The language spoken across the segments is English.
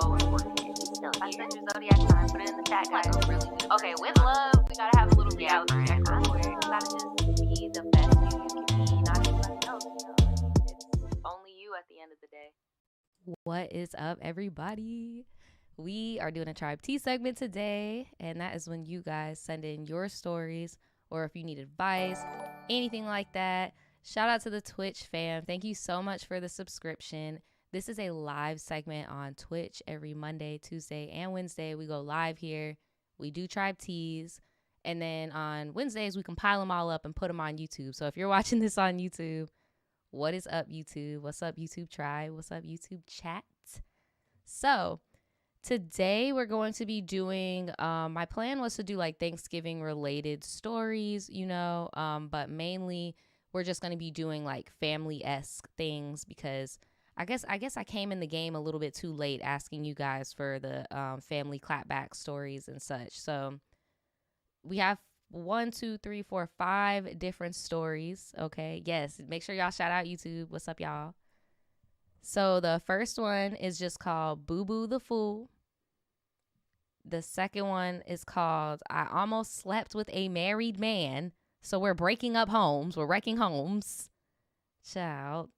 so important. It's still here. I sent your zodiac sign, put it in the chat, guys. Like really okay, with love, we gotta have a little reality check real quick. You gotta just be the best you can be, not anybody else. It's only you at the end of the day. What is up, everybody? We are doing a Tribe Tea segment today, and that is when you guys send in your stories, or if you need advice, anything like that. Shout out to the Twitch fam. Thank you so much for the subscription. This is a live segment on Twitch every Monday, Tuesday, and Wednesday. We go live here. We do Tribe Teas. And then on Wednesdays, we compile them all up and put them on YouTube. So if you're watching this on YouTube, what is up, YouTube? What's up, YouTube Tribe? What's up, YouTube chat? So today we're going to be doing, my plan was to do like Thanksgiving related stories, but mainly we're just going to be doing like family-esque things because I guess I came in the game a little bit too late asking you guys for the family clapback stories and such. So we have 5 different stories. Okay. Yes. Make sure y'all shout out YouTube. What's up, y'all? So the first one is just called Boo Boo the Fool. The second one is called I Almost Slept with a Married Man. So we're breaking up homes. We're wrecking homes. Child.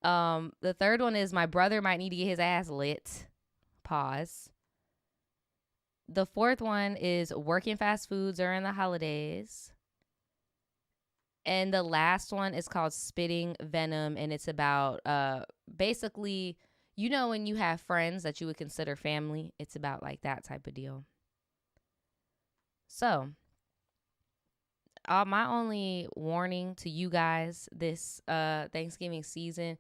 The third one is My Brother Might Need to Get His Ass Lit. Pause. The fourth one is Working Fast Food During the Holidays. And the last one is called Spitting Venom, and it's about basically, when you have friends that you would consider family, it's about like that type of deal. So my only warning to you guys this Thanksgiving season,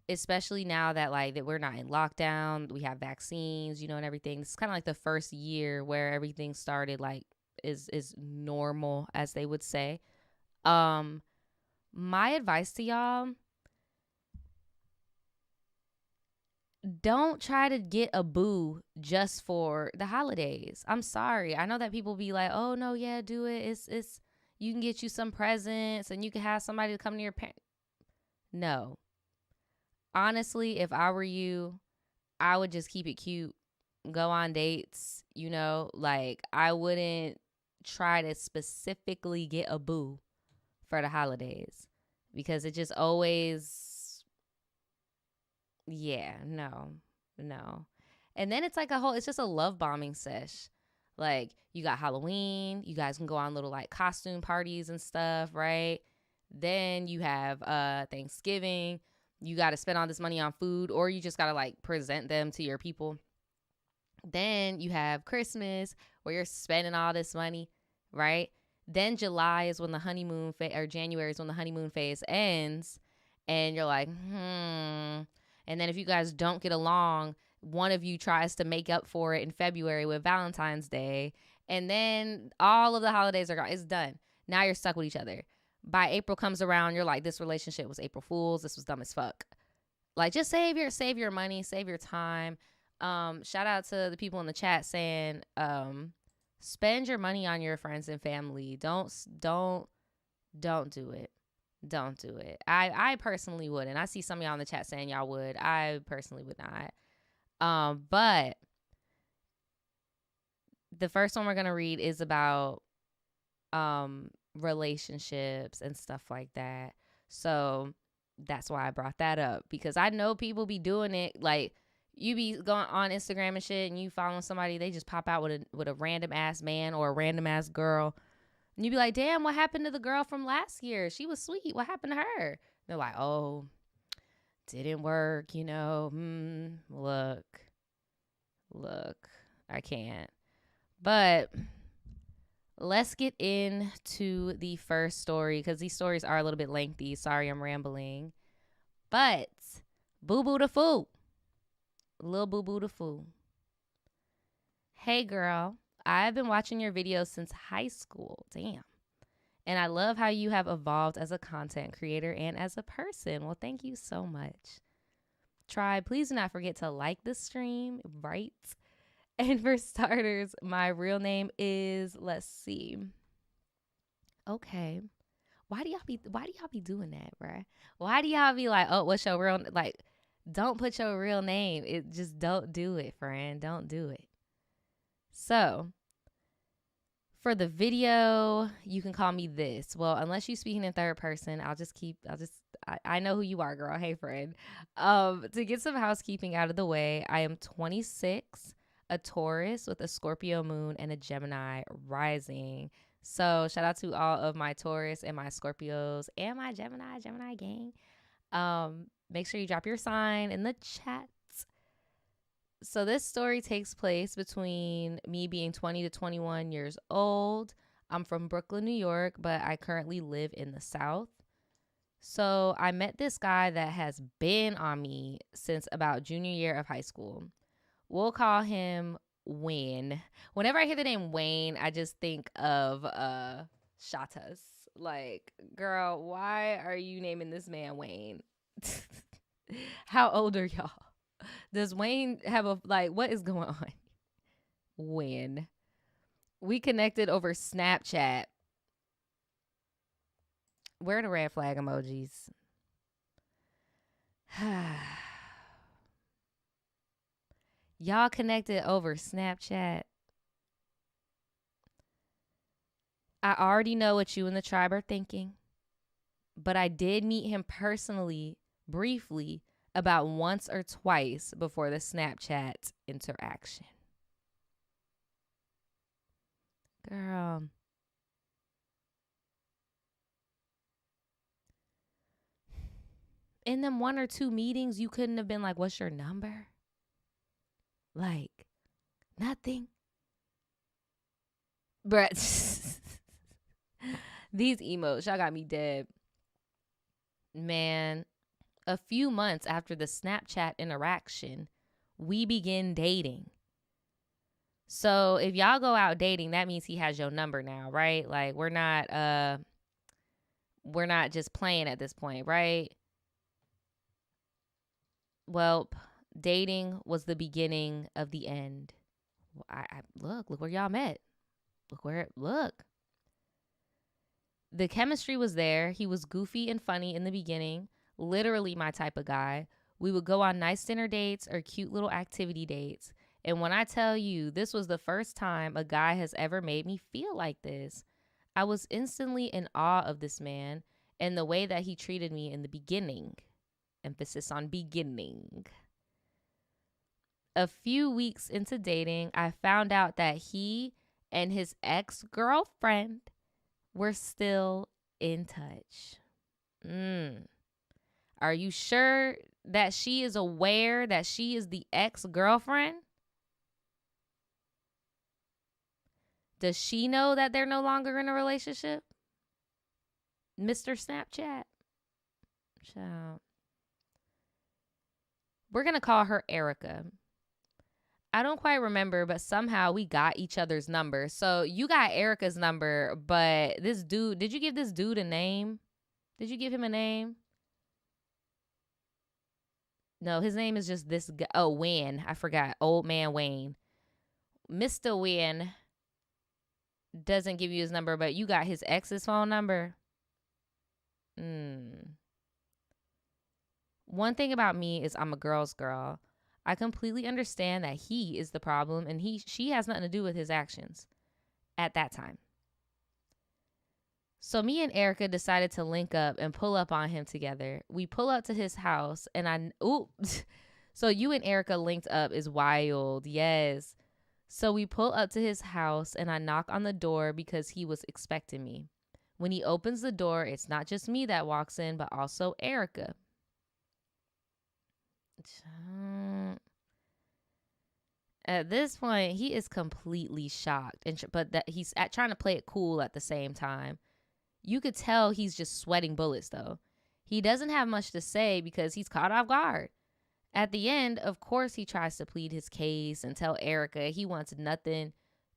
especially now that that we're not in lockdown, we have vaccines, and everything. It's kind of like the first year where everything started is normal, as they would say. My advice to y'all, don't try to get a boo just for the holidays. I'm sorry. I know that people be like, oh no, yeah, do it. It's you can get you some presents and you can have somebody to come to your parents. No. Honestly, if I were you, I would just keep it cute. Go on dates, I wouldn't try to specifically get a boo for the holidays because it just always, no. And then it's like it's just a love bombing sesh. Like you got Halloween, you guys can go on little costume parties and stuff, right? Then you have Thanksgiving. You got to spend all this money on food, or you just got to present them to your people. Then you have Christmas where you're spending all this money, right? Then July is when the honeymoon or January is when the honeymoon phase ends, and you're like, And then if you guys don't get along, one of you tries to make up for it in February with Valentine's Day, and then all of the holidays are gone. It's done. Now you're stuck with each other. By April comes around, you're like, this relationship was April Fool's. This was dumb as fuck. Just save your money, save your time. Shout out to the people in the chat saying, spend your money on your friends and family. Don't do it. Don't do it. I personally wouldn't. I see some of y'all in the chat saying y'all would. I personally would not. But the first one we're gonna read is about relationships and stuff like that. So that's why I brought that up, because I know people be doing it. You be going on Instagram and shit, and you following somebody, they just pop out with a random ass man or a random ass girl, and you be like, damn, what happened to the girl from last year? She was sweet. What happened to her? They're like, oh, didn't work, look, I can't. But let's get into the first story, because these stories are a little bit lengthy. Sorry, I'm rambling. But Boo Boo the Fool. Lil Boo Boo the Fool. Hey, girl. I've been watching your videos since high school. Damn. And I love how you have evolved as a content creator and as a person. Well, thank you so much. Tribe, please do not forget to like the stream, right? And for starters, my real name is, let's see. Okay. Why do y'all be doing that, bruh? Why do y'all be like, oh, what's your real, Don't put your real name. It just don't do it, friend. Don't do it. So, for the video, you can call me this. Well, unless you're speaking in third person, I know who you are, girl. Hey, friend. To get some housekeeping out of the way, I am 26, a Taurus with a Scorpio moon and a Gemini rising. So shout out to all of my Taurus and my Scorpios and my Gemini gang. Make sure you drop your sign in the chat. So this story takes place between me being 20 to 21 years old. I'm from Brooklyn, New York, but I currently live in the South. So I met this guy that has been on me since about junior year of high school. We'll call him Wayne. Whenever I hear the name Wayne, I just think of Shatas. Like, girl, why are you naming this man Wayne? How old are y'all? Does Wayne have what is going on? When we connected over Snapchat. Where are the red flag emojis? Y'all connected over Snapchat. I already know what you and the tribe are thinking, but I did meet him personally, briefly, about once or twice before the Snapchat interaction. Girl. In them one or two meetings, you couldn't have been like, what's your number? Like, nothing. Bruh. These emotes, y'all got me dead. Man. A few months after the Snapchat interaction, we begin dating. So if y'all go out dating, that means he has your number now, right? Like we're not just playing at this point, right? Well, dating was the beginning of the end. Look where y'all met. Look. The chemistry was there. He was goofy and funny in the beginning. Literally my type of guy. We would go on nice dinner dates or cute little activity dates. And when I tell you, this was the first time a guy has ever made me feel like this. I was instantly in awe of this man and the way that he treated me in the beginning. Emphasis on beginning. A few weeks into dating, I found out that he and his ex-girlfriend were still in touch. Are you sure that she is aware that she is the ex-girlfriend? Does she know that they're no longer in a relationship? Mr. Snapchat. Child. We're going to call her Erica. I don't quite remember, but somehow we got each other's number. So you got Erica's number, but this dude, did you give this dude a name? Did you give him a name? No, his name is just this guy. Oh, Wayne. I forgot. Old man Wayne. Mr. Wayne doesn't give you his number, but you got his ex's phone number. One thing about me is I'm a girl's girl. I completely understand that he is the problem and she has nothing to do with his actions at that time. So me and Erica decided to link up and pull up on him together. We pull up to his house and so you and Erica linked up is wild. Yes. So we pull up to his house and I knock on the door because he was expecting me. When he opens the door, it's not just me that walks in, but also Erica. At this point, he is completely shocked, but he's trying to play it cool at the same time. You could tell he's just sweating bullets, though. He doesn't have much to say because he's caught off guard. At the end, of course, he tries to plead his case and tell Erica he wants nothing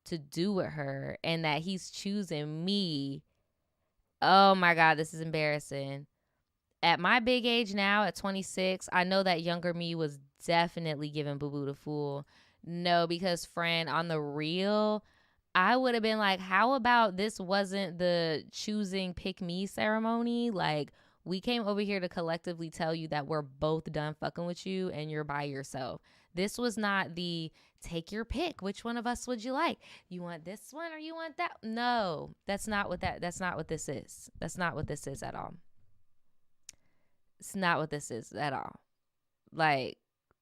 to do with her and that he's choosing me. Oh, my God, this is embarrassing. At my big age now, at 26, I know that younger me was definitely giving boo-boo the fool. No, because, friend, on the real, I would have been like, how about this wasn't the choosing pick me ceremony? Like, We came over here to collectively tell you that we're both done fucking with you and you're by yourself. This was not the take your pick. Which one of us would you like? You want this one or you want that? No, that's not what this is. That's not what this is at all. It's not what this is at all. Like,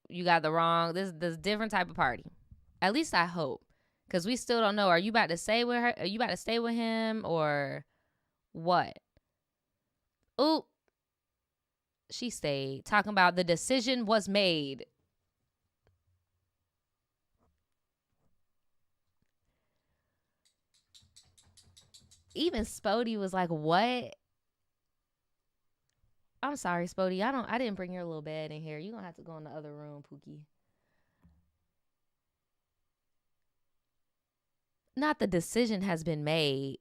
you got the wrong, this different type of party. At least I hope. Because we still don't know. Are you about to stay with her? Are you about to stay with him or what? Ooh. She stayed. Talking about the decision was made. Even Spodie was like, what? I'm sorry, Spodie. I didn't bring your little bed in here. You're going to have to go in the other room, Pookie. Not the decision has been made.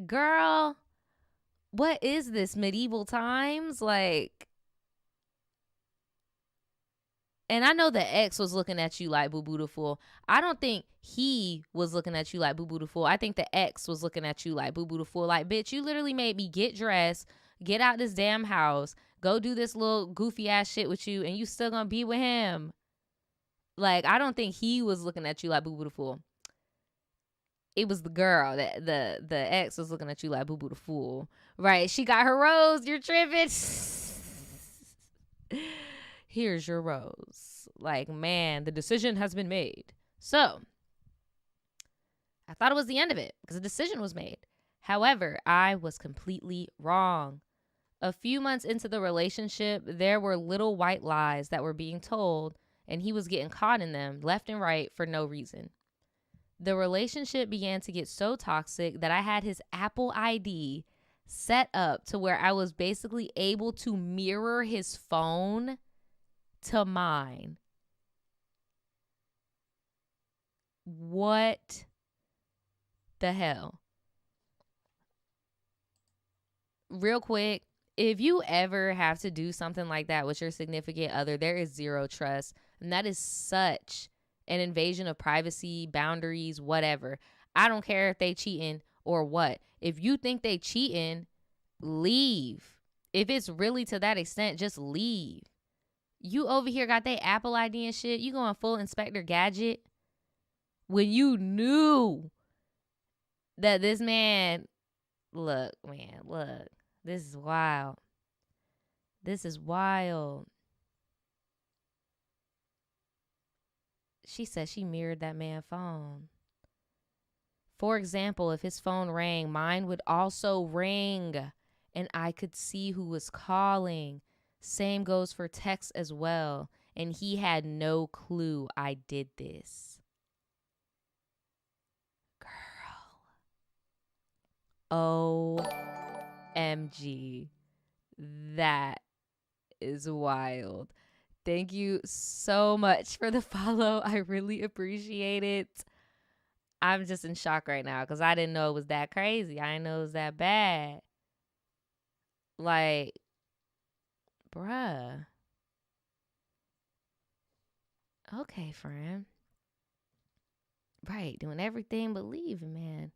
Girl, what is this, medieval times? Like, and I know the ex was looking at you like Boo Bootiful. I don't think he was looking at you like Boo Bootiful. I think the ex was looking at you like Boo Bootiful. Like, bitch, you literally made me get dressed, get out this damn house, go do this little goofy ass shit with you, and you still gonna be with him. Like, I don't think he was looking at you like Boo Bootiful. It was the girl that the ex was looking at you like Boo Boo the fool. Right. She got her rose. You're tripping. Here's your rose. Like, man, the decision has been made. So I thought it was the end of it because the decision was made. However, I was completely wrong. A few months into the relationship, there were little white lies that were being told, and he was getting caught in them left and right for no reason. The relationship began to get so toxic that I had his Apple ID set up to where I was basically able to mirror his phone to mine. What the hell? Real quick, if you ever have to do something like that with your significant other, there is zero trust. And that is such an invasion of privacy, boundaries, whatever. I don't care if they cheating or what. If you think they cheating, leave. If it's really to that extent, just leave. You over here got that Apple ID and shit. You going full Inspector Gadget when you knew that this man, look, this is wild. This is wild. She said she mirrored that man's phone. For example, if his phone rang, mine would also ring, and I could see who was calling. Same goes for text as well, and he had no clue I did this. Girl. OMG. That is wild. Thank you so much for the follow. I really appreciate it. I'm just in shock right now because I didn't know it was that crazy. I didn't know it was that bad. Like, bruh. Okay, friend. Right, doing everything but leaving, man.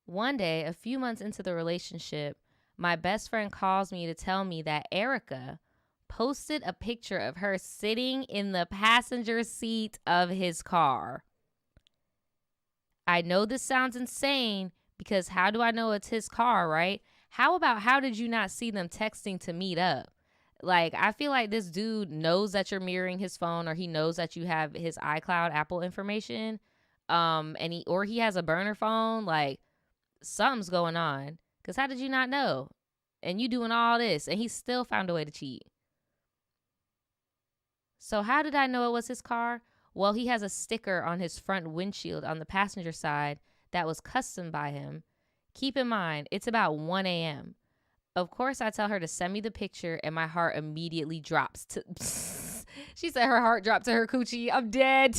One day, a few months into the relationship, my best friend calls me to tell me that Erica posted a picture of her sitting in the passenger seat of his car. I know this sounds insane because how do I know it's his car, right? How did you not see them texting to meet up? Like, I feel like this dude knows that you're mirroring his phone, or he knows that you have his iCloud Apple information. And he has a burner phone. Like, something's going on. Because how did you not know? And you doing all this, and he still found a way to cheat. So how did I know it was his car? Well, he has a sticker on his front windshield on the passenger side that was custom by him. Keep in mind, it's about 1 a.m. Of course, I tell her to send me the picture, and my heart immediately drops to... She said her heart dropped to her coochie. I'm dead.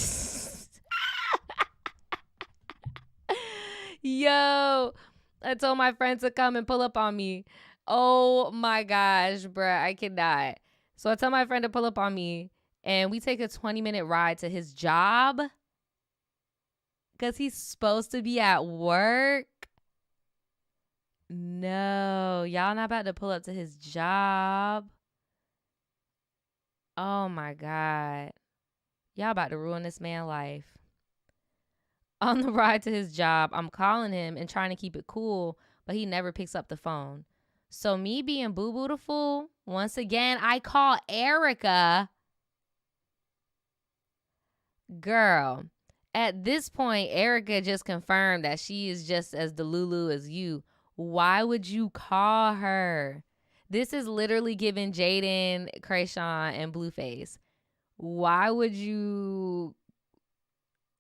Yo, I told my friend to come and pull up on me. Oh my gosh, bruh, I cannot. So I tell my friend to pull up on me, and we take a 20-minute ride to his job because he's supposed to be at work. No, y'all not about to pull up to his job. Oh my God. Y'all about to ruin this man's life. On the ride to his job, I'm calling him and trying to keep it cool, but he never picks up the phone. So me being boo-boo the fool, once again, I call Erica. Girl, at this point, Erica just confirmed that she is just as delulu as you. Why would you call her? This is literally giving Jaden, Krayshawn, and Blueface. Why would you?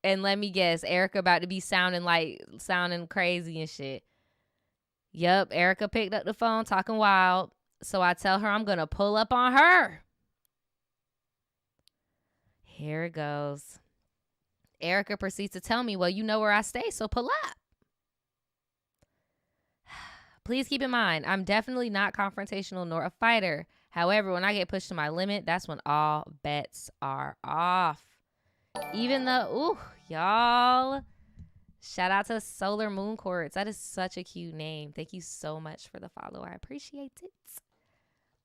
And let me guess, Erica about to be sounding crazy and shit. Yup, Erica picked up the phone talking wild. So I tell her I'm going to pull up on her. Here it goes. Erica proceeds to tell me, well, you know where I stay, so pull up. Please keep in mind, I'm definitely not confrontational nor a fighter. However, when I get pushed to my limit, that's when all bets are off. Even though, y'all, shout out to Solar Moon Quartz. That is such a cute name. Thank you so much for the follow. I appreciate it.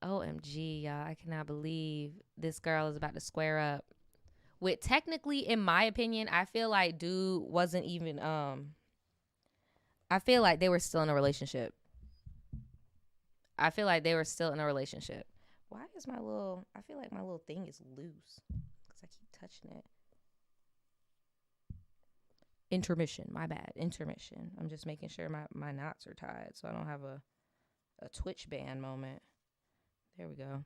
OMG, y'all. I cannot believe this girl is about to square up. With technically, in my opinion, I feel like dude wasn't even, I feel like they were still in a relationship. Why is I feel like my little thing is loose because I keep touching it. Intermission, my bad. Intermission. I'm just making sure my knots are tied so I don't have a Twitch ban moment. There we go.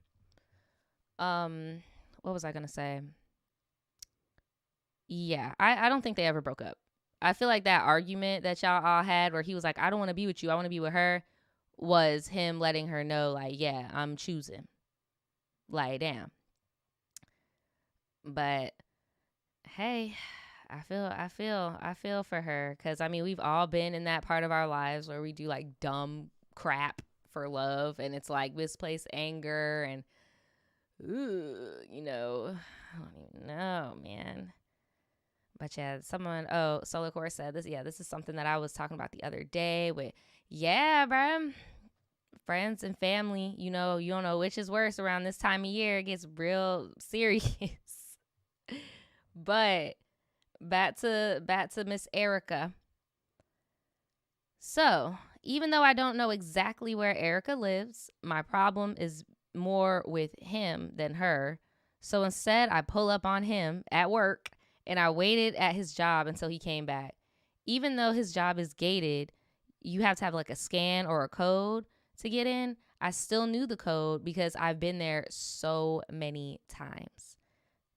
What was I going to say? Yeah, I don't think they ever broke up. I feel like that argument that y'all all had where he was like, I don't want to be with you, I want to be with her, was him letting her know, like, yeah, I'm choosing. Like, damn. But hey, I feel for her, because I mean, we've all been in that part of our lives where we do like dumb crap for love, and it's like misplaced anger and you know, I don't even know, man. But yeah, Solar Core said this. Yeah, this is something that I was talking about the other day with, yeah, bro, friends and family. You know, you don't know which is worse around this time of year. It gets real serious. But back to Miss Erica. So even though I don't know exactly where Erica lives, my problem is more with him than her. So instead, I pull up on him at work, and I waited at his job until he came back. Even though his job is gated, you have to have like a scan or a code to get in. I still knew the code because I've been there so many times.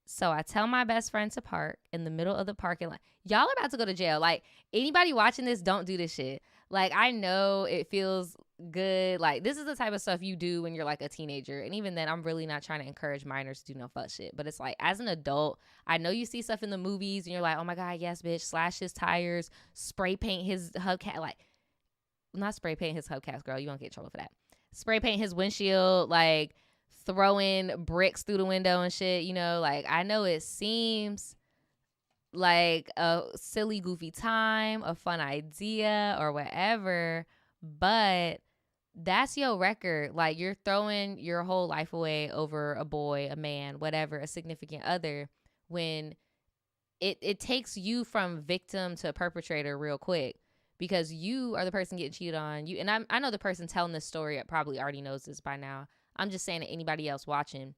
So I tell my best friend to park in the middle of the parking lot. Y'all are about to go to jail. Like, anybody watching this, don't do this shit. Like, I know it feels good. Like, this is the type of stuff you do when you're like a teenager. And even then, I'm really not trying to encourage minors to do no fuck shit. But it's like, as an adult, I know you see stuff in the movies and you're like, oh my God, yes, bitch. Slash his tires, spray paint his hubcap. Like, not spray paint his hubcaps, girl. You won't get in trouble for that. Spray paint his windshield, like throwing bricks through the window and shit. You know, like, I know it seems like a silly, goofy time, a fun idea or whatever, but that's your record. Like, you're throwing your whole life away over a boy, a man, whatever, a significant other, when it takes you from victim to perpetrator real quick, because you are the person getting cheated on. You, and I know the person telling this story probably already knows this by now. I'm just saying to anybody else watching,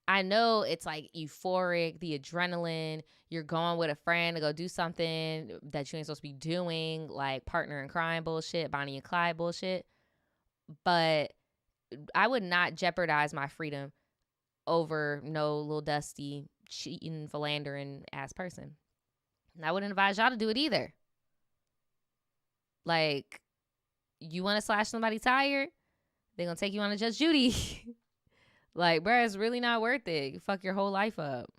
I know it's like euphoric, the adrenaline, you're going with a friend to go do something that you ain't supposed to be doing, like partner in crime bullshit, Bonnie and Clyde bullshit. But I would not jeopardize my freedom over no little dusty, cheating, philandering ass person. And I wouldn't advise y'all to do it either. Like, you want to slash somebody's tire? They're going to take you on a Judge Judy. Like, bruh, it's really not worth it. You fuck your whole life up.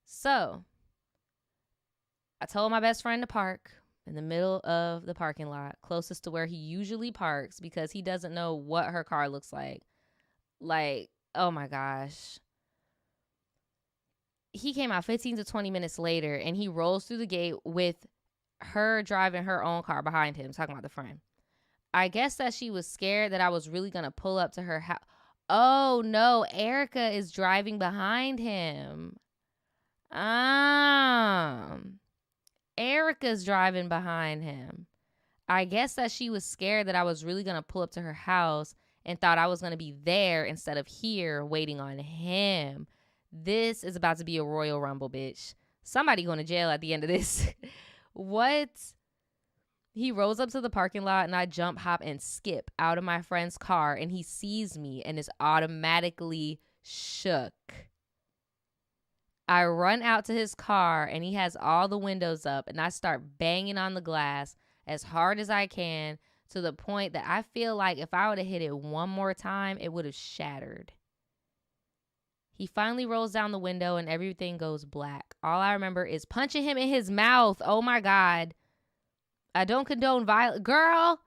So, I told my best friend to park in the middle of the parking lot, closest to where he usually parks, because he doesn't know what her car looks like. Like, oh my gosh. He came out 15 to 20 minutes later, and he rolls through the gate with her driving her own car behind him, talking about the friend. I guess that she was scared that I was really going to pull up to her house. Oh, no. Erica is driving behind him. Erica's driving behind him. I guess that she was scared that I was really going to pull up to her house and thought I was going to be there instead of here waiting on him. This is about to be a Royal Rumble, bitch. Somebody going to jail at the end of this. What? He rolls up to the parking lot and I jump, hop, and skip out of my friend's car, and he sees me and is automatically shook. I run out to his car and he has all the windows up, and I start banging on the glass as hard as I can to the point that I feel like if I would have hit it one more time, it would have shattered. He finally rolls down the window and everything goes black. All I remember is punching him in his mouth. Oh my God. I don't condone violence. Girl.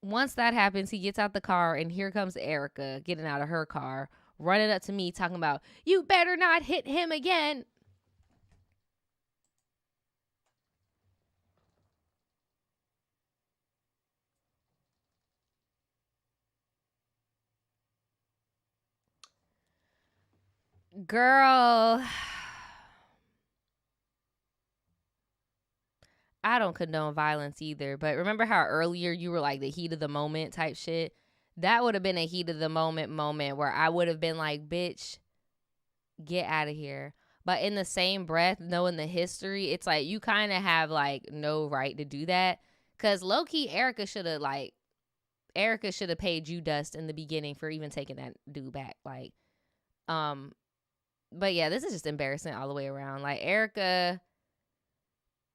Once that happens, he gets out the car and here comes Erica getting out of her car, running up to me talking about, you better not hit him again. Girl, I don't condone violence either, but remember how earlier you were like the heat of the moment type shit? That would have been a heat of the moment where I would have been like, bitch, get out of here. But in the same breath, knowing the history, it's like you kind of have like no right to do that. Because low-key, Erica should have paid you dust in the beginning for even taking that dude back. Like, but yeah, this is just embarrassing all the way around. Like, Erica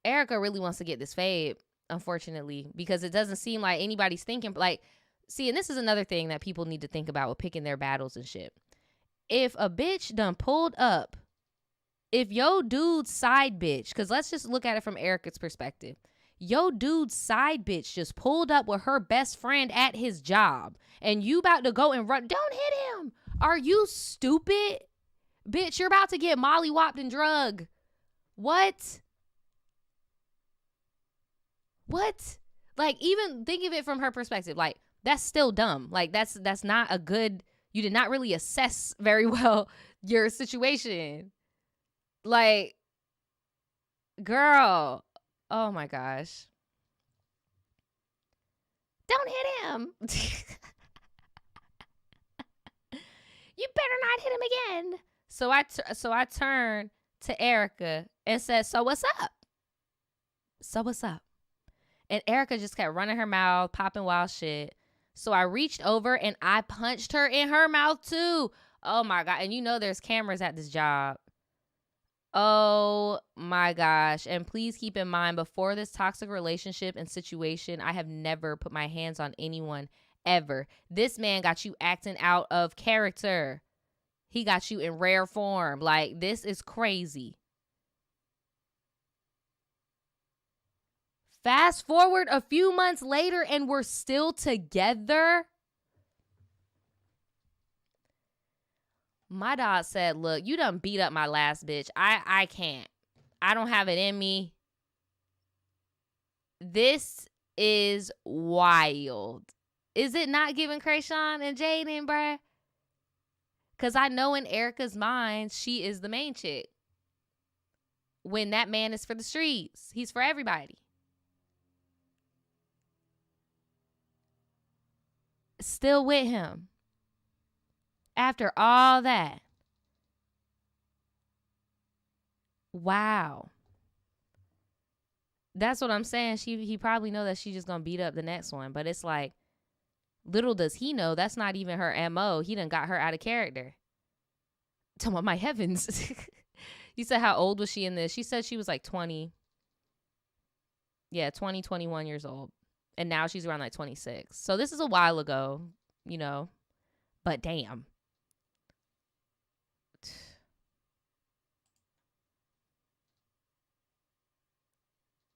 really wants to get this fade, unfortunately, because it doesn't seem like anybody's thinking. Like, see, and this is another thing that people need to think about with picking their battles and shit. If a bitch done pulled up, if yo dude's side bitch, because let's just look at it from Erica's perspective. Yo dude's side bitch just pulled up with her best friend at his job, and you about to go and run. Don't hit him. Are you stupid? Bitch, you're about to get mollywopped and drugged. What? Like, even think of it from her perspective. Like, that's still dumb. Like, that's not a good, you did not really assess very well your situation. Like, girl, oh my gosh. Don't hit him. You better not hit him again. So I turned to Erica and said, so what's up? And Erica just kept running her mouth, popping wild shit. So I reached over and I punched her in her mouth too. Oh my God. And you know there's cameras at this job. Oh my gosh. And please keep in mind, before this toxic relationship and situation, I have never put my hands on anyone ever. This man got you acting out of character. He got you in rare form. Like, this is crazy. Fast forward a few months later and we're still together. My dog said, look, you done beat up my last bitch. I can't. I don't have it in me. This is wild. Is it not giving Krayshawn and Jaden, bruh? Because I know in Erica's mind, she is the main chick. When that man is for the streets. He's for everybody. Still with him. After all that. Wow. That's what I'm saying. He probably know that she's just going to beat up the next one. But it's like, little does he know that's not even her MO. He done got her out of character. Tell me, my heavens. You said, how old was she in this? She said she was like 20. Yeah, 20, 21 years old. And now she's around like 26. So this is a while ago, you know. But damn.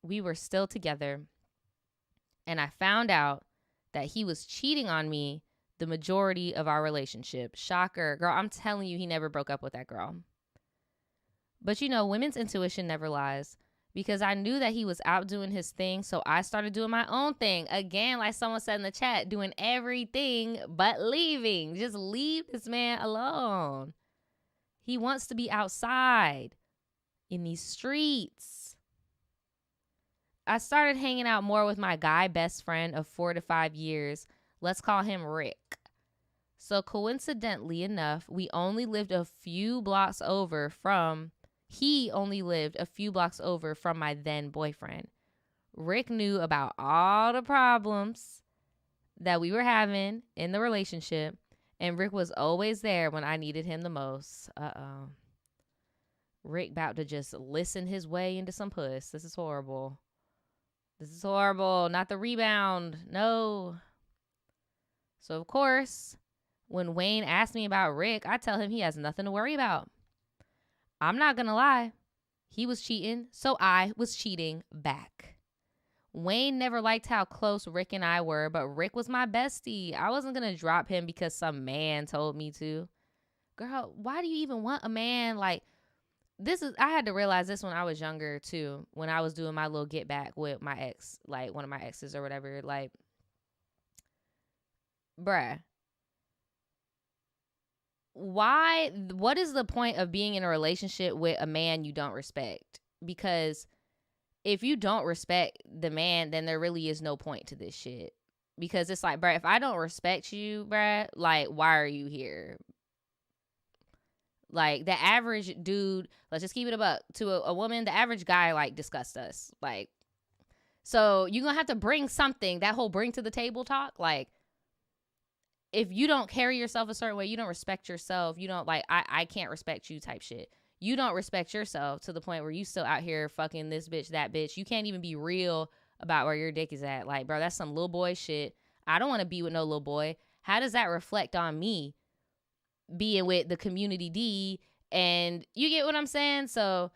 We were still together. And I found out that he was cheating on me the majority of our relationship. Shocker. Girl, I'm telling you, he never broke up with that girl. But you know, women's intuition never lies. because I knew that he was out doing his thing. So I started doing my own thing. Again, like someone said in the chat, doing everything but leaving. Just leave this man alone. He wants to be outside in these streets. I started hanging out more with my guy best friend of 4 to 5 years. Let's call him Rick. So coincidentally enough, he only lived a few blocks over from my then boyfriend. Rick knew about all the problems that we were having in the relationship, and Rick was always there when I needed him the most. Rick about to just listen his way into some puss. This is horrible. Not the rebound. No. So, of course, when Wayne asked me about Rick, I tell him he has nothing to worry about. I'm not going to lie. He was cheating, so I was cheating back. Wayne never liked how close Rick and I were, but Rick was my bestie. I wasn't going to drop him because some man told me to. Girl, why do you even want a man like this? I had to realize this when I was younger too, when I was doing my little get back with my ex, like one of my exes or whatever. Like, bruh, what is the point of being in a relationship with a man you don't respect? Because if you don't respect the man, then there really is no point to this shit. Because it's like, bruh, if I don't respect you, bruh, like, why are you here? Like, the average dude, let's just keep it about to a woman, the average guy, like, disgusts us. Like, so you're going to have to bring something, that whole bring to the table talk. Like, if you don't carry yourself a certain way, you don't respect yourself, you don't, like, I can't respect you type shit. You don't respect yourself to the point where you still out here fucking this bitch, that bitch. You can't even be real about where your dick is at. Like, bro, that's some little boy shit. I don't want to be with no little boy. How does that reflect on me being with the community D? And you get what I'm saying? So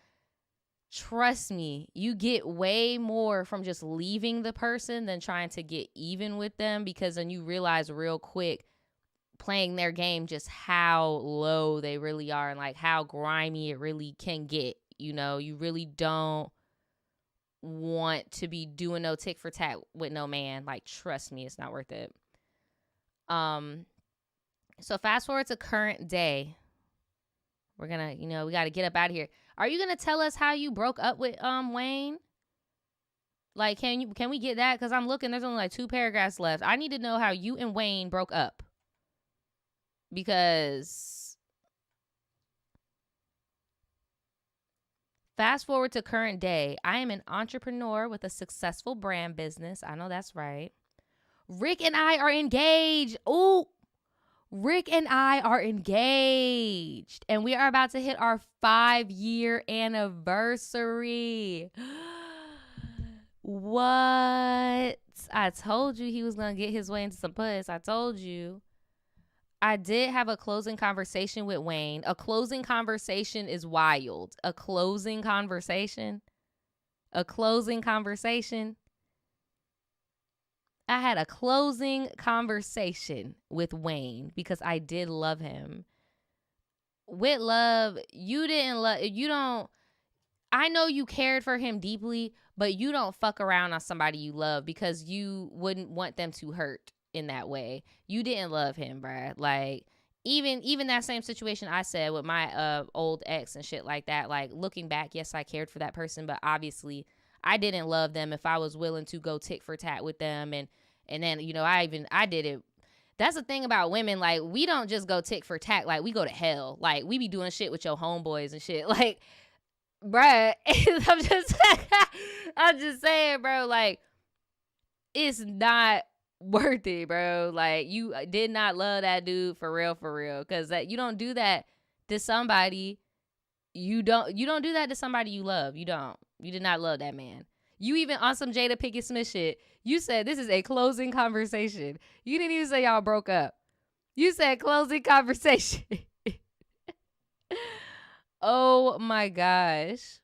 trust me, you get way more from just leaving the person than trying to get even with them, because then you realize real quick playing their game just how low they really are and like how grimy it really can get. You know, you really don't want to be doing no tick for tat with no man. Like, trust me, it's not worth it. So fast forward to current day. We're gonna, we gotta get up out of here. Are you gonna tell us how you broke up with Wayne? Like, can we get that? Because I'm looking, there's only like 2 paragraphs left. I need to know how you and Wayne broke up. Because fast forward to current day, I am an entrepreneur with a successful brand business. I know that's right. Rick and I are engaged. Ooh, Rick and I are engaged. And we are about to hit our 5-year anniversary. What? I told you he was going to get his way into some puss. I told you. I did have a closing conversation with Wayne. A closing conversation is wild. A closing conversation. I had a closing conversation with Wayne because I did love him. With love, I know you cared for him deeply, but you don't fuck around on somebody you love because you wouldn't want them to hurt in that way. You didn't love him, bruh. Like, even that same situation I said with my old ex and shit like that, like, looking back, yes, I cared for that person, but obviously I didn't love them if I was willing to go tick for tat with them. And then, I did it. That's the thing about women. Like, we don't just go tick for tat. Like, we go to hell. Like, we be doing shit with your homeboys and shit. Like, bruh, I'm just saying, bro, like, it's not worth it, bro. Like, you did not love that dude for real, because you don't do that to somebody. You don't do that to somebody you love. You did not love that man. You even, on some Jada Pinkett Smith shit, you said this is a closing conversation. You didn't even say y'all broke up. You said closing conversation. Oh my gosh.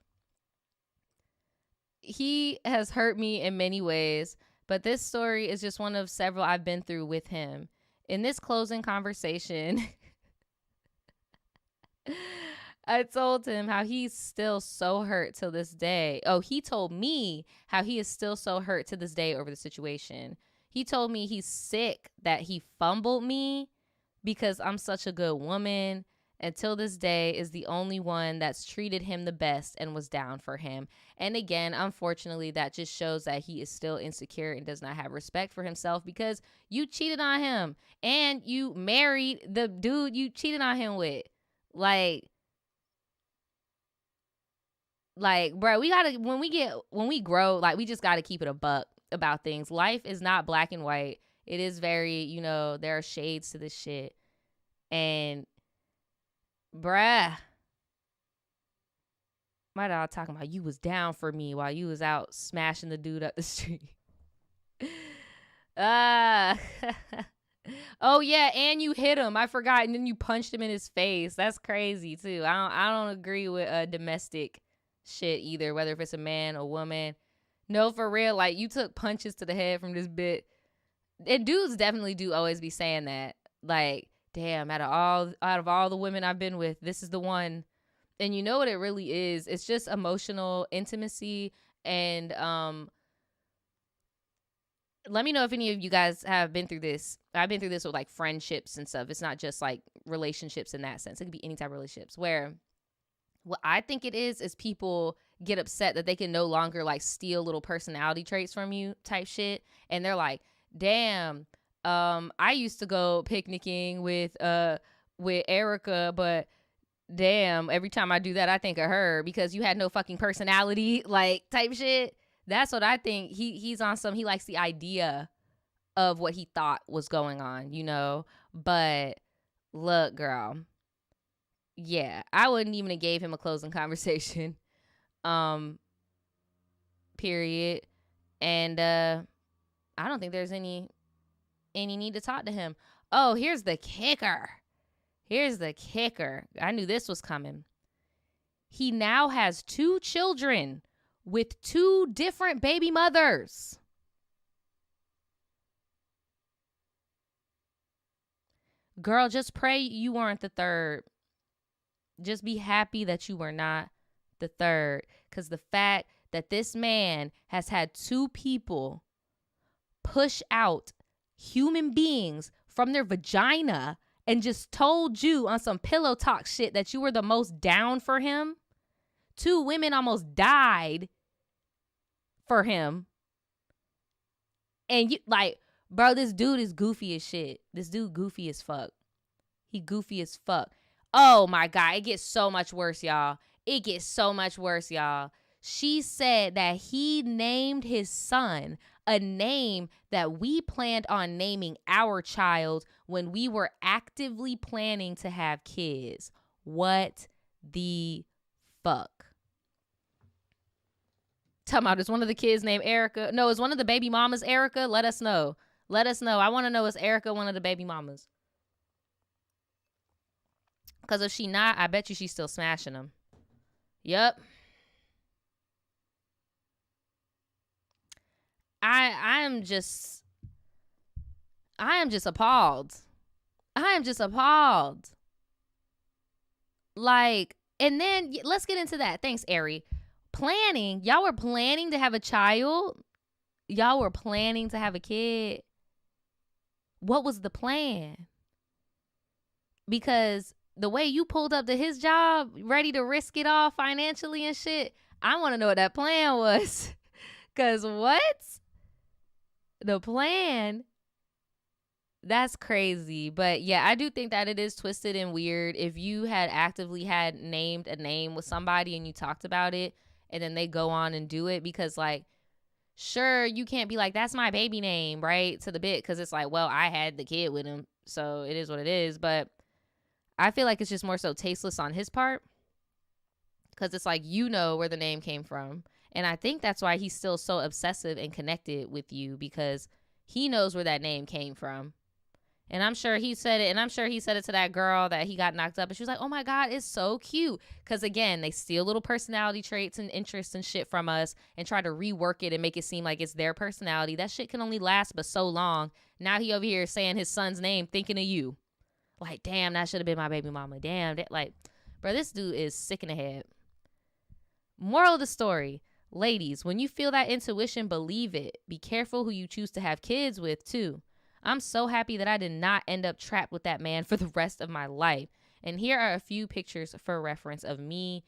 He has hurt me in many ways, but this story is just one of several I've been through with him. In this closing conversation, I told him how he's still so hurt till this day. Oh, he told me how he is still so hurt to this day over the situation. He told me he's sick that he fumbled me because I'm such a good woman. Until this day is the only one that's treated him the best and was down for him. And again, unfortunately, that just shows that he is still insecure and does not have respect for himself because you cheated on him and you married the dude you cheated on him with. Like, bro, when we grow, like, we just gotta keep it a buck about things. Life is not black and white. It is very, there are shades to this shit. And bruh, my dog talking about you was down for me while you was out smashing the dude up the street. Oh yeah, and you hit him. I forgot, and then you punched him in his face. That's crazy too. I don't agree with domestic shit either, whether if it's a man or woman. No, for real, like, you took punches to the head from this bit. And dudes definitely do always be saying that. Like, damn, out of all the women I've been with, this is the one. And you know what it really is? It's just emotional intimacy. And let me know if any of you guys have been through this. I've been through this with, like, friendships and stuff. It's not just like relationships in that sense. It could be any type of relationships where what I think it is people get upset that they can no longer, like, steal little personality traits from you type shit. And they're like, damn, I used to go picnicking with Erica, but damn, every time I do that, I think of her because you had no fucking personality, like, type shit. That's what I think. He's on some, he likes the idea of what he thought was going on, But look, girl, yeah, I wouldn't even have gave him a closing conversation, period. And I don't think there's any need to talk to him. Oh, here's the kicker. I knew this was coming. He now has 2 children with 2 different baby mothers. Girl, just pray you weren't the third. Just be happy that you were not the third. Because the fact that this man has had 2 people push out human beings from their vagina and just told you on some pillow talk shit that you were the most down for him. 2 women almost died for him. And you, like, bro, this dude is goofy as shit. This dude goofy as fuck. He goofy as fuck. Oh my God, it gets so much worse, y'all. She said that he named his son a name that we planned on naming our child when we were actively planning to have kids. What the fuck? Talking about, is one of the kids named Erica? No, is one of the baby mamas Erica? Let us know. I want to know, is Erica one of the baby mamas? Because if she not, I bet you she's still smashing them. Yep. I am just appalled. Like, and then let's get into that. Thanks, Ari. Planning. Y'all were planning to have a child. Y'all were planning to have a kid. What was the plan? Because the way you pulled up to his job, ready to risk it all financially and shit, I want to know what that plan was. Because what? The plan? That's crazy. But yeah, I do think that it is twisted and weird. If you had actively had named a name with somebody and you talked about it and then they go on and do it, because, like, sure, you can't be like, that's my baby name, right? To the bit, because it's like, well, I had the kid with him, so it is what it is. But I feel like it's just more so tasteless on his part, because it's like, where the name came from. And I think that's why he's still so obsessive and connected with you, because he knows where that name came from. And I'm sure he said it. And I'm sure he said it to that girl that he got knocked up. And she was like, oh my God, it's so cute. Because again, they steal little personality traits and interests and shit from us and try to rework it and make it seem like it's their personality. That shit can only last but so long. Now he over here saying his son's name, thinking of you. Like, damn, that should have been my baby mama. Damn, that, like, Bro, this dude is sick in the head. Moral of the story. Ladies, when you feel that intuition, believe it. Be careful who you choose to have kids with, too. I'm so happy that I did not end up trapped with that man for the rest of my life. And here are a few pictures for reference of me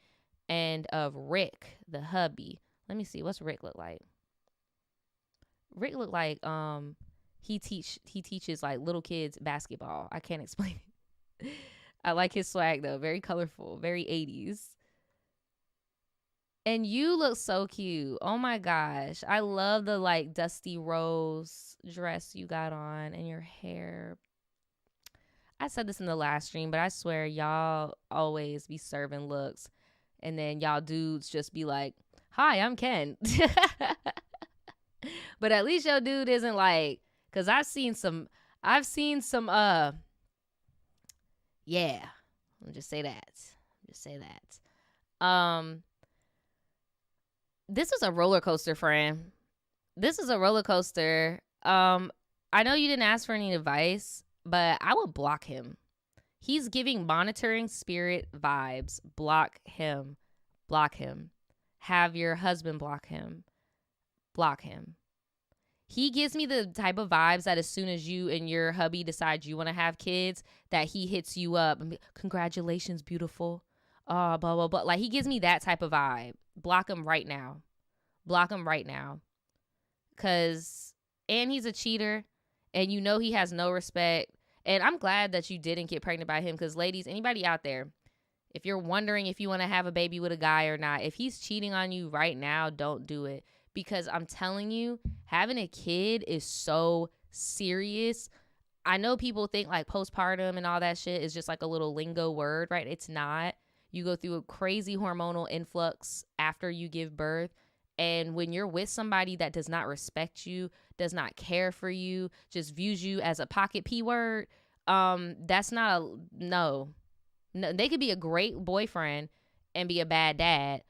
and of Rick, the hubby. Let me see. What's Rick look like? Rick look like he teaches like little kids basketball. I can't explain it. I like his swag though. Very colorful, very 80s. And you look so cute. Oh my gosh. I love the like dusty rose dress you got on and your hair. I said this in the last stream, but I swear y'all always be serving looks. And then y'all dudes just be like, hi, I'm Ken. But at least your dude isn't like, cause I've seen some, yeah. I'll just say that. This was a roller coaster, friend. This is a roller coaster. I know you didn't ask for any advice, but I would block him. He's giving monitoring spirit vibes. Block him. Have your husband block him. He gives me the type of vibes that as soon as you and your hubby decide you want to have kids, that he hits you up and be, congratulations, beautiful. Blah, blah, blah. Like, he gives me that type of vibe. Block him right now. And he's a cheater, and you know he has no respect. And I'm glad that you didn't get pregnant by him, because ladies, anybody out there, if you're wondering if you want to have a baby with a guy or not, if he's cheating on you right now, don't do it. Because I'm telling you, having a kid is so serious. I know people think like postpartum and all that shit is just like a little lingo word, right? It's not. You go through a crazy hormonal influx after you give birth. And when you're with somebody that does not respect you, does not care for you, just views you as a pocket P word, that's not no. They could be a great boyfriend and be a bad dad.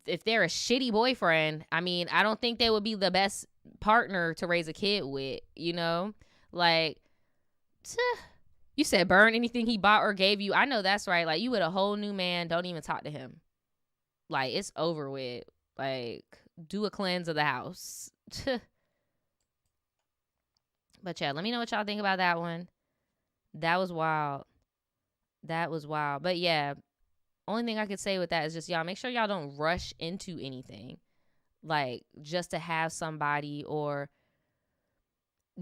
If they're a shitty boyfriend, I mean, I don't think they would be the best partner to raise a kid with, you know? Like, you said burn anything he bought or gave you. I know that's right. Like, you with a whole new man, don't even talk to him. Like, it's over with. Like, do a cleanse of the house. But yeah, let me know what y'all think about that one. That was wild. But yeah, only thing I could say with that is just y'all make sure y'all don't rush into anything. Like, just to have somebody, or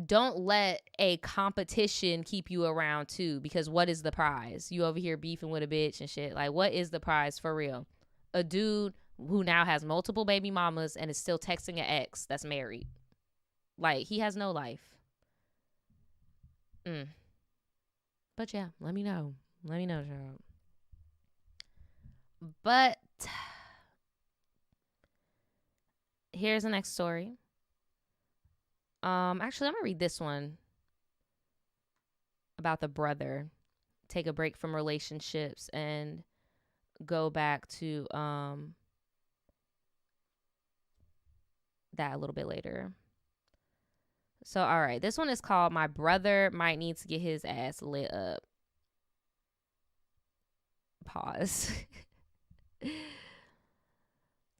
don't let a competition keep you around too, because what is the prize? You over here beefing with a bitch and shit. Like, what is the prize for real? A dude who now has multiple baby mamas and is still texting an ex that's married. Like, he has no life. But yeah, let me know, y'all. But here's the next story. Actually, I'm gonna read this one about the brother. Take a break from relationships and go back to that a little bit later. So, all right, this one is called "My Brother Might Need to Get His Ass Lit Up." Pause.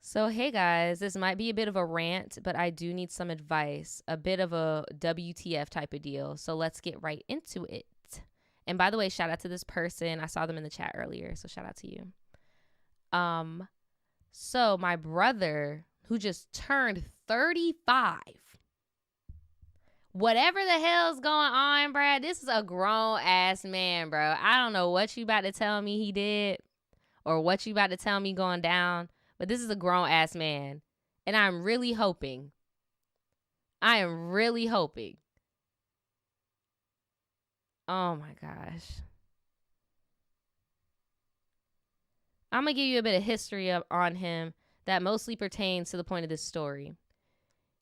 So, hey guys, this might be a bit of a rant, but I do need some advice. A bit of a WTF type of deal. So let's get right into it. And by the way, shout out to this person. I saw them in the chat earlier, so shout out to you. So my brother, who just turned 35. Whatever the hell's going on, bruh, this is a grown-ass man, bro. I don't know what you about to tell me he did or what you about to tell me going down, but this is a grown-ass man. And I'm really hoping. Oh, my gosh. I'm going to give you a bit of history on him that mostly pertains to the point of this story.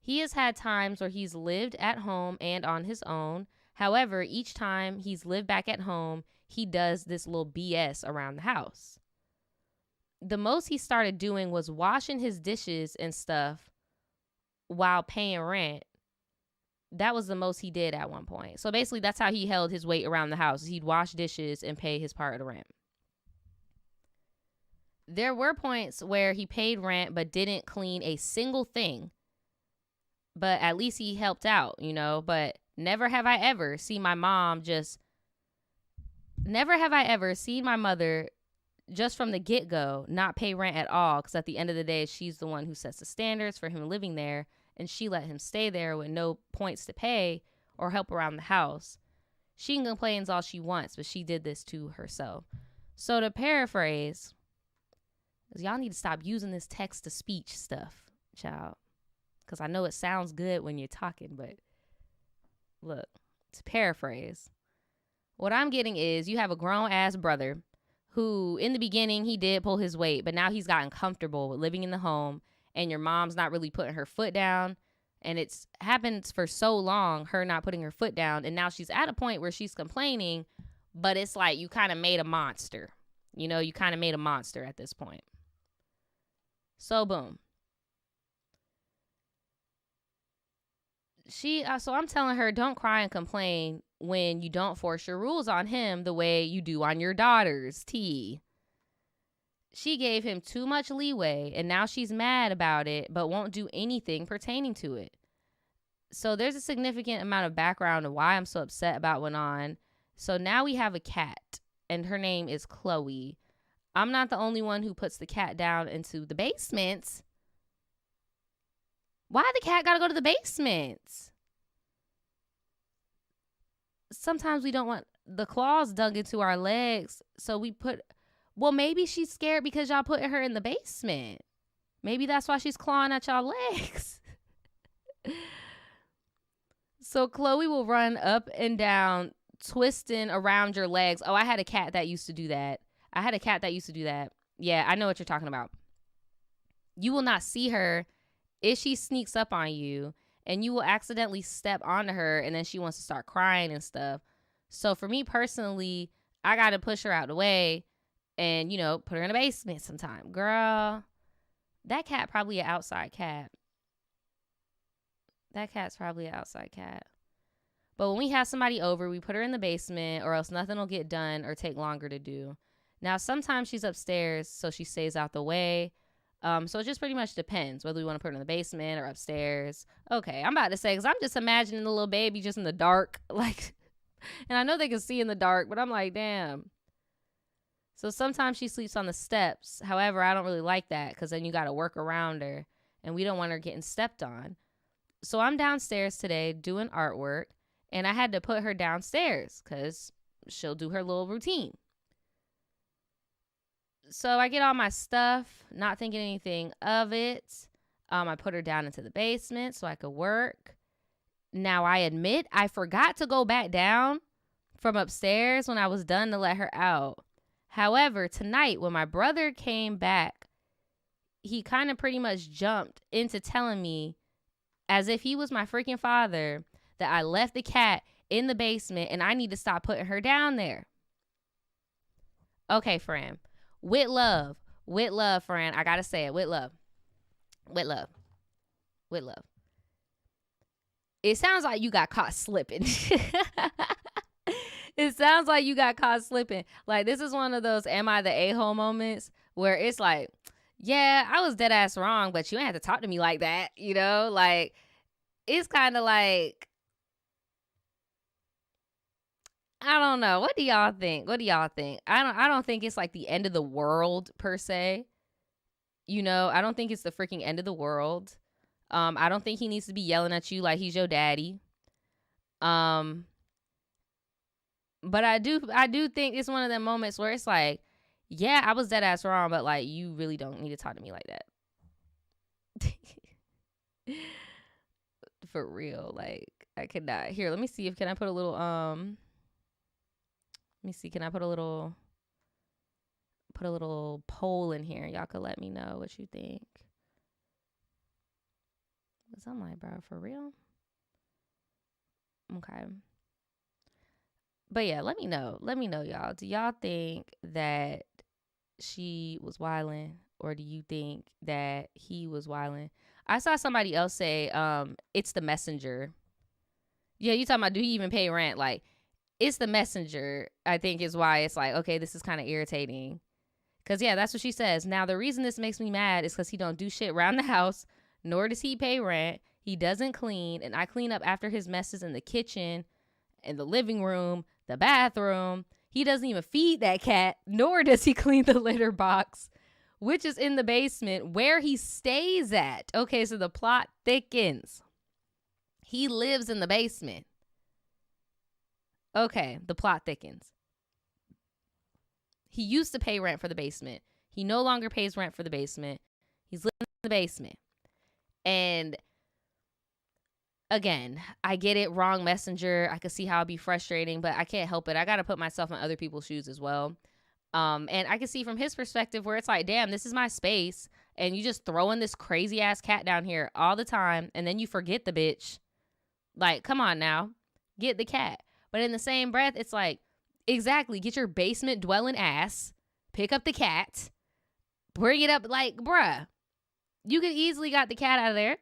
He has had times where he's lived at home and on his own. However, each time he's lived back at home, he does this little BS around the house. The most he started doing was washing his dishes and stuff while paying rent. That was the most he did at one point. So basically, that's how he held his weight around the house. He'd wash dishes and pay his part of the rent. there were points where he paid rent but didn't clean a single thing. But at least he helped out, you know. But never have I ever seen my mother just from the get-go not pay rent at all, because at the end of the day, she's the one who sets the standards for him living there, and she let him stay there with no points to pay or help around the house. She can complain all she wants, but she did this to herself. So to paraphrase, y'all need to stop using this text-to-speech stuff, child, because I know it sounds good when you're talking, but look, to paraphrase, what I'm getting is you have a grown-ass brother who, in the beginning, he did pull his weight, but now he's gotten comfortable with living in the home, and your mom's not really putting her foot down, and it's happened for so long, her not putting her foot down, and now she's at a point where she's complaining, but it's like you kind of made a monster. You know, you kind of made a monster at this point. So, boom. So I'm telling her, don't cry and complain when you don't force your rules on him the way you do on your daughters. T. She gave him too much leeway, and now she's mad about it, but won't do anything pertaining to it. So there's a significant amount of background of why I'm so upset about what went on. So now we have a cat, and her name is Chloe. I'm not the only one who puts the cat down into the basement. Why the cat gotta go to the basement? Sometimes we don't want the claws dug into our legs, so we put... Well, maybe she's scared because y'all put her in the basement. Maybe that's why she's clawing at y'all legs. So Chloe will run up and down, twisting around your legs. Oh, I had a cat that used to do that. Yeah, I know what you're talking about. You will not see her if she sneaks up on you, and you will accidentally step onto her, and then she wants to start crying and stuff. So for me personally, I got to push her out the way and, you know, put her in the basement sometime. Girl, that cat probably an outside cat. That cat's probably an outside cat. But when we have somebody over, we put her in the basement, or else nothing will get done or take longer to do. Now, sometimes she's upstairs, so she stays out the way. So it just pretty much depends whether we want to put her in the basement or upstairs. Okay, I'm about to say, because I'm just imagining the little baby just in the dark. Like, and I know they can see in the dark, but I'm like, damn. So sometimes she sleeps on the steps. However, I don't really like that, because then you got to work around her, and we don't want her getting stepped on. So I'm downstairs today doing artwork, and I had to put her downstairs because she'll do her little routine. So I get all my stuff, not thinking anything of it. I put her down into the basement so I could work. Now, I admit I forgot to go back down from upstairs when I was done to let her out. However, tonight when my brother came back, he kind of pretty much jumped into telling me, as if he was my freaking father, that I left the cat in the basement and I need to stop putting her down there. Okay, friend. With love, friend. I gotta say it. With love. It sounds like you got caught slipping. It sounds like you got caught slipping. Like, this is one of those am I the a-hole moments where it's like, yeah, I was dead ass wrong, but you ain't have to talk to me like that, you know? Like, it's kind of like, I don't know. What do y'all think? I don't think it's like the end of the world per se. You know, I don't think it's the freaking end of the world. I don't think he needs to be yelling at you like he's your daddy. But I do think it's one of them moments where it's like, yeah, I was dead ass wrong, but like, you really don't need to talk to me like that. For real. Like, I could not. Here, let me see if can I put a little can I put a little poll in here? Y'all could let me know what you think. Cause I'm like, bro, for real? Okay. But yeah, let me know, y'all. Do y'all think that she was wilding, or do you think that he was wilding? I saw somebody else say, it's the messenger. Yeah, you talking about, do he even pay rent? Like, it's the messenger, I think, is why it's like, okay, this is kind of irritating. Because, yeah, that's what she says. Now, the reason this makes me mad is because he don't do shit around the house, nor does he pay rent. He doesn't clean, and I clean up after his messes in the kitchen, in the living room, the bathroom. He doesn't even feed that cat, nor does he clean the litter box, which is in the basement where he stays at. Okay, so the plot thickens. He lives in the basement. Okay, the plot thickens. He used to pay rent for the basement. He no longer pays rent for the basement. He's living in the basement. And again, I get it, wrong messenger. I could see how it'd be frustrating, but I can't help it. I got to put myself in other people's shoes as well. And I can see from his perspective where it's like, damn, this is my space. And you just throwing this crazy ass cat down here all the time. And then you forget the bitch. Like, come on now, get the cat. But in the same breath, it's like, exactly, get your basement dwelling ass, pick up the cat, bring it up. Like, bruh, you could easily got the cat out of there.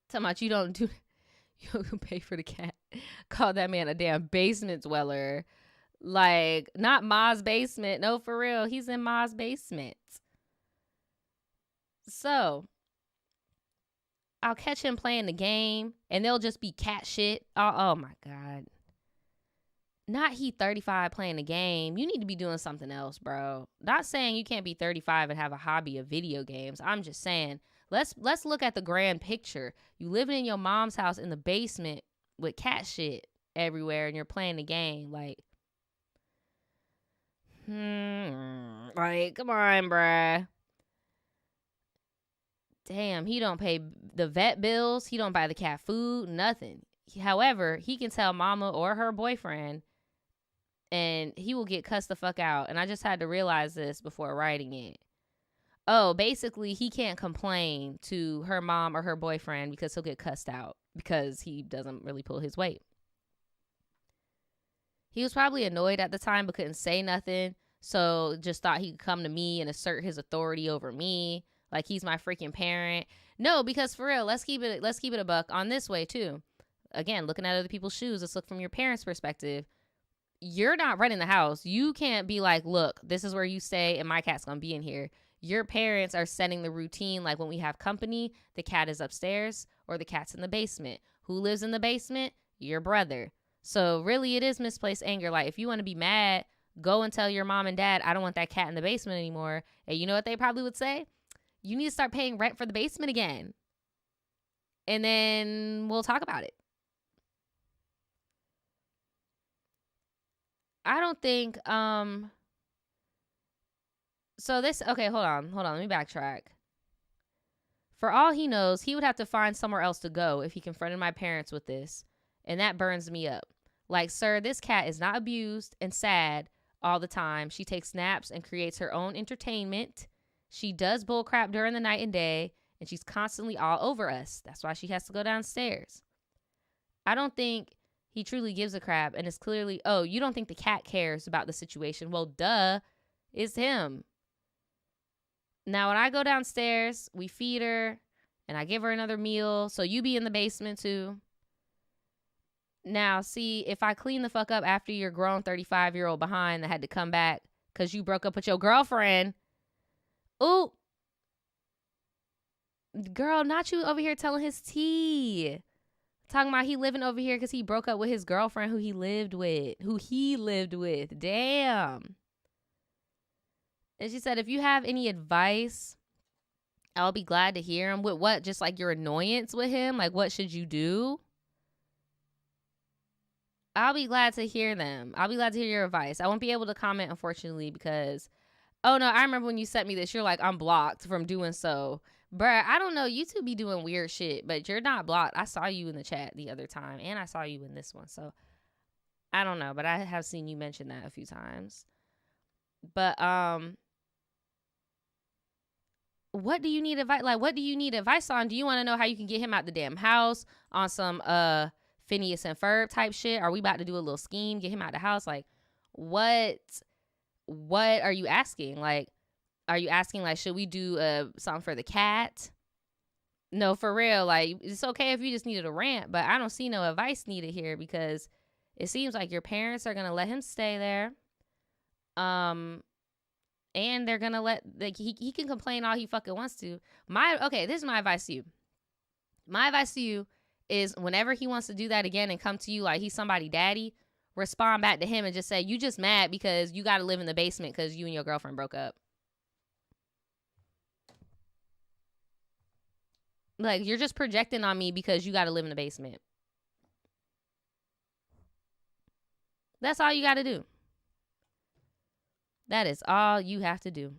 Talking about you don't pay for the cat. Call that man a damn basement dweller. Like, not Ma's basement. No, for real. He's in Ma's basement. So, I'll catch him playing the game, and they'll just be cat shit. Oh my God. Not he 35 playing the game. You need to be doing something else, bro. Not saying you can't be 35 and have a hobby of video games. I'm just saying, let's look at the grand picture. You living in your mom's house in the basement with cat shit everywhere, and you're playing the game. Like, like, come on, bruh. Damn, he don't pay the vet bills. He don't buy the cat food, nothing. However, he can tell mama or her boyfriend, and he will get cussed the fuck out. And I just had to realize this before writing it. Oh, basically, he can't complain to her mom or her boyfriend because he'll get cussed out because he doesn't really pull his weight. He was probably annoyed at the time but couldn't say nothing, so just thought he could come to me and assert his authority over me. Like he's my freaking parent. No, because for real, let's keep it a buck on this way too. Again, looking at other people's shoes, let's look from your parents' perspective. You're not running the house. You can't be like, look, this is where you stay and my cat's gonna be in here. Your parents are setting the routine. Like when we have company, the cat is upstairs or the cat's in the basement. Who lives in the basement? Your brother. So really it is misplaced anger. Like if you want to be mad, go and tell your mom and dad, I don't want that cat in the basement anymore. And you know what they probably would say? You need to start paying rent for the basement again. And then we'll talk about it. I don't think, so this, okay, hold on, let me backtrack. For all he knows, he would have to find somewhere else to go if he confronted my parents with this. And that burns me up. Like, sir, this cat is not abused and sad all the time. She takes naps and creates her own entertainment. She does bullcrap during the night and day, and she's constantly all over us. That's why she has to go downstairs. I don't think he truly gives a crap, and it's clearly, oh, you don't think the cat cares about the situation. Well, duh, it's him. Now, when I go downstairs, we feed her, and I give her another meal, so you be in the basement too. Now, see, if I clean the fuck up after your grown 35-year-old behind that had to come back because you broke up with your girlfriend, ooh, girl, not you over here telling his tea. Talking about he living over here because he broke up with his girlfriend who he lived with. Damn. And she said, if you have any advice, I'll be glad to hear him. With what? Just like your annoyance with him? Like, what should you do? I'll be glad to hear them. I'll be glad to hear your advice. I won't be able to comment, unfortunately, because, oh, no, I remember when you sent me this. You're like, I'm blocked from doing so. Bruh, I don't know. You two be doing weird shit, but you're not blocked. I saw you in the chat the other time, and I saw you in this one. So, I don't know, but I have seen you mention that a few times. But, what do you need advice? Like, what do you need advice on? Do you want to know how you can get him out the damn house on some, Phineas and Ferb type shit? Are we about to do a little scheme, get him out the house? Like, what are you asking? Like, are you asking, like, should we do something for the cat? No, for real. Like, it's okay if you just needed a rant, but I don't see no advice needed here because it seems like your parents are going to let him stay there. And they're gonna he can complain all he fucking wants to. This is my advice to you. My advice to you is whenever he wants to do that again and come to you like he's somebody daddy, respond back to him and just say, you just mad because you gotta live in the basement because you and your girlfriend broke up. Like, you're just projecting on me because you gotta live in the basement. That's all you gotta do. That is all you have to do.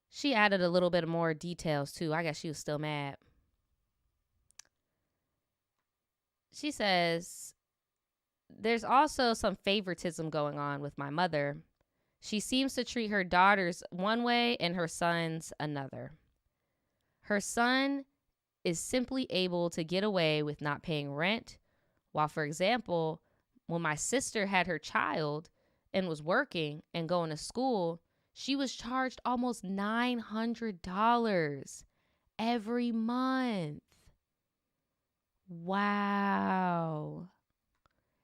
She added a little bit more details too. I guess she was still mad. She says, there's also some favoritism going on with my mother. She seems to treat her daughters one way and her sons another. Her son is simply able to get away with not paying rent, while, for example, when my sister had her child and was working and going to school, she was charged almost $900 every month. Wow.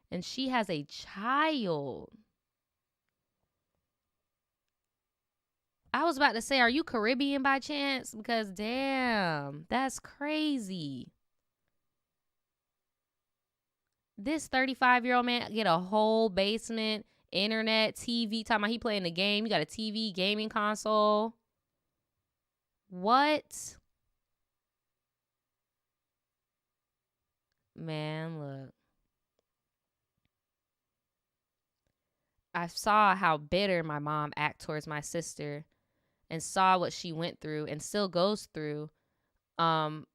And she has a child. I was about to say, are you Caribbean by chance? Because damn, that's crazy. This 35-year-old man get a whole basement, internet, TV. Talking about he playing the game. You got a TV, gaming console. What? Man, look. I saw how bitter my mom acted towards my sister and saw what she went through and still goes through. And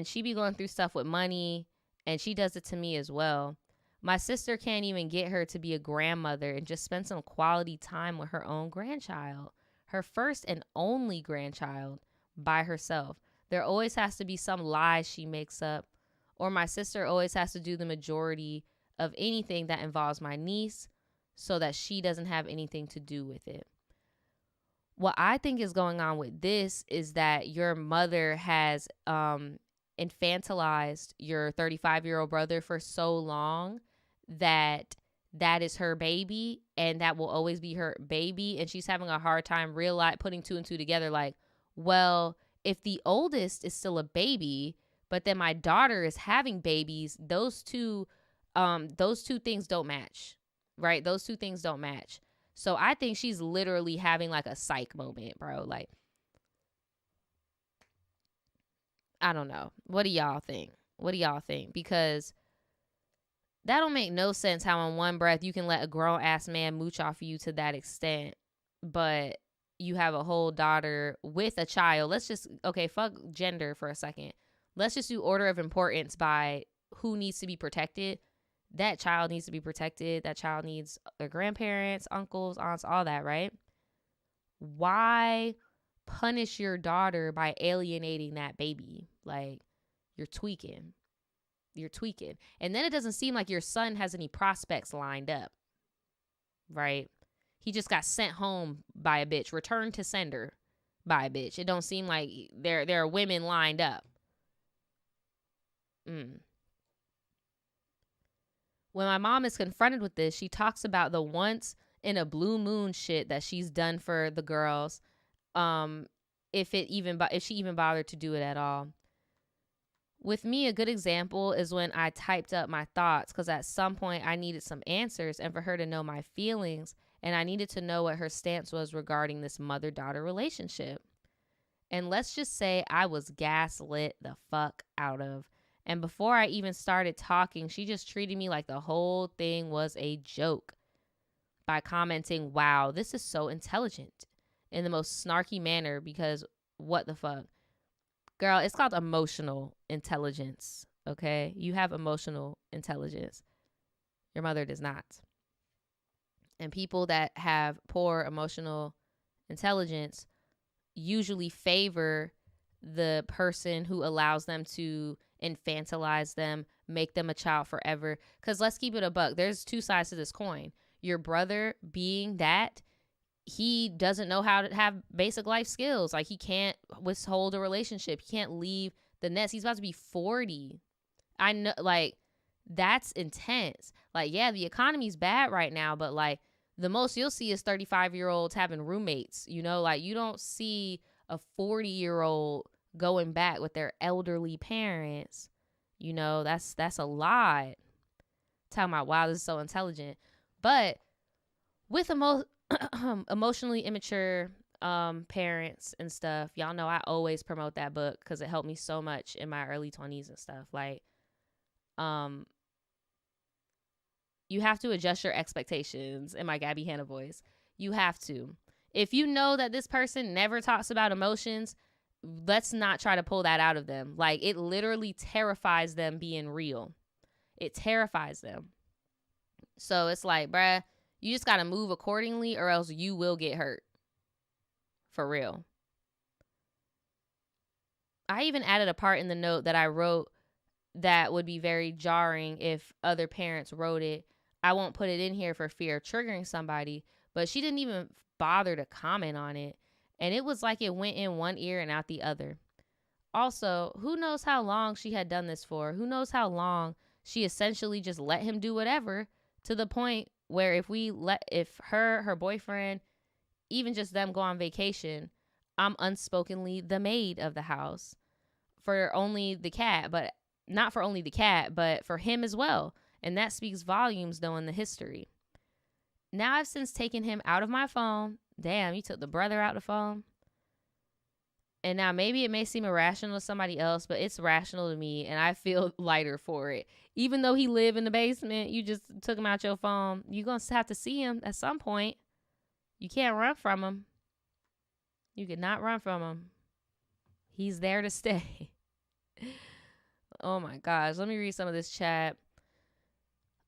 she be going through stuff with money, and she does it to me as well. My sister can't even get her to be a grandmother and just spend some quality time with her own grandchild, her first and only grandchild, by herself. There always has to be some lies she makes up, or my sister always has to do the majority of anything that involves my niece so that she doesn't have anything to do with it. What I think is going on with this is that your mother has infantilized your 35-year-old brother for so long that is her baby, and that will always be her baby, and she's having a hard time putting two and two together. Like, well, if the oldest is still a baby, but then my daughter is having babies, those two things don't match, right? Those two things don't match. So I think she's literally having like a psych moment, bro. Like, I don't know. What do y'all think? Because that don't make no sense how in one breath you can let a grown-ass man mooch off of you to that extent, but you have a whole daughter with a child. Let's just, fuck gender for a second. Let's just do order of importance by who needs to be protected. That child needs to be protected. That child needs their grandparents, uncles, aunts, all that, right? Why punish your daughter by alienating that baby? Like, you're tweaking. And then it doesn't seem like your son has any prospects lined up, right? He just got sent home by a bitch, returned to sender by a bitch. It don't seem like there are women lined up. When my mom is confronted with this, she talks about the once in a blue moon shit that she's done for the girls, if she even bothered to do it at all. With me, a good example is when I typed up my thoughts, because at some point I needed some answers and for her to know my feelings, and I needed to know what her stance was regarding this mother-daughter relationship. And let's just say I was gaslit the fuck out of. And before I even started talking, she just treated me like the whole thing was a joke by commenting, "Wow, this is so intelligent," in the most snarky manner, because what the fuck? Girl, it's called emotional intelligence, okay? You have emotional intelligence. Your mother does not. And people that have poor emotional intelligence usually favor the person who allows them to infantilize them, make them a child forever. Because let's keep it a buck. There's two sides to this coin. Your brother being that he doesn't know how to have basic life skills. Like, he can't withhold a relationship. He can't leave the nest. He's about to be 40. I know, like, that's intense. Like, yeah, the economy's bad right now, but like the most you'll see is 35-year-olds having roommates, you know, like you don't see a 40-year-old going back with their elderly parents. You know, that's a lot. Talking about, wow, this is so intelligent. But with emotionally immature parents and stuff, y'all know I always promote that book because it helped me so much in my early 20s and stuff. Like, you have to adjust your expectations in my Gabby Hanna voice. You have to. If you know that this person never talks about emotions, let's not try to pull that out of them. Like, it literally terrifies them being real. It terrifies them. So it's like, bruh, you just got to move accordingly or else you will get hurt. For real. I even added a part in the note that I wrote that would be very jarring if other parents wrote it. I won't put it in here for fear of triggering somebody, but she didn't even bother to comment on it. And it was like it went in one ear and out the other. Also, who knows how long she had done this for? Who knows how long she essentially just let him do whatever, to the point where if her boyfriend, even just them go on vacation, I'm unspokenly the maid of the house for only the cat, but not for only the cat, but for him as well. And that speaks volumes, knowing the history. Now I've since taken him out of my phone. Damn, you took the brother out the phone. And now maybe it may seem irrational to somebody else, but it's rational to me, and I feel lighter for it. Even though he live in the basement, you just took him out your phone. You're going to have to see him at some point. You can't run from him. You cannot run from him. He's there to stay. Oh my gosh. Let me read some of this chat.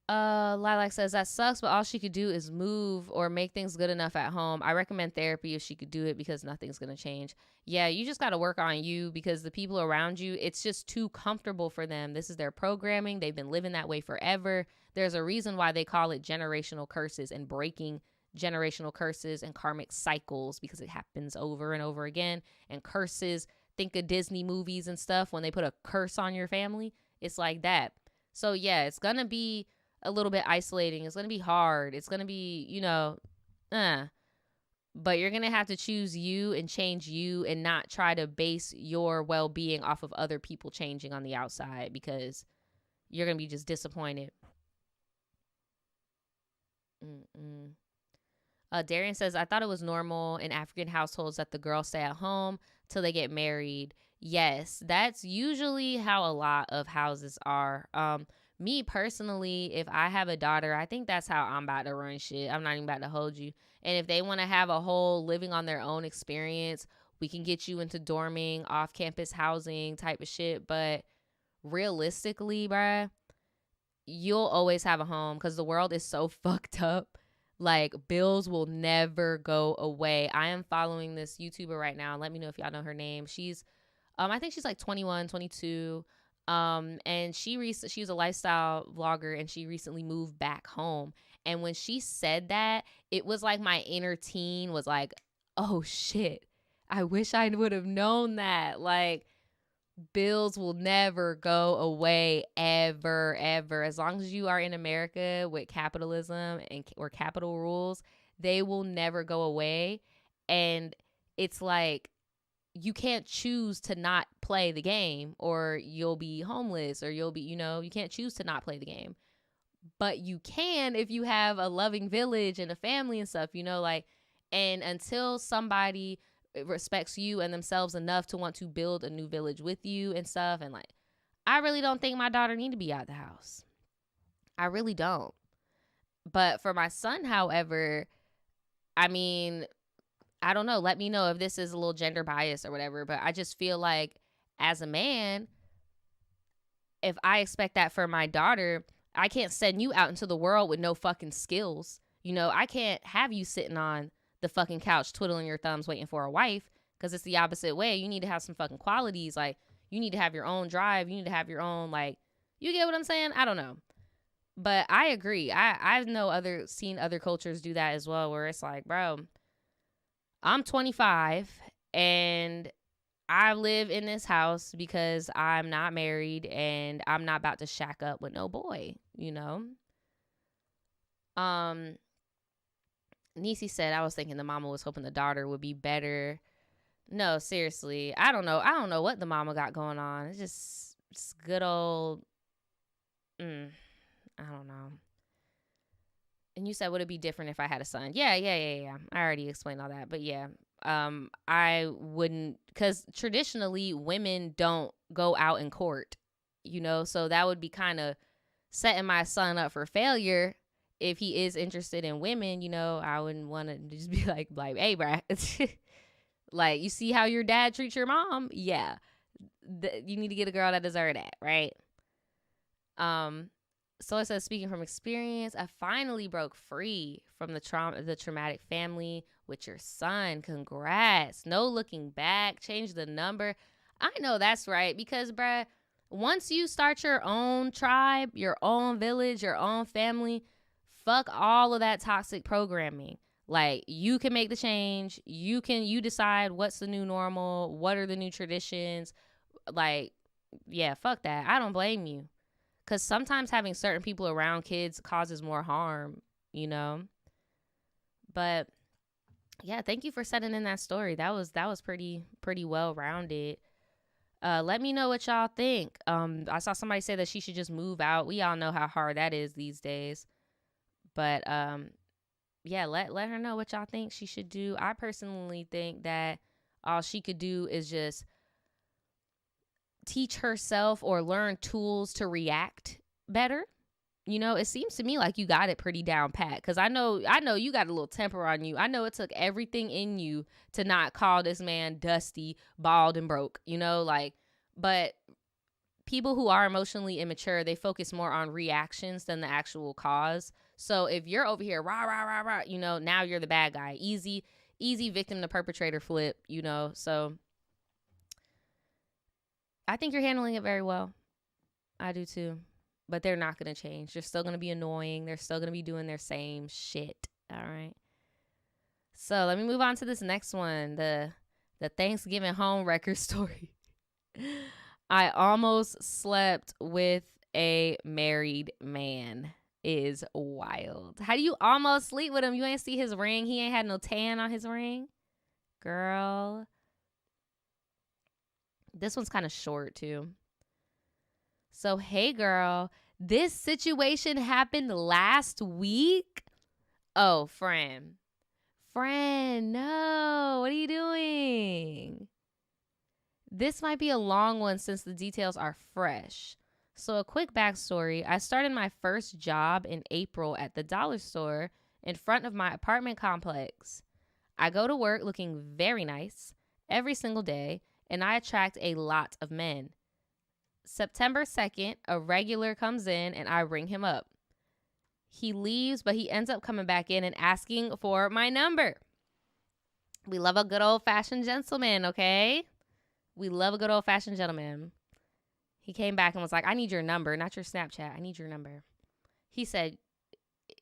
Lilac says, that sucks, but all she could do is move or make things good enough at home. I recommend therapy if she could do it, because nothing's going to change. Yeah, you just got to work on you, because the people around you, it's just too comfortable for them. This is their programming. They've been living that way forever. There's a reason why they call it generational curses and breaking generational curses and karmic cycles, because it happens over and over again. And curses, think of Disney movies and stuff. When they put a curse on your family, it's like that. So yeah, it's going to be a little bit isolating. It's going to be hard. It's going to be, but you're going to have to choose you and change you, and not try to base your well-being off of other people changing on the outside, because you're going to be just disappointed. Darian says, I thought it was normal in African households that the girls stay at home till they get married. Yes, that's usually how a lot of houses are. Me personally, if I have a daughter, I think that's how I'm about to run shit. I'm not even about to hold you. And if they want to have a whole living on their own experience, we can get you into dorming, off-campus housing type of shit. But realistically, bruh, you'll always have a home, because the world is so fucked up. Like, bills will never go away. I am following this YouTuber right now. Let me know if y'all know her name. She's, I think she's like 21, 22. And she's a lifestyle vlogger, and she recently moved back home. And when she said that, it was like my inner teen was like, oh shit, I wish I would have known that. Like, bills will never go away, ever, ever. As long as you are in America with capitalism or capital rules, they will never go away. And it's like, you can't choose to not play the game, or you'll be homeless, or you'll be, you can't choose to not play the game. But you can if you have a loving village and a family and stuff, and until somebody respects you and themselves enough to want to build a new village with you and stuff. And like, I really don't think my daughter need to be out the house. I really don't. But for my son, however, I mean, I don't know. Let me know if this is a little gender bias or whatever. But I just feel like, as a man, if I expect that for my daughter, I can't send you out into the world with no fucking skills. I can't have you sitting on the fucking couch twiddling your thumbs waiting for a wife, because it's the opposite way. You need to have some fucking qualities. Like, you need to have your own drive. You need to have your own, like, you get what I'm saying? I don't know. But I agree. I've seen other cultures do that as well, where it's like, bro, I'm 25 and I live in this house because I'm not married and I'm not about to shack up with no boy, you know? Nisi said, I was thinking the mama was hoping the daughter would be better. No, seriously. I don't know. I don't know what the mama got going on. It's just good old, I don't know. And you said, would it be different if I had a son? Yeah. I already explained all that. But yeah, I wouldn't, because traditionally women don't go out in court, you know? So that would be kind of setting my son up for failure. If he is interested in women, you know, I wouldn't want to just be like, hey, bruh, like, you see how your dad treats your mom? Yeah. You need to get a girl that deserves that, right? So it says, speaking from experience, I finally broke free from the traumatic family with your son. Congrats. No looking back. Change the number. I know that's right, because, bruh, once you start your own tribe, your own village, your own family, fuck all of that toxic programming. Like, you can make the change. You decide what's the new normal. What are the new traditions? Like, yeah, fuck that. I don't blame you. Because sometimes having certain people around kids causes more harm, you know? But yeah, thank you for sending in that story. That was pretty well-rounded. Let me know what y'all think. I saw somebody say that she should just move out. We all know how hard that is these days. But yeah, let her know what y'all think she should do. I personally think that all she could do is just teach herself or learn tools to react better. You know, it seems to me like you got it pretty down pat, because I know you got a little temper on you. I know it took everything in you to not call this man dusty, bald, and broke, you know, like, but people who are emotionally immature, they focus more on reactions than the actual cause. So if you're over here, rah, rah, rah, rah, you know, now you're the bad guy. Easy victim to perpetrator flip, you know. So I think you're handling it very well. I do too. But they're not going to change. They're still going to be annoying. They're still going to be doing their same shit. All right. So let me move on to this next one. The Thanksgiving home wrecker story. I almost slept with a married man is wild. How do you almost sleep with him? You ain't see his ring. He ain't had no tan on his ring. Girl. This one's kind of short too. So, hey girl, this situation happened last week. Oh, friend, no, what are you doing? This might be a long one since the details are fresh. So, a quick backstory. I started my first job in April at the dollar store in front of my apartment complex. I go to work looking very nice every single day, and I attract a lot of men. September 2nd, a regular comes in and I ring him up. He leaves, but he ends up coming back in and asking for my number. We love a good old-fashioned gentleman, okay? We love a good old-fashioned gentleman. He came back and was like, I need your number, not your Snapchat. I need your number. He said,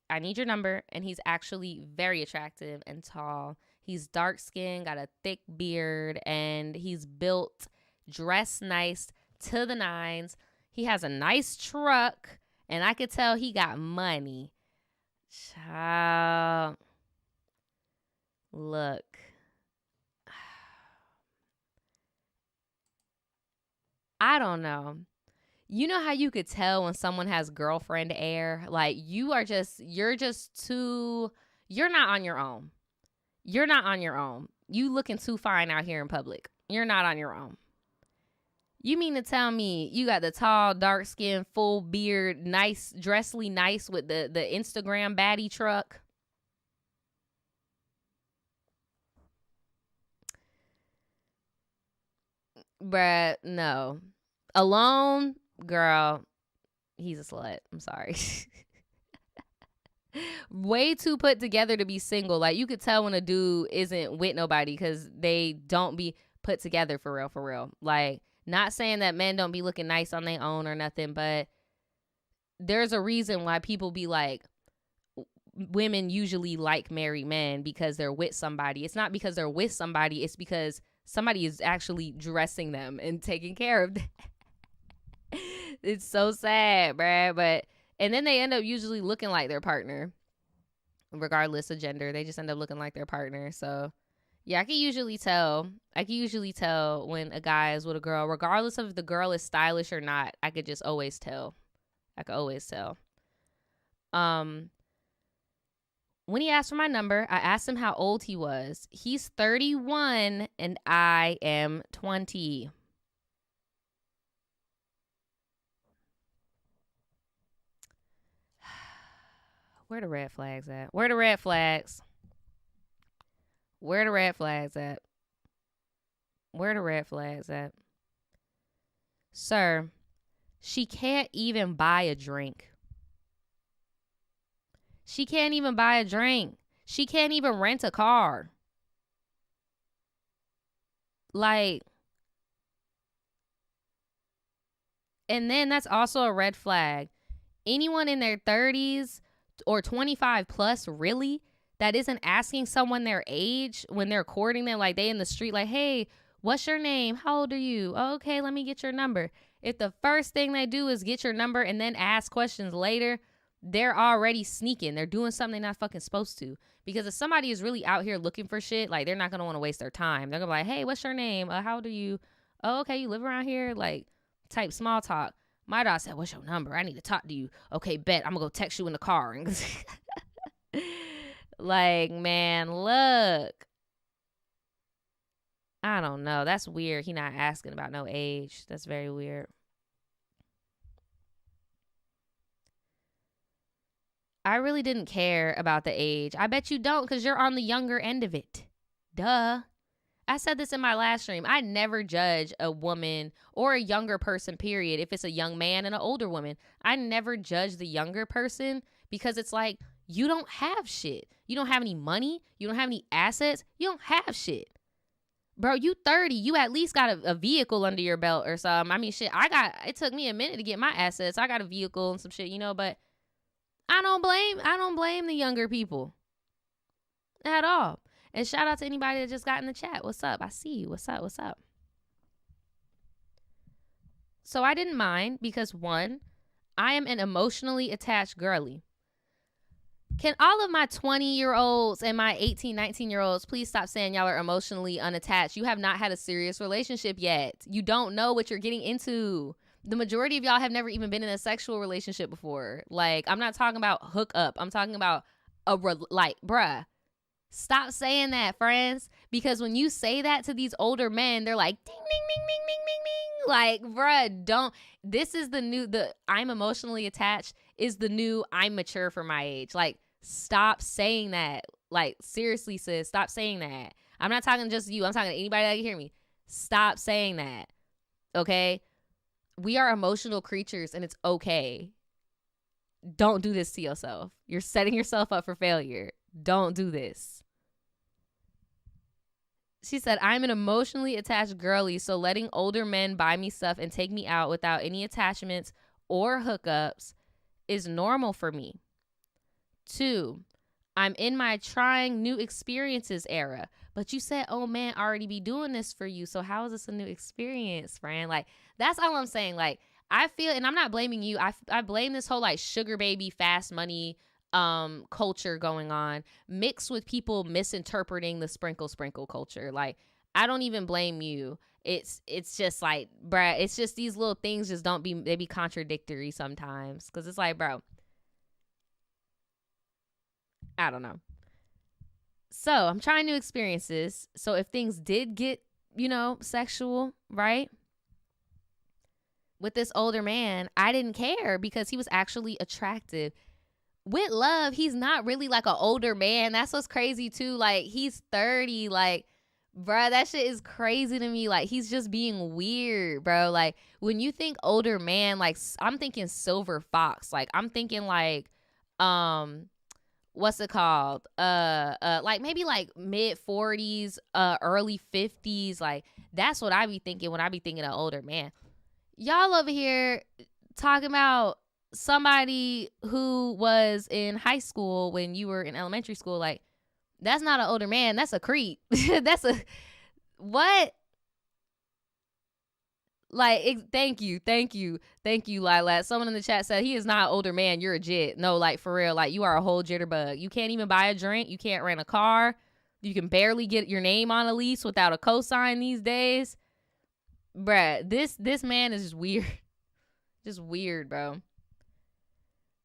I need your number, and he's actually very attractive and tall. He's dark-skinned, got a thick beard, and he's built, dressed nice, to the nines. He has a nice truck, and I could tell he got money. Child. Look. I don't know. You know how you could tell when someone has girlfriend air? Like, you're not on your own. You're not on your own. You looking too fine out here in public. You're not on your own. You mean to tell me you got the tall, dark skin, full beard, nice, dressly nice with the Instagram baddie truck? Bruh, no. Alone, girl, he's a slut. I'm sorry. Way too put together to be single. Like, you could tell when a dude isn't with nobody because they don't be put together for real. Like, not saying that men don't be looking nice on their own or nothing, but there's a reason why people be like, women usually like married men because they're with somebody. It's not because they're with somebody. It's because somebody is actually dressing them and taking care of them. It's so sad, bruh. And then they end up usually looking like their partner, regardless of gender. They just end up looking like their partner. So yeah, I can usually tell when a guy is with a girl, regardless of if the girl is stylish or not. I could just always tell. I could always tell. When he asked for my number, I asked him how old he was. He's 31 and I am 20. Where the red flags at? Where the red flags? Where the red flags at? Where the red flags at? Sir, she can't even buy a drink. She can't even buy a drink. She can't even rent a car. Like, and then that's also a red flag. Anyone in their 30s or 25 plus, really, that isn't asking someone their age when they're courting them, like they in the street, like, hey, what's your name? How old are you? Oh, okay, let me get your number. If the first thing they do is get your number and then ask questions later, they're already sneaking. They're doing something they're not fucking supposed to. Because if somebody is really out here looking for shit, like, they're not going to want to waste their time. They're going to be like, hey, what's your name? How old are you? Oh, okay, you live around here? Like, type small talk. My dog said, what's your number? I need to talk to you. Okay, bet. I'm going to go text you in the car. Like, man, look. I don't know. That's weird. He not asking about no age. That's very weird. I really didn't care about the age. I bet you don't, because you're on the younger end of it. Duh. I said this in my last stream. I never judge a woman or a younger person, period. If it's a young man and an older woman, I never judge the younger person, because it's like, you don't have shit. You don't have any money. You don't have any assets. You don't have shit. Bro, you 30. You at least got a vehicle under your belt or something. I mean, shit, it took me a minute to get my assets. I got a vehicle and some shit, but I don't blame the younger people at all. And shout out to anybody that just got in the chat. What's up? I see you. What's up? So I didn't mind because, one, I am an emotionally attached girly. Can all of my 20-year-olds and my 18, 19-year-olds please stop saying y'all are emotionally unattached? You have not had a serious relationship yet. You don't know what you're getting into. The majority of y'all have never even been in a sexual relationship before. Like, I'm not talking about hook up. I'm talking about bruh. Stop saying that, friends. Because when you say that to these older men, they're like, ding, ding, ding, ding, ding, ding, ding. Like, bruh, don't. This is the I'm emotionally attached is the new I'm mature for my age. Like, stop saying that. Like, seriously, sis, stop saying that. I'm not talking just you. I'm talking to anybody that can hear me. Stop saying that. Okay? We are emotional creatures and it's okay. Don't do this to yourself. You're setting yourself up for failure. Don't do this. She said, I'm an emotionally attached girly, so letting older men buy me stuff and take me out without any attachments or hookups is normal for me. 2, I'm in my trying new experiences era. But you said, oh man, I already be doing this for you. So how is this a new experience, friend? Like, that's all I'm saying. Like, I feel, and I'm not blaming you. I blame this whole like sugar baby, fast money culture going on, mixed with people misinterpreting the sprinkle culture. Like, I don't even blame you. It's just like, bruh, it's just these little things just they be contradictory sometimes. Cause it's like, bro, I don't know. So I'm trying new experiences. So if things did get, sexual, right? With this older man, I didn't care because he was actually attractive. With love, he's not really like an older man. That's what's crazy too. Like, he's 30. Like, bruh, that shit is crazy to me. Like, he's just being weird, bro. Like, when you think older man, like, I'm thinking silver fox. Like, I'm thinking like, what's it called? Like maybe like mid 40s, early 50s. Like, that's what I be thinking when I be thinking of older man. Y'all over here talking about somebody who was in high school when you were in elementary school. Like, that's not an older man. That's a creep. What? Like, thank you, Lilat. Someone in the chat said he is not an older man. You're a jit. No, like for real, like you are a whole jitterbug. You can't even buy a drink. You can't rent a car. You can barely get your name on a lease without a cosign these days, bruh. This man is just weird, just weird, bro.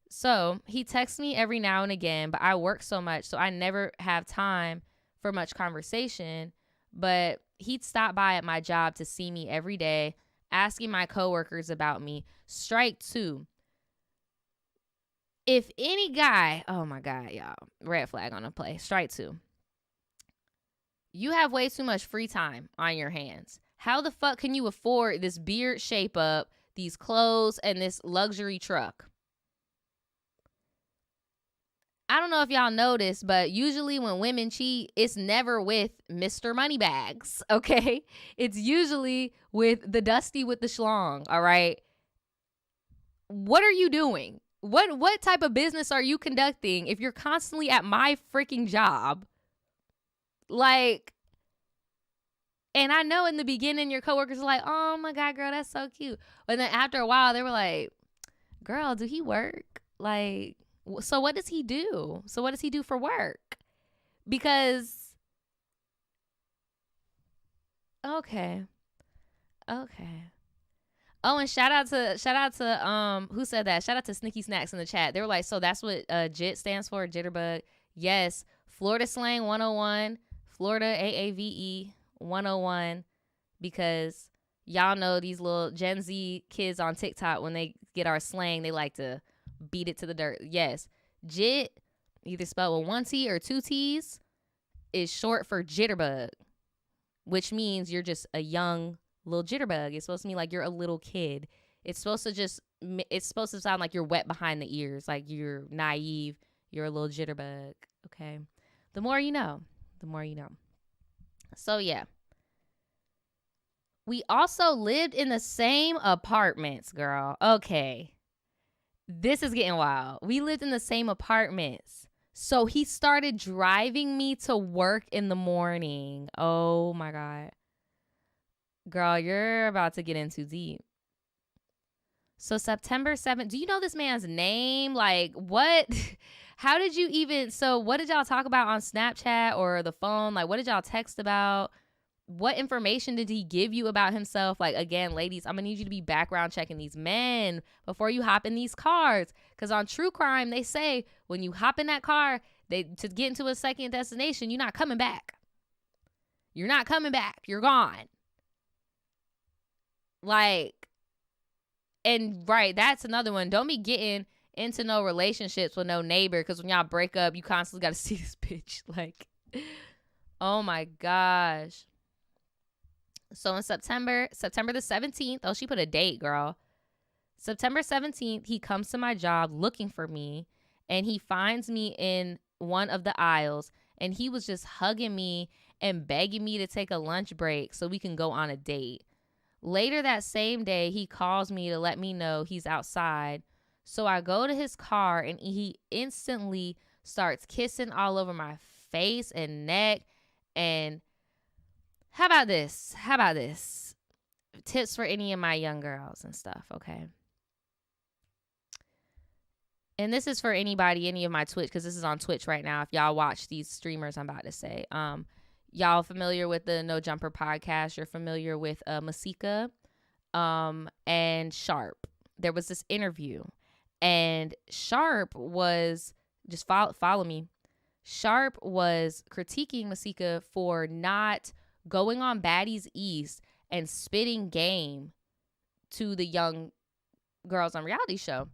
So he texts me every now and again, but I work so much, so I never have time for much conversation. But he'd stop by at my job to see me every day, asking my coworkers about me. Strike 2. If any guy, oh my God, y'all, red flag on the play. Strike 2. You have way too much free time on your hands. How the fuck can you afford this beard shape up, these clothes, and this luxury truck? I don't know if y'all noticed, but usually when women cheat, it's never with Mr. Moneybags, okay? It's usually with the Dusty with the schlong, all right? What are you doing? What type of business are you conducting if you're constantly at my freaking job? Like, and I know in the beginning your coworkers are like, oh my God, girl, that's so cute. But then after a while, they were like, girl, do he work? Like, so what does he do? So what does he do for work? Because, okay. Oh, and shout out to who said that? Shout out to Snicky Snacks in the chat. They were like, so that's what JIT stands for, jitterbug. Yes, Florida slang 101, Florida AAVE 101, because y'all know these little Gen Z kids on TikTok, when they get our slang, they like to beat it to the dirt. Yes, JIT, either spelled with 1 T or 2 T's, is short for jitterbug, which means you're just a young little jitterbug. It's supposed to mean like you're a little kid. It's supposed to sound like you're wet behind the ears, like you're naive, you're a little jitterbug. Okay, the more you know. So yeah, we also lived in the same apartments, girl. Okay, this is getting wild. We lived in the same apartments. So he started driving me to work in the morning. Oh my God. Girl, you're about to get in too deep. So September 7th, do you know this man's name? Like, what? How did you even, so what did y'all talk about on Snapchat or the phone? Like, what did y'all text about? What information did he give you about himself? Like, again, ladies, I'm going to need you to be background checking these men before you hop in these cars. Because on true crime, they say when you hop in that car, to get into a second destination, you're not coming back. You're not coming back. You're gone. Like, and right, that's another one. Don't be getting into no relationships with no neighbor, because when y'all break up, you constantly got to see this bitch. Like, oh my gosh. So in September the 17th, oh, she put a date, girl. September 17th, he comes to my job looking for me, and he finds me in one of the aisles, and he was just hugging me and begging me to take a lunch break so we can go on a date. Later that same day, he calls me to let me know he's outside. So I go to his car, and he instantly starts kissing all over my face and neck. And how about this? Tips for any of my young girls and stuff, okay? And this is for anybody, any of my Twitch, because this is on Twitch right now. If y'all watch these streamers, I'm about to say, y'all familiar with the No Jumper podcast? You're familiar with Masika and Sharp. There was this interview, and Sharp was, just follow me. Sharp was critiquing Masika for not going on Baddies East and spitting game to the young girls on reality show.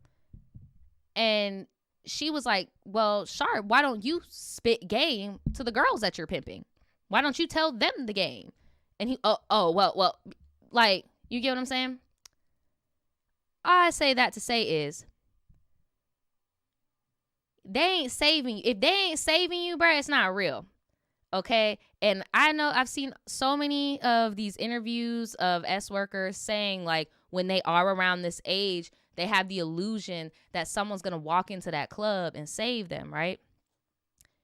And she was like, well, Sharp, why don't you spit game to the girls that you're pimping? Why don't you tell them the game? And he, well, like, you get what I'm saying? All I say that to say is, they ain't saving you. If they ain't saving you, bro, it's not real. Okay? And I know I've seen so many of these interviews of S workers saying, like, when they are around this age, they have the illusion that someone's going to walk into that club and save them, right?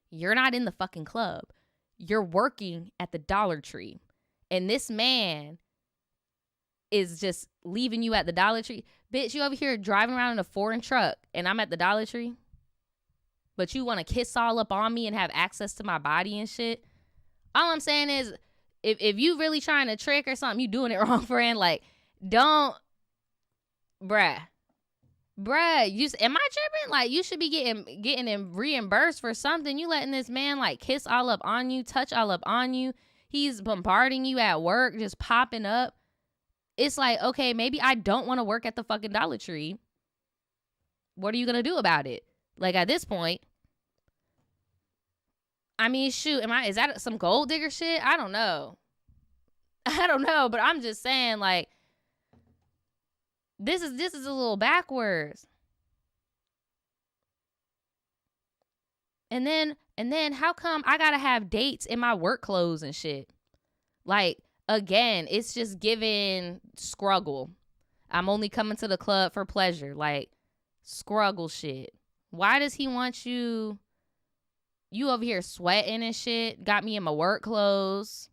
You're not in the fucking club. You're working at the Dollar Tree. and this man is just leaving you at the Dollar Tree. Bitch, you over here driving around in a foreign truck and I'm at the Dollar Tree? But you want to kiss all up on me and have access to my body and shit? All I'm saying is, if you really trying to trick or something, you doing it wrong, friend. Like, don't, bruh, you am I tripping? Like, you should be getting him reimbursed for something. You letting this man like kiss all up on you, touch all up on you. He's bombarding you at work, just popping up. It's like, okay, maybe I don't want to work at the fucking Dollar Tree. What are you gonna do about it? Like, at this point, I mean, shoot, is that some gold digger shit? I don't know, but I'm just saying, like, this is a little backwards. And then how come I gotta have dates in my work clothes and shit? Like, again, it's just giving scruggle. I'm only coming to the club for pleasure. Like, scruggle shit. Why does he want you over here sweating and shit? Got me in my work clothes.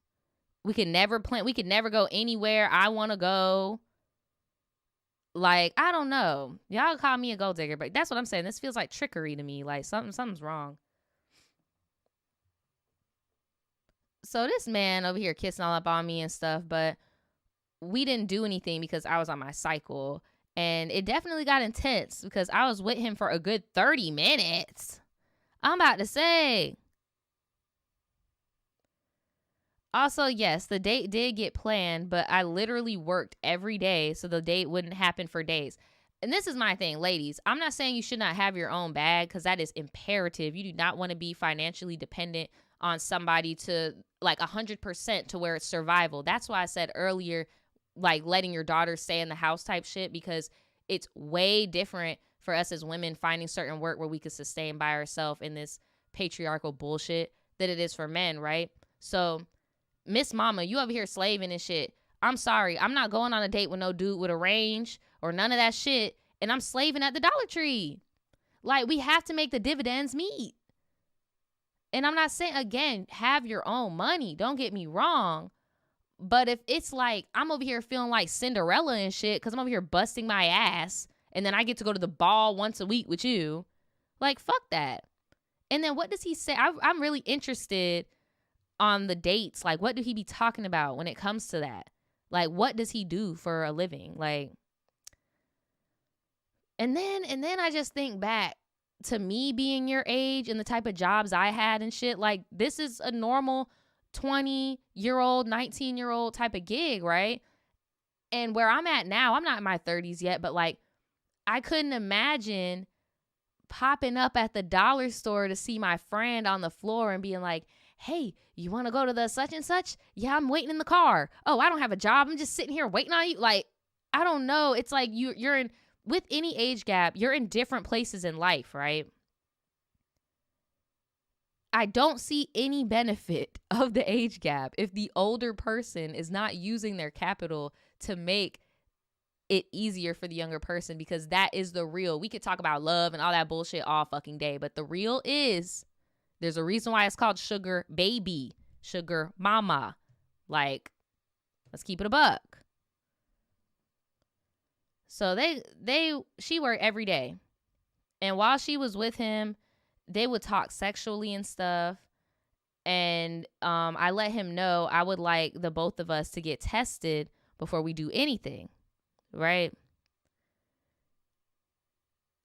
We could never plan. We could never go anywhere I want to go. Like, I don't know. Y'all call me a gold digger, but that's what I'm saying. This feels like trickery to me. Like, something's wrong. So this man over here kissing all up on me and stuff, but we didn't do anything because I was on my cycle. And it definitely got intense because I was with him for a good 30 minutes. I'm about to say. Also, yes, the date did get planned, but I literally worked every day, so the date wouldn't happen for days. And this is my thing, ladies. I'm not saying you should not have your own bag because that is imperative. You do not want to be financially dependent on somebody to like 100% to where it's survival. That's why I said earlier, like letting your daughter stay in the house type shit, because it's way different for us as women finding certain work where we could sustain by ourselves in this patriarchal bullshit than it is for men, right? So, Miss Mama, you over here slaving and shit. I'm sorry. I'm not going on a date with no dude with a range or none of that shit, and I'm slaving at the Dollar Tree. Like, we have to make the dividends meet. And I'm not saying, again, have your own money. Don't get me wrong. But if it's like, I'm over here feeling like Cinderella and shit because I'm over here busting my ass and then I get to go to the ball once a week with you, like, fuck that. And then what does he say? I'm really interested on the dates. Like, what do he be talking about when it comes to that? Like, what does he do for a living? Like, and then I just think back to me being your age and the type of jobs I had and shit. Like, this is a normal 20-year-old, 19-year-old type of gig, right? And where I'm at now, I'm not in my 30s yet, but like, I couldn't imagine popping up at the dollar store to see my friend on the floor and being like, hey, you want to go to the such and such? Yeah, I'm waiting in the car. Oh, I don't have a job. I'm just sitting here waiting on you. Like, I don't know. It's like you're in, with any age gap, you're in different places in life, right? I don't see any benefit of the age gap if the older person is not using their capital to make it easier for the younger person, because that is the real. We could talk about love and all that bullshit all fucking day, but the real is, there's a reason why it's called sugar baby, sugar mama. Like, let's keep it a buck. So she worked every day. And while she was with him, they would talk sexually and stuff. And I let him know I would like the both of us to get tested before we do anything, right?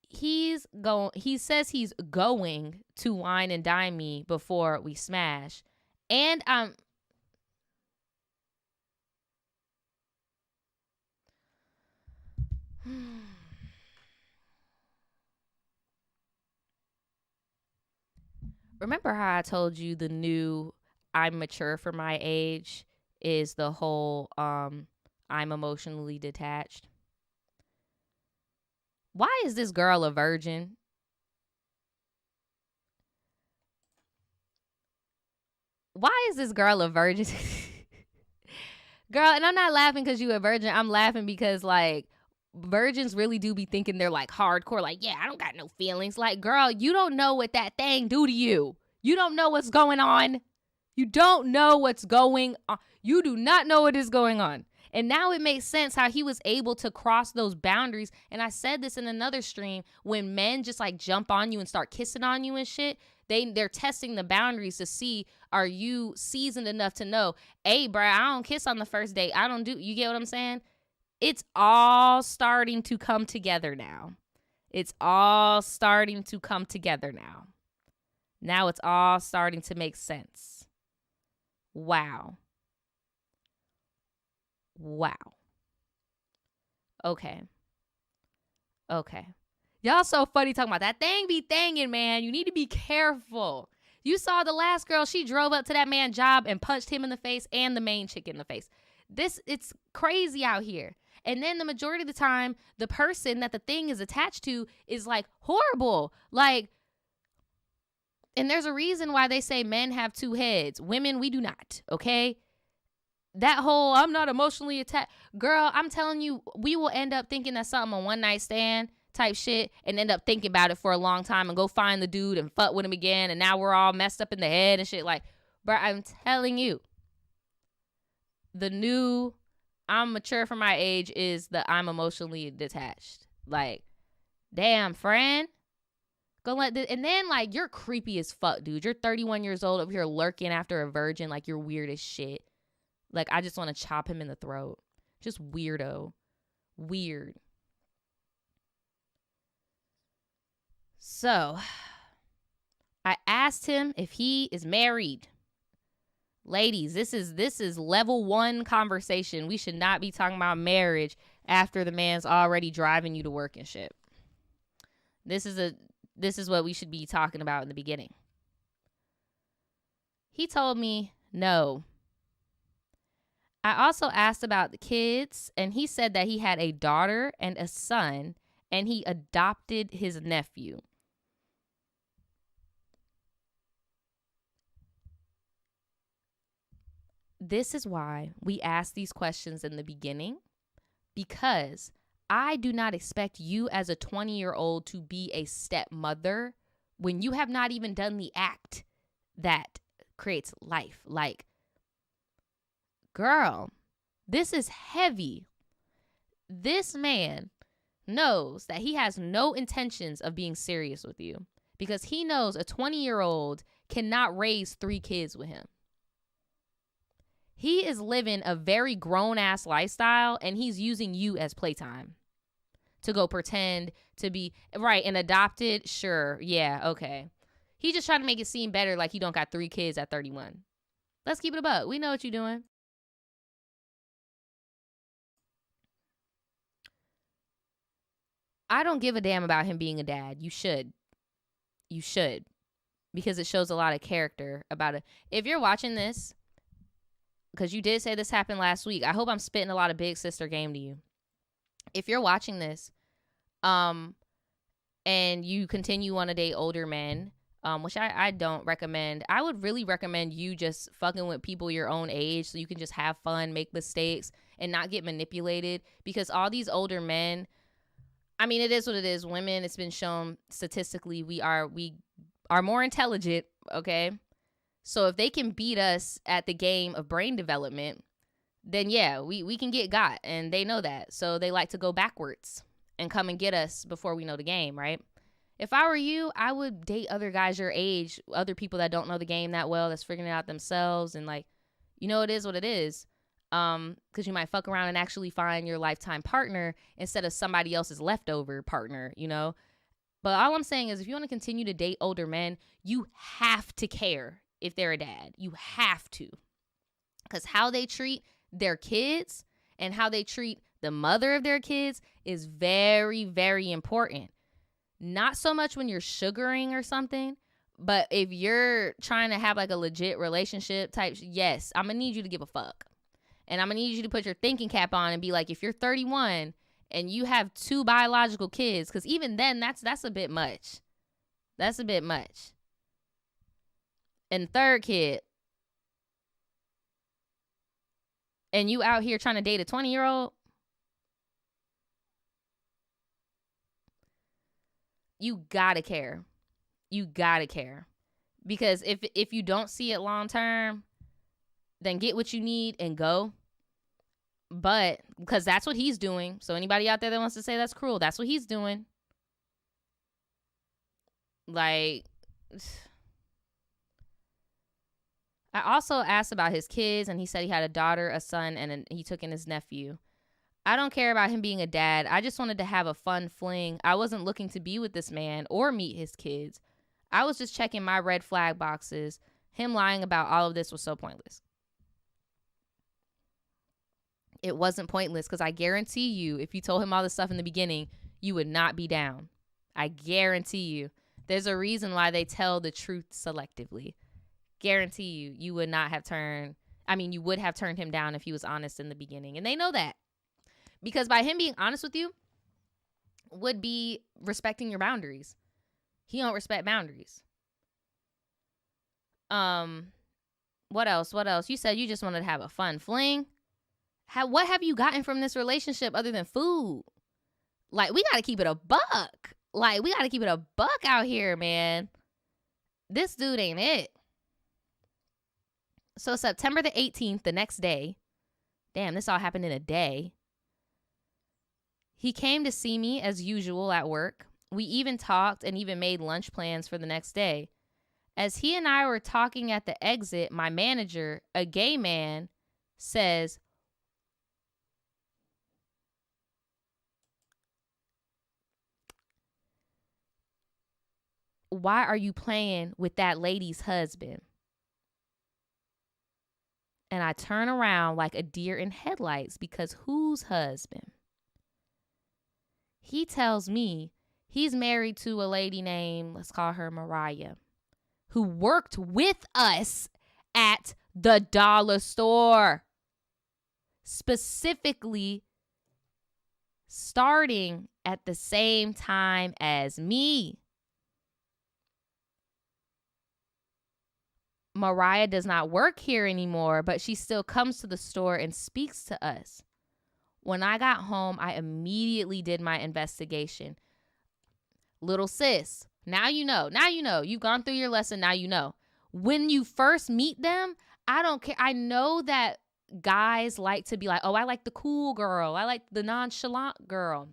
He says he's going to wine and dine me before we smash. And remember how I told you the new I'm mature for my age is the whole I'm emotionally detached? Why is this girl a virgin? Why is this girl a virgin? Girl, and I'm not laughing because you a virgin. I'm laughing because, like, virgins really do be thinking they're, like, hardcore. Like, yeah, I don't got no feelings. Like, girl, you don't know what that thing do to you. You don't know what's going on. You don't know what's going on. You do not know what is going on. And now it makes sense how he was able to cross those boundaries. And I said this in another stream, when men just like jump on you and start kissing on you and shit, they're testing the boundaries to see, are you seasoned enough to know, hey, bro, I don't kiss on the first date. I don't do, you get what I'm saying? It's all starting to come together now. It's all starting to come together now. Now it's all starting to make sense. Wow. Wow. Okay. Y'all so funny talking about that thing be thangin', man. You need to be careful. You saw the last girl, she drove up to that man's job and punched him in the face and the main chick in the face. It's crazy out here. And then the majority of the time, the person that the thing is attached to is like horrible. Like, and there's a reason why they say men have two heads. Women, we do not, okay? That whole, I'm not emotionally attached. Girl, I'm telling you, we will end up thinking that's something, a one night stand type shit, and end up thinking about it for a long time and go find the dude and fuck with him again. And now we're all messed up in the head and shit. Like, bro, I'm telling you, the new I'm mature for my age is the I'm emotionally detached. Like, damn, friend. Go let this, and then like, you're creepy as fuck, dude. You're 31 years old over here lurking after a virgin. Like, you're weird as shit. Like, I just want to chop him in the throat. Just weirdo. Weird. So, I asked him if he is married. Ladies, this is level 1 conversation. We should not be talking about marriage after the man's already driving you to work and shit. This is what we should be talking about in the beginning. He told me no. I also asked about the kids, and he said that he had a daughter and a son, and he adopted his nephew. This is why we ask these questions in the beginning, because I do not expect you as a 20-year-old to be a stepmother when you have not even done the act that creates life. Like, girl, this is heavy. This man knows that he has no intentions of being serious with you because he knows a 20-year-old cannot raise 3 kids with him. He is living a very grown-ass lifestyle, and he's using you as playtime to go pretend to be, right, and adopted, sure, yeah, okay. He just trying to make it seem better like he don't got 3 kids at 31. Let's keep it a buck. We know what you're doing. I don't give a damn about him being a dad. You should. You should. Because it shows a lot of character about it. If you're watching this, because you did say this happened last week, I hope I'm spitting a lot of big sister game to you. If you're watching this, and you continue on to date older men, which I don't recommend. I would really recommend you just fucking with people your own age so you can just have fun, make mistakes, and not get manipulated. Because all these older men, I mean, it is what it is. Women, it's been shown statistically, we are more intelligent, okay? So if they can beat us at the game of brain development, then yeah, we can get got, and they know that. So they like to go backwards and come and get us before we know the game, right? If I were you, I would date other guys your age, other people that don't know the game that well, that's figuring it out themselves, and like, you know, it is what it is. Because you might fuck around and actually find your lifetime partner instead of somebody else's leftover partner, you know? But all I'm saying is, if you want to continue to date older men, you have to care if they're a dad. You have to. Because how they treat their kids and how they treat the mother of their kids is very, very important. Not so much when you're sugaring or something, but if you're trying to have like a legit relationship type, yes, I'm going to need you to give a fuck. And I'm going to need you to put your thinking cap on and be like, if you're 31 and you have 2 biological kids, because even then, that's a bit much. That's a bit much. And 3rd kid, and you out here trying to date a 20-year-old, you gotta care. You gotta care. Because if you don't see it long term, then get what you need and go. But because that's what he's doing. So anybody out there that wants to say that's cruel, that's what he's doing. Like, I also asked about his kids, and he said he had a daughter, a son, and he took in his nephew. I don't care about him being a dad. I just wanted to have a fun fling. I wasn't looking to be with this man or meet his kids. I was just checking my red flag boxes. Him lying about all of this was so pointless. It wasn't pointless because I guarantee you, if you told him all this stuff in the beginning, you would not be down. I guarantee you. There's a reason why they tell the truth selectively. Guarantee you, you would have turned him down if he was honest in the beginning. And they know that. Because by him being honest with you would be respecting your boundaries. He don't respect boundaries. What else? You said you just wanted to have a fun fling. What have you gotten from this relationship other than food? Like, we got to keep it a buck. Like, we got to keep it a buck out here, man. This dude ain't it. So September the 18th, the next day. Damn, this all happened in a day. He came to see me as usual at work. We even talked and even made lunch plans for the next day. As he and I were talking at the exit, my manager, a gay man, says, "Why are you playing with that lady's husband?" And I turn around like a deer in headlights because whose husband? He tells me he's married to a lady named, let's call her Mariah, who worked with us at the dollar store. Specifically, starting at the same time as me. Mariah does not work here anymore, but she still comes to the store and speaks to us. When I got home, I immediately did my investigation. Little sis, now you know. Now you know. You've gone through your lesson. Now you know. When you first meet them, I don't care. I know that guys like to be like, oh, I like the cool girl. I like the nonchalant girl.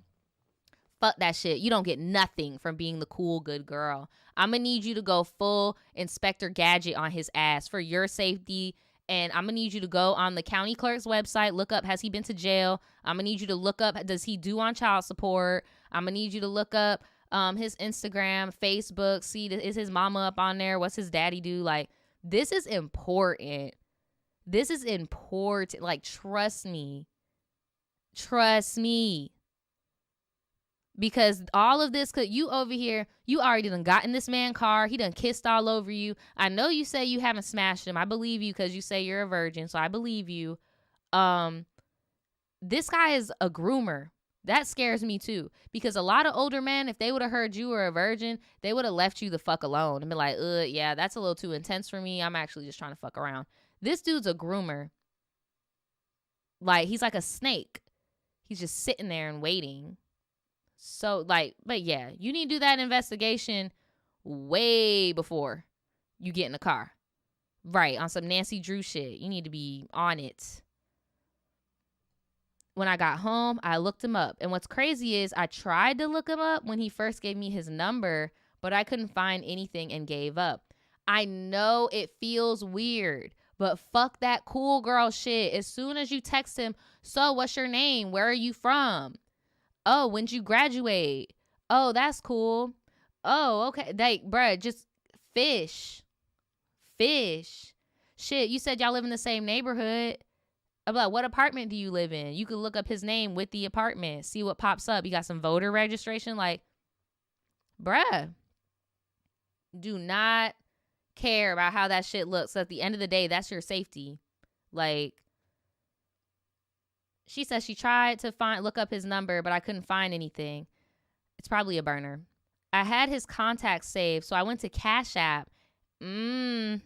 Fuck that shit. You don't get nothing from being the cool, good girl. I'm going to need you to go full Inspector Gadget on his ass for your safety. And I'm going to need you to go on the county clerk's website, look up, has he been to jail? I'm going to need you to look up, does he do on child support? I'm going to need you to look up his Instagram, Facebook, see, is his mama up on there? What's his daddy do? Like, this is important. This is important. Like, trust me. Trust me. Because all of this, you over here, you already done got in this man's car. He done kissed all over you. I know you say you haven't smashed him. I believe you because you say you're a virgin. So I believe you. This guy is a groomer. That scares me too. Because a lot of older men, if they would have heard you were a virgin, they would have left you the fuck alone and been like, yeah, that's a little too intense for me. I'm actually just trying to fuck around. This dude's a groomer. Like, he's like a snake. He's just sitting there and waiting. So, like, but yeah, you need to do that investigation way before you get in the car. Right, on some Nancy Drew shit. You need to be on it. When I got home, I looked him up. And what's crazy is I tried to look him up when he first gave me his number, but I couldn't find anything and gave up. I know it feels weird, but fuck that cool girl shit. As soon as you text him, so what's your name? Where are you from? Oh, when'd you graduate? Oh, that's cool. Oh, okay. Like, bruh, just fish. Shit, you said y'all live in the same neighborhood. I'm like, what apartment do you live in? You could look up his name with the apartment. See what pops up. You got some voter registration? Like, bruh. Do not care about how that shit looks. At the end of the day, that's your safety. Like, she says she tried to look up his number, but I couldn't find anything. It's probably a burner. I had his contacts saved, so I went to Cash App and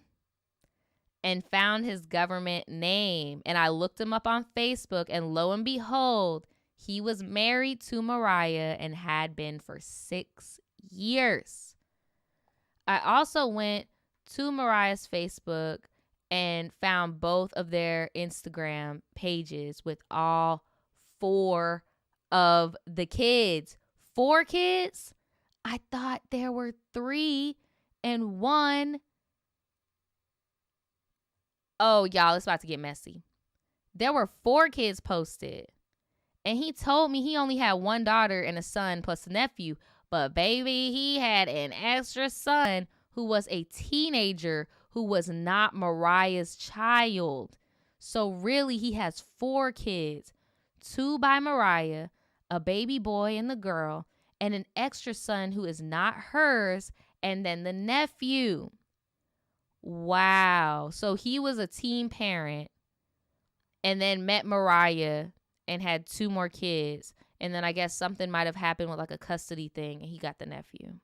found his government name. And I looked him up on Facebook, and lo and behold, he was married to Mariah and had been for 6 years. I also went to Mariah's Facebook and found both of their Instagram pages with all 4 of the kids. 4 kids? I thought there were 3 and 1. Oh, y'all, it's about to get messy. There were 4 kids posted. And he told me he only had 1 daughter and a son plus a nephew. But baby, he had an extra son who was a teenager who was not Mariah's child. So really, he has 4 kids. 2 by Mariah, a baby boy and the girl, and an extra son who is not hers, and then the nephew. Wow. So he was a teen parent and then met Mariah and had 2 more kids. And then I guess something might have happened with like a custody thing and he got the nephew.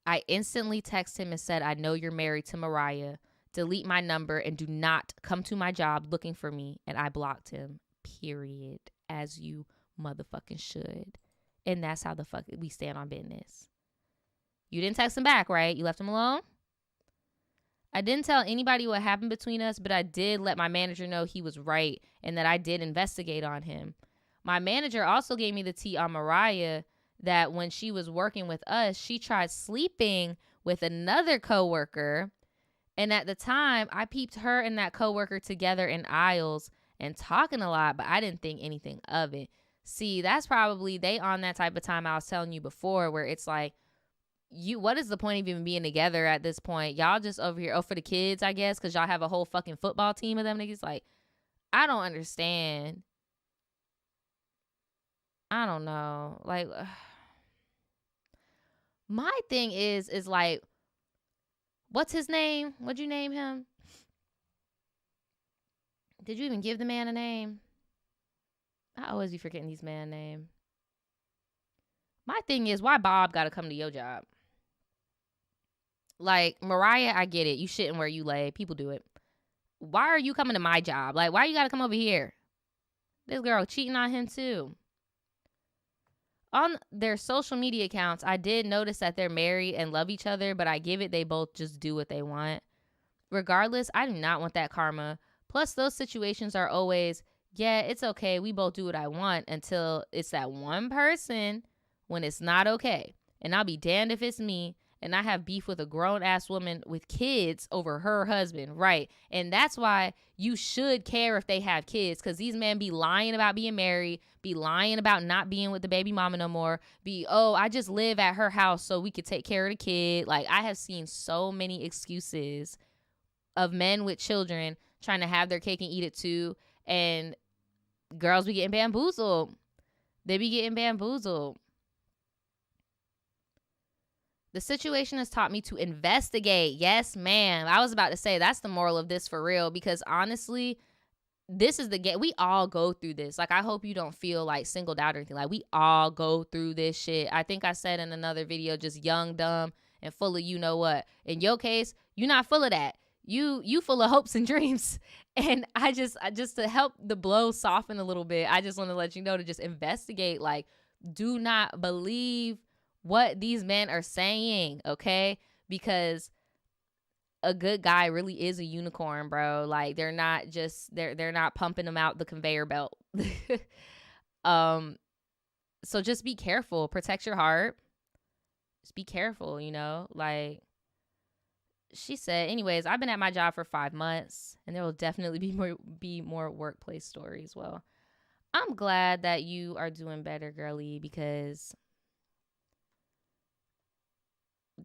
I instantly texted him and said, I know you're married to Mariah. Delete my number and do not come to my job looking for me. And I blocked him, period, as you motherfucking should. And that's how the fuck we stand on business. You didn't text him back, right? You left him alone? I didn't tell anybody what happened between us, but I did let my manager know he was right and that I did investigate on him. My manager also gave me the tea on Mariah that when she was working with us, she tried sleeping with another coworker. And at the time, I peeped her and that coworker together in aisles and talking a lot, but I didn't think anything of it. See, that's probably they on that type of time I was telling you before where it's like, what is the point of even being together at this point? Y'all just over here, for the kids, I guess, because y'all have a whole fucking football team of them niggas. Like, I don't understand. I don't know. Like, my thing is like, what's his name? What'd you name him? Did you even give the man a name? I always be forgetting these man name. My thing is, why Bob got to come to your job? Like, Mariah, I get it. You shitting where you lay. People do it. Why are you coming to my job? Like, why you got to come over here? This girl cheating on him too. On their social media accounts, I did notice that they're married and love each other, but I give it they both just do what they want. Regardless, I do not want that karma. Plus, those situations are always, yeah, it's okay. We both do what I want until it's that one person when it's not okay. And I'll be damned if it's me and I have beef with a grown-ass woman with kids over her husband, right? And that's why you should care if they have kids, because these men be lying about being married, be lying about not being with the baby mama no more, I just live at her house so we could take care of the kid. Like, I have seen so many excuses of men with children trying to have their cake and eat it too, and girls be getting bamboozled. They be getting bamboozled. The situation has taught me to investigate. Yes, ma'am. I was about to say that's the moral of this for real, because honestly, this is the game. We all go through this. Like, I hope you don't feel like singled out or anything. Like, we all go through this shit. I think I said in another video, just young, dumb, and full of you know what. In your case, you're not full of that. You full of hopes and dreams. And I just to help the blow soften a little bit, I just want to let you know to just investigate. Like, do not believe what these men are saying, okay? Because a good guy really is a unicorn, bro. Like, they're not just they're not pumping them out the conveyor belt. So just be careful. Protect your heart. Just be careful, you know? Like, she said, anyways, I've been at my job for 5 months, and there will definitely be more workplace stories. Well, I'm glad that you are doing better, girly, because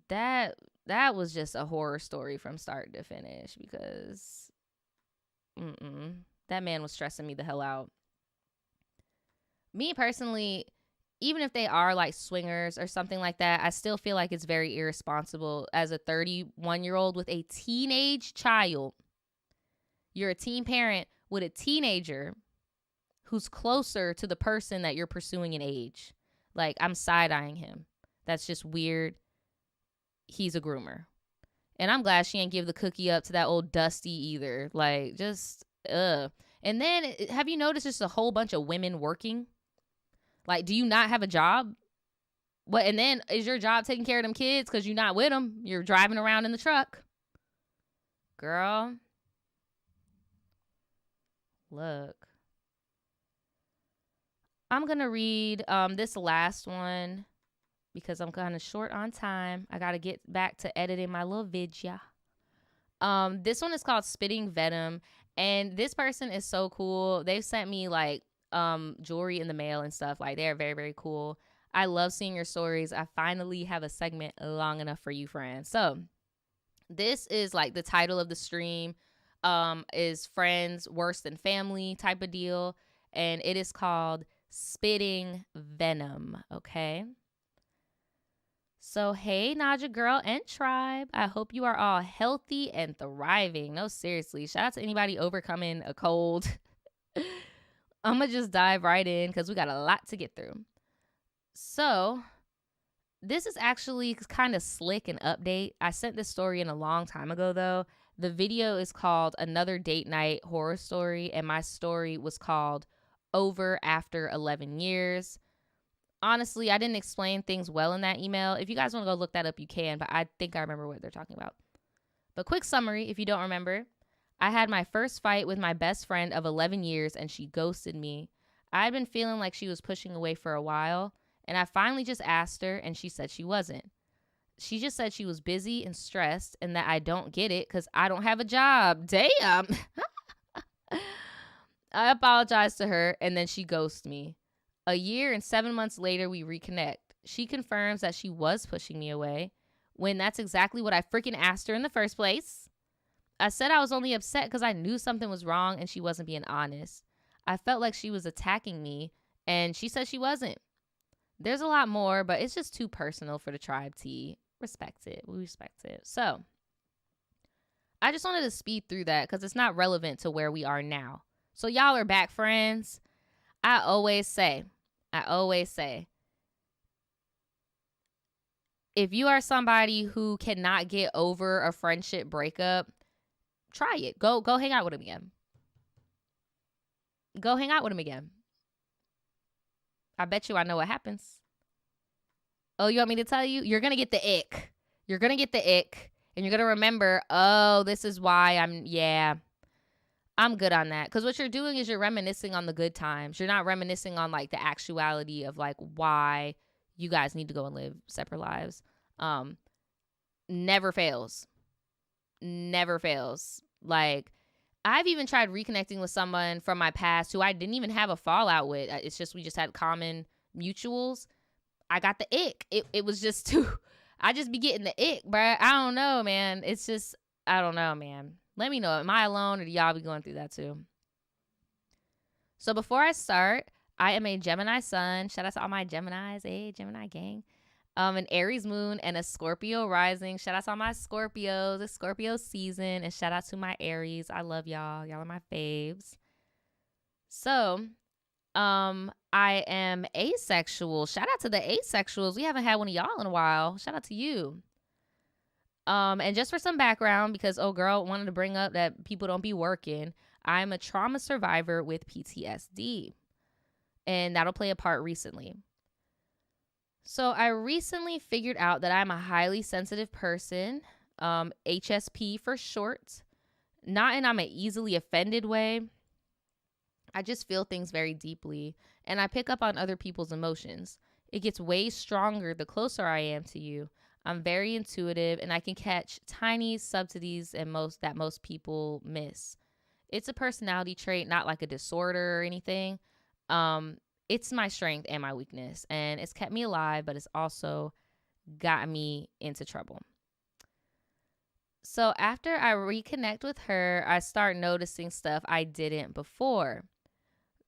that was just a horror story from start to finish, because that man was stressing me the hell out. Me personally, even if they are like swingers or something like that, I still feel like it's very irresponsible as a 31-year-old with a teenage child. You're a teen parent with a teenager who's closer to the person that you're pursuing in age. Like, I'm side-eyeing him. That's just weird. He's a groomer. And I'm glad she ain't give the cookie up to that old Dusty either. Like, just, And then, have you noticed there's a whole bunch of women working? Like, do you not have a job? What? And then, is your job taking care of them kids because you're not with them? You're driving around in the truck. Girl, look. I'm going to read this last one because I'm kind of short on time. I got to get back to editing my little video. This one is called Spitting Venom, and this person is so cool. They've sent me like jewelry in the mail and stuff. Like, they're very, very cool. I love seeing your stories. I finally have a segment long enough for you, friends. So this is like the title of the stream, is Friends Worse Than Family type of deal, and it is called Spitting Venom. Okay. So, hey, Naja girl and tribe. I hope you are all healthy and thriving. No, seriously. Shout out to anybody overcoming a cold. I'm going to just dive right in because we got a lot to get through. So, this is actually kind of slick and update. I sent this story in a long time ago, though. The video is called Another Date Night Horror Story, and my story was called Over After 11 Years. Honestly, I didn't explain things well in that email. If you guys want to go look that up, you can, but I think I remember what they're talking about. But quick summary, if you don't remember, I had my first fight with my best friend of 11 years, and she ghosted me. I had been feeling like she was pushing away for a while, and I finally just asked her, and she said she wasn't. She just said she was busy and stressed, and that I don't get it because I don't have a job. Damn. I apologized to her, and then she ghosted me. A year and 7 months later, we reconnect. She confirms that she was pushing me away when that's exactly what I freaking asked her in the first place. I said I was only upset because I knew something was wrong and she wasn't being honest. I felt like she was attacking me, and she said she wasn't. There's a lot more, but it's just too personal for the tribe T. Respect it. We respect it. So, I just wanted to speed through that because it's not relevant to where we are now. So, y'all are back, friends. I always say, if you are somebody who cannot get over a friendship breakup, try it. Go hang out with him again. Go hang out with him again. I bet you I know what happens. Oh, you want me to tell you? You're going to get the ick. You're going to get the ick. And you're going to remember, oh, this is why I'm good on that. Because what you're doing is you're reminiscing on the good times. You're not reminiscing on like the actuality of like why you guys need to go and live separate lives. Never fails. Never fails. Like, I've even tried reconnecting with someone from my past who I didn't even have a fallout with. It's just we just had common mutuals. I got the ick. It was just too. I just be getting the ick, bruh. I don't know, man. It's just, I don't know, man. Let me know. Am I alone or do y'all be going through that too? So before I start, I am a Gemini sun. Shout out to all my Geminis. Hey, Gemini gang. An Aries moon and a Scorpio rising. Shout out to all my Scorpios. It's Scorpio season. And shout out to my Aries. I love y'all. Y'all are my faves. So, I am asexual. Shout out to the asexuals. We haven't had one of y'all in a while. Shout out to you. And just for some background, because girl wanted to bring up that people don't be working, I'm a trauma survivor with PTSD, and that'll play a part recently. So I recently figured out that I'm a highly sensitive person, HSP for short, not in I'm an easily offended way. I just feel things very deeply, and I pick up on other people's emotions. It gets way stronger the closer I am to you. I'm very intuitive, and I can catch tiny subtleties and that most people miss. It's a personality trait, not like a disorder or anything. It's my strength and my weakness, and it's kept me alive, but it's also got me into trouble. So after I reconnect with her, I start noticing stuff I didn't before.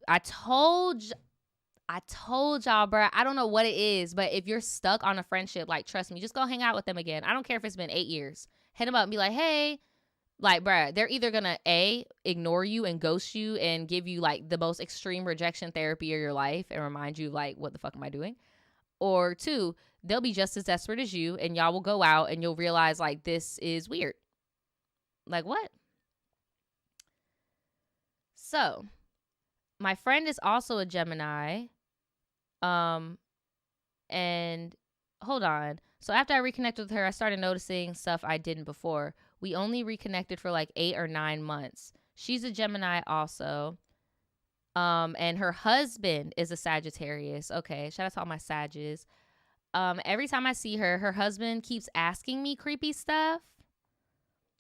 I told y'all, bro, I don't know what it is, but if you're stuck on a friendship, like, trust me, just go hang out with them again. I don't care if it's been 8 years. Hit them up and be like, hey, like, bruh, they're either gonna ignore you and ghost you and give you like the most extreme rejection therapy of your life and remind you like, what the fuck am I doing? Or 2, they'll be just as desperate as you, and y'all will go out and you'll realize like, this is weird. Like, what? So my friend is also a Gemini. And hold on. So after I reconnected with her, I started noticing stuff I didn't before. We only reconnected for like 8 or 9 months. She's a Gemini also. And her husband is a Sagittarius. Okay, shout out to all my Saggies. Every time I see her, her husband keeps asking me creepy stuff.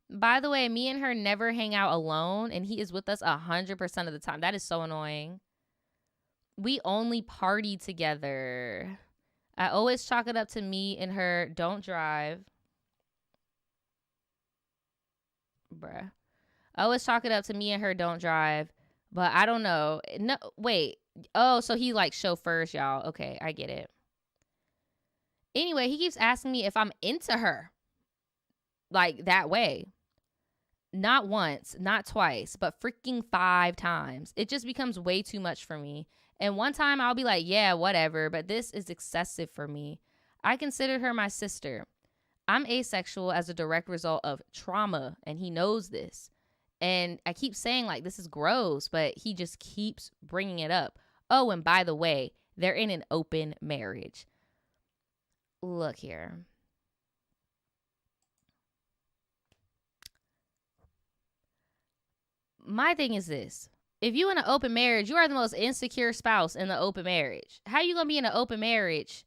By the way, me and her never hang out alone, and he is with us 100% of the time. That is so annoying. We only party together. I always chalk it up to me and her don't drive. Bruh. I always chalk it up to me and her don't drive. But I don't know. No, wait. Oh, so he like chauffeurs y'all. Okay, I get it. Anyway, he keeps asking me if I'm into her. Like that way. Not once, not twice, but freaking 5 times. It just becomes way too much for me. And one time I'll be like, yeah, whatever, but this is excessive for me. I consider her my sister. I'm asexual as a direct result of trauma, and he knows this. And I keep saying, like, this is gross, but he just keeps bringing it up. Oh, and by the way, they're in an open marriage. Look here. My thing is this. If you in an open marriage, you are the most insecure spouse in the open marriage. How you gonna be in an open marriage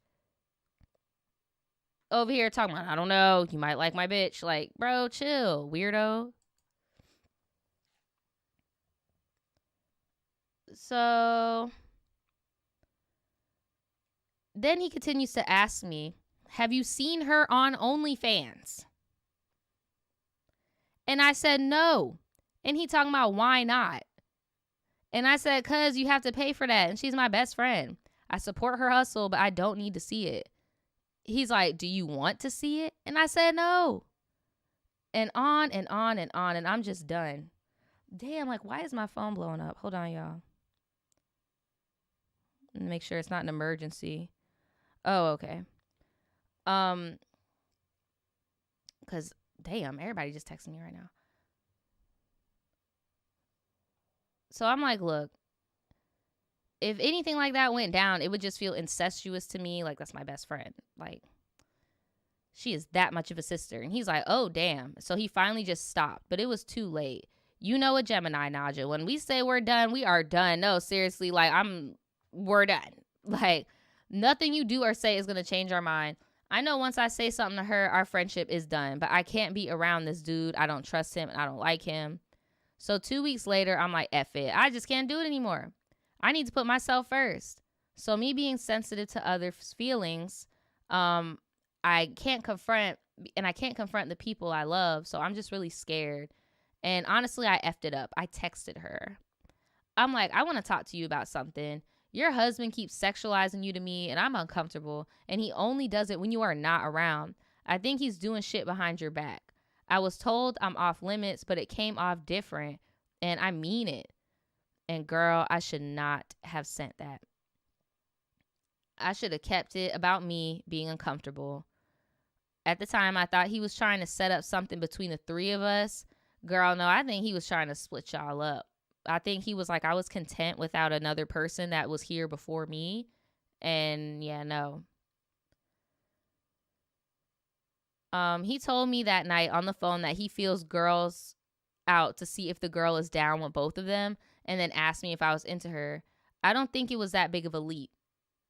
over here talking about, I don't know, you might like my bitch. Like, bro, chill, weirdo. So then he continues to ask me, have you seen her on OnlyFans? And I said no. And he talking about why not? And I said, cause you have to pay for that. And she's my best friend. I support her hustle, but I don't need to see it. He's like, do you want to see it? And I said no. And on and on and on. And I'm just done. Damn, like, why is my phone blowing up? Hold on, y'all. Make sure it's not an emergency. Oh, okay. Cause damn, everybody just texting me right now. So I'm like, look, if anything like that went down, it would just feel incestuous to me. Like, that's my best friend. Like, she is that much of a sister. And he's like, oh, damn. So he finally just stopped. But it was too late. You know a Gemini, Naja. When we say we're done, we are done. No, seriously, like, we're done. Like, nothing you do or say is going to change our mind. I know once I say something to her, our friendship is done. But I can't be around this dude. I don't trust him and I don't like him. So 2 weeks later, I'm like, F it. I just can't do it anymore. I need to put myself first. So me being sensitive to others' feelings, I can't confront the people I love. So I'm just really scared. And honestly, I effed it up. I texted her. I'm like, I want to talk to you about something. Your husband keeps sexualizing you to me and I'm uncomfortable. And he only does it when you are not around. I think he's doing shit behind your back. I was told I'm off limits, but it came off different. And I mean it. And girl, I should not have sent that. I should have kept it about me being uncomfortable. At the time, I thought he was trying to set up something between the 3 of us. Girl, no, I think he was trying to split y'all up. I think he was like, I was content without another person that was here before me. And yeah, no. He told me that night on the phone that he feels girls out to see if the girl is down with both of them, and then asked me if I was into her. I don't think it was that big of a leap.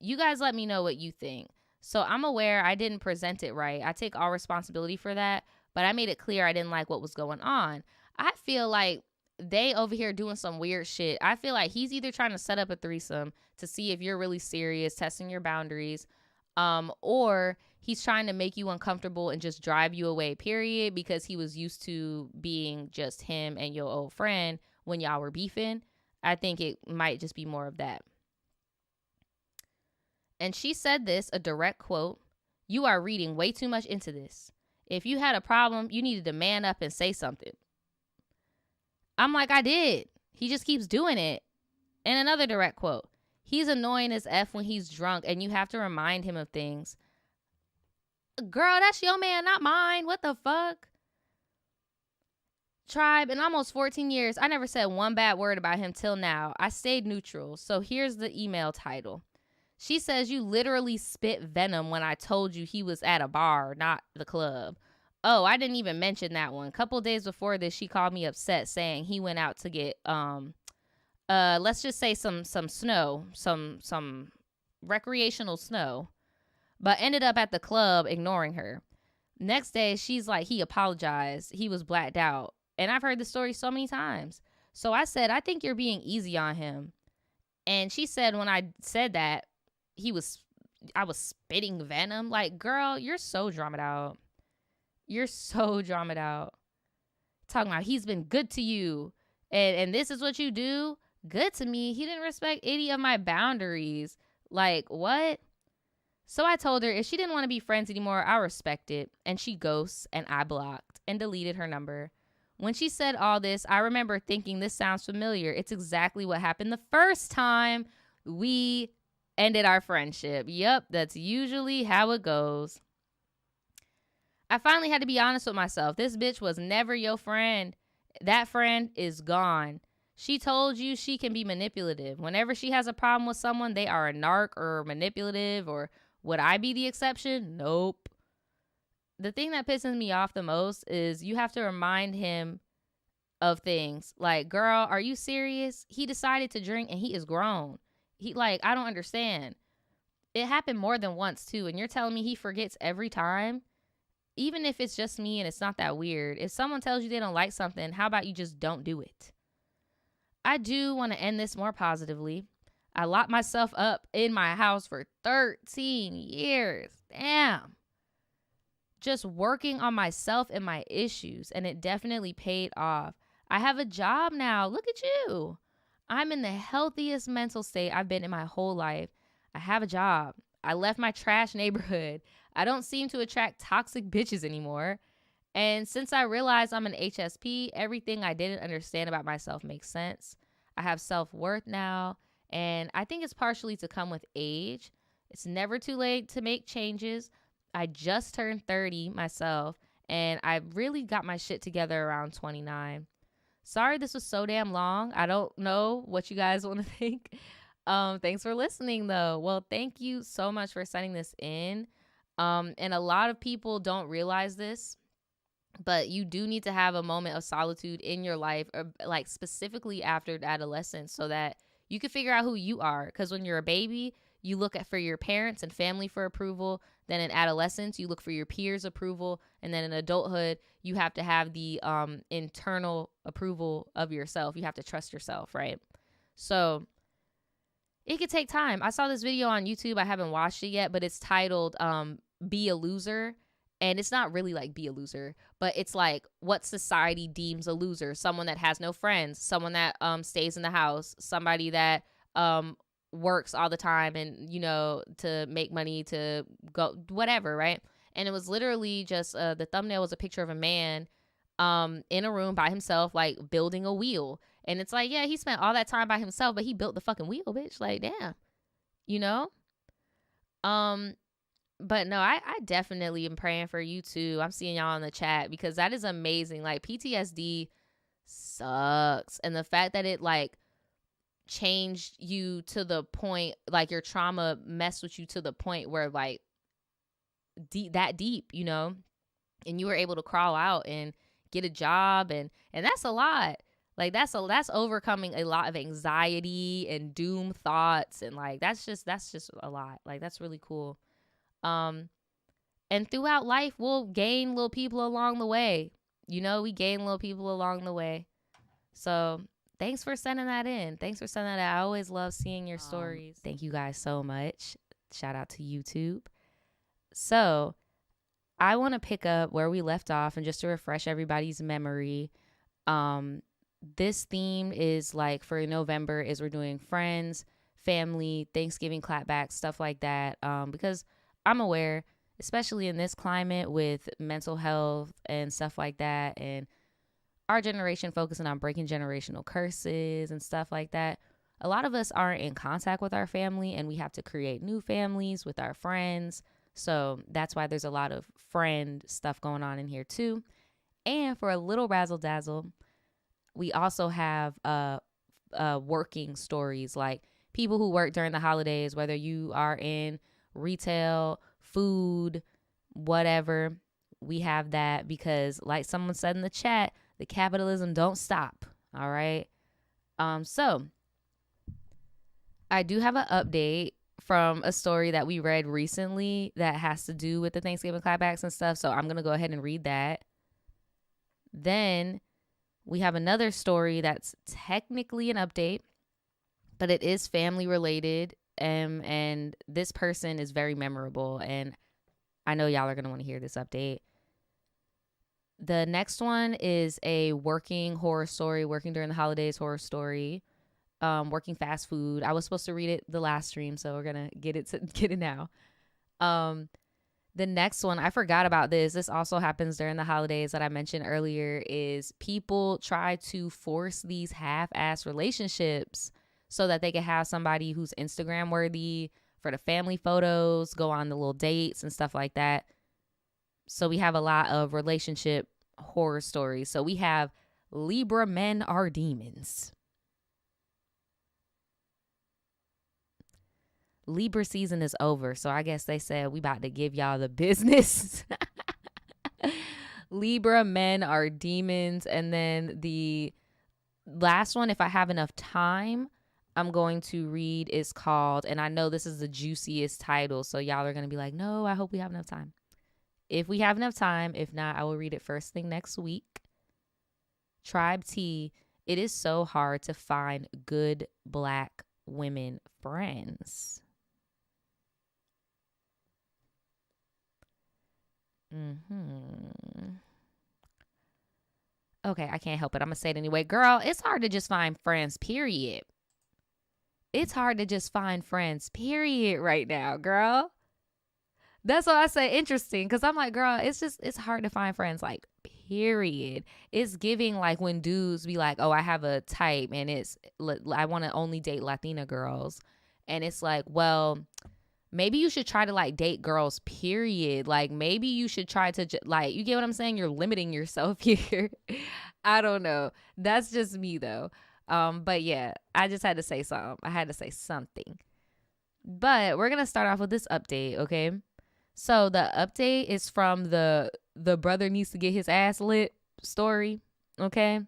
You guys let me know what you think. So I'm aware I didn't present it right. I take all responsibility for that, but I made it clear I didn't like what was going on. I feel like they over here doing some weird shit. I feel like he's either trying to set up a threesome to see if you're really serious, testing your boundaries, or he's trying to make you uncomfortable and just drive you away, period, because he was used to being just him and your old friend when y'all were beefing. I think it might just be more of that. And she said this, a direct quote, "You are reading way too much into this. If you had a problem, you needed to man up and say something." I'm like, I did. He just keeps doing it. And another direct quote, "He's annoying as F when he's drunk and you have to remind him of things." Girl, that's your man, not mine. What the fuck? Tribe, in almost 14 years, I never said one bad word about him till now. I stayed neutral. So here's the email title. She says, "You literally spit venom when I told you he was at a bar, not the club." Oh, I didn't even mention that one. A couple days before this, she called me upset saying he went out to get let's just say some snow, some recreational snow, but ended up at the club ignoring her. Next day, she's like, he apologized. He was blacked out. And I've heard the story so many times. So I said, I think you're being easy on him. And she said when I said that, I was spitting venom. Like, girl, you're so dramaed out. You're so dramaed out. Talking about he's been good to you. And this is what you do? Good to me. He didn't respect any of my boundaries. Like, what? So I told her if she didn't want to be friends anymore, I respect it. And she ghosts, and I blocked and deleted her number. When she said all this, I remember thinking this sounds familiar. It's exactly what happened the first time we ended our friendship. Yep, that's usually how it goes. I finally had to be honest with myself. This bitch was never your friend. That friend is gone. She told you she can be manipulative. Whenever she has a problem with someone, they are a narc or manipulative. Or would I be the exception? Nope. The thing that pisses me off the most is you have to remind him of things. Like, girl, are you serious? He decided to drink and he is grown. I don't understand. It happened more than once too. And you're telling me he forgets every time? Even if it's just me and it's not that weird. If someone tells you they don't like something, how about you just don't do it? I do want to end this more positively. I locked myself up in my house for 13 years. Damn. Just working on myself and my issues, and it definitely paid off. I have a job now. Look at you. I'm in the healthiest mental state I've been in my whole life. I have a job. I left my trash neighborhood. I don't seem to attract toxic bitches anymore. And since I realized I'm an HSP, everything I didn't understand about myself makes sense. I have self-worth now, and I think it's partially to come with age. It's never too late to make changes. I just turned 30 myself, and I really got my shit together around 29. Sorry this was so damn long. I don't know what you guys want to think. Thanks for listening, though. Well, thank you so much for sending this in. And a lot of people don't realize this, but you do need to have a moment of solitude in your life, or like specifically after adolescence, so that you can figure out who you are. Because when you're a baby, you look for your parents and family for approval. Then in adolescence, you look for your peers' approval. And then in adulthood, you have to have the internal approval of yourself. You have to trust yourself, right? So it could take time. I saw this video on YouTube. I haven't watched it yet, but it's titled Be a Loser. And it's not really like be a loser, but it's like what society deems a loser. Someone that has no friends, someone that stays in the house, somebody that works all the time and, you know, to make money to go, whatever, right? And it was literally just the thumbnail was a picture of a man in a room by himself, like building a wheel. And it's like, yeah, he spent all that time by himself, but he built the fucking wheel, bitch. Like, damn, you know? But no, I definitely am praying for you too. I'm seeing y'all in the chat because that is amazing. Like, PTSD sucks. And the fact that it like changed you to the point, like your trauma messed with you to the point where like that deep, you know, and you were able to crawl out and get a job. And that's a lot. Like that's overcoming a lot of anxiety and doom thoughts. And like, that's just a lot. Like, that's really cool. And throughout life, we'll gain little people along the way. You know, we gain little people along the way. So thanks for sending that in. Thanks for sending that. I always love seeing your stories. Thank you guys so much. Shout out to YouTube. So I want to pick up where we left off, and just to refresh everybody's memory, this theme is like for November is we're doing friends, family, Thanksgiving clapbacks, stuff like that. Because I'm aware, especially in this climate with mental health and stuff like that, and our generation focusing on breaking generational curses and stuff like that, a lot of us aren't in contact with our family, and we have to create new families with our friends. So that's why there's a lot of friend stuff going on in here too. And for a little razzle dazzle, we also have working stories, like people who work during the holidays, whether you are in retail, food, whatever. we have that because, like someone said in the chat, the capitalism don't stop. All right. So I do have an update from a story that we read recently that has to do with the Thanksgiving clapbacks and stuff. So I'm going to go ahead and read that. Then we have another story that's technically an update, but it is family related. And this person is very memorable. And I know y'all are going to want to hear this update. The next one is a working horror story, working during the holidays horror story. Working fast food. I was supposed to read it the last stream, so we're gonna get it now. The next one, I forgot about this. This also happens during the holidays that I mentioned earlier, is people try to force these half-ass relationships so that they can have somebody who's Instagram worthy for the family photos, go on the little dates and stuff like that. So we have a lot of relationship horror stories. So we have Libra men are demons. Libra season is over, so I guess they said we about to give y'all the business. Libra men are demons. And then the last one, if I have enough time, I'm going to read is called, and I know this is the juiciest title, so y'all are going to be like, no, I hope we have enough time. If we have enough time, if not, I will read it first thing next week. TRIBETEA, it is so hard to find good Black women friends. Okay, I can't help it. I'm going to say it anyway. Girl, it's hard to just find friends, period. It's hard to just find friends, period, right now, girl. That's why I say interesting, because I'm like, girl, it's hard to find friends, like, period. It's giving like when dudes be like, oh, I have a type and I want to only date Latina girls. And it's like, well, maybe you should try to like date girls, period. Like maybe you should try to like, you get what I'm saying? You're limiting yourself here. I don't know. That's just me though. But yeah, I just had to say something. I had to say something. But we're going to start off with this update, okay? So the update is from the brother needs to get his ass lit story, okay?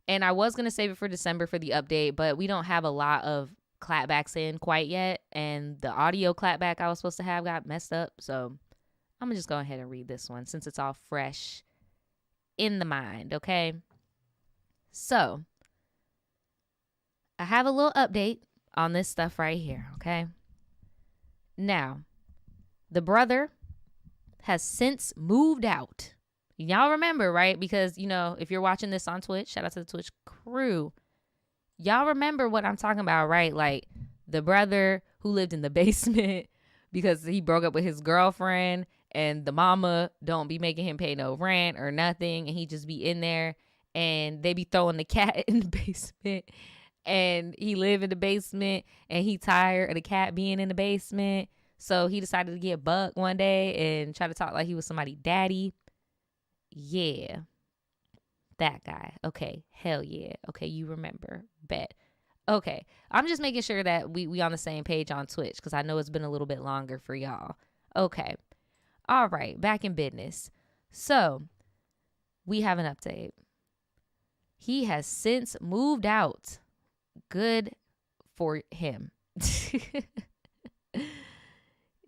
And I was going to save it for December for the update, but we don't have a lot of clapbacks in quite yet. And the audio clapback I was supposed to have got messed up. So I'm going to just go ahead and read this one since it's all fresh in the mind, okay? So I have a little update on this stuff right here, okay? Now, the brother has since moved out. Y'all remember, right? Because, you know, if you're watching this on Twitch, shout out to the Twitch crew. Y'all remember what I'm talking about, right? Like the brother who lived in the basement because he broke up with his girlfriend and the mama don't be making him pay no rent or nothing. And he just be in there and they be throwing the cat in the basement. And he live in the basement and he tired of the cat being in the basement. So he decided to get bucked one day and try to talk like he was somebody's daddy. Yeah. That guy. Okay. Hell yeah. Okay. You remember. Bet. Okay. I'm just making sure that we on the same page on Twitch because I know it's been a little bit longer for y'all. Okay. All right. Back in business. So we have an update. He has since moved out. Good for him.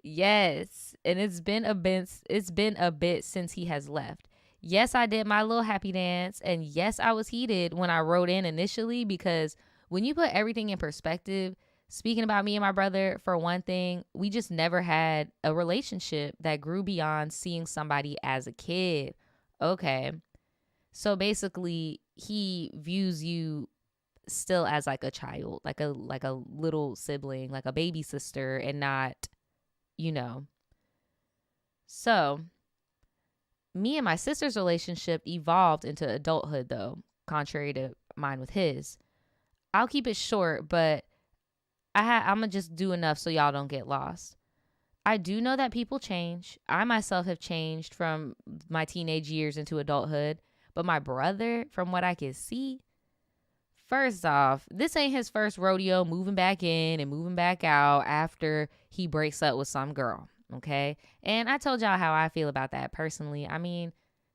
Yes, and it's been a bit since he has left. Yes, I did my little happy dance, and yes, I was heated when I wrote in initially because when you put everything in perspective, speaking about me and my brother, for one thing, we just never had a relationship that grew beyond seeing somebody as a kid. Okay. So basically, he views you still as like a child, like a little sibling, like a baby sister, and not, you know. So me and my sister's relationship evolved into adulthood though, contrary to mine with his. I'll keep it short, but I'm gonna just do enough so y'all don't get lost. I do know that people change. I myself have changed from my teenage years into adulthood, but my brother, from what I can see, first off, this ain't his first rodeo moving back in and moving back out after he breaks up with some girl, Okay. And I told y'all how I feel about that personally. I mean,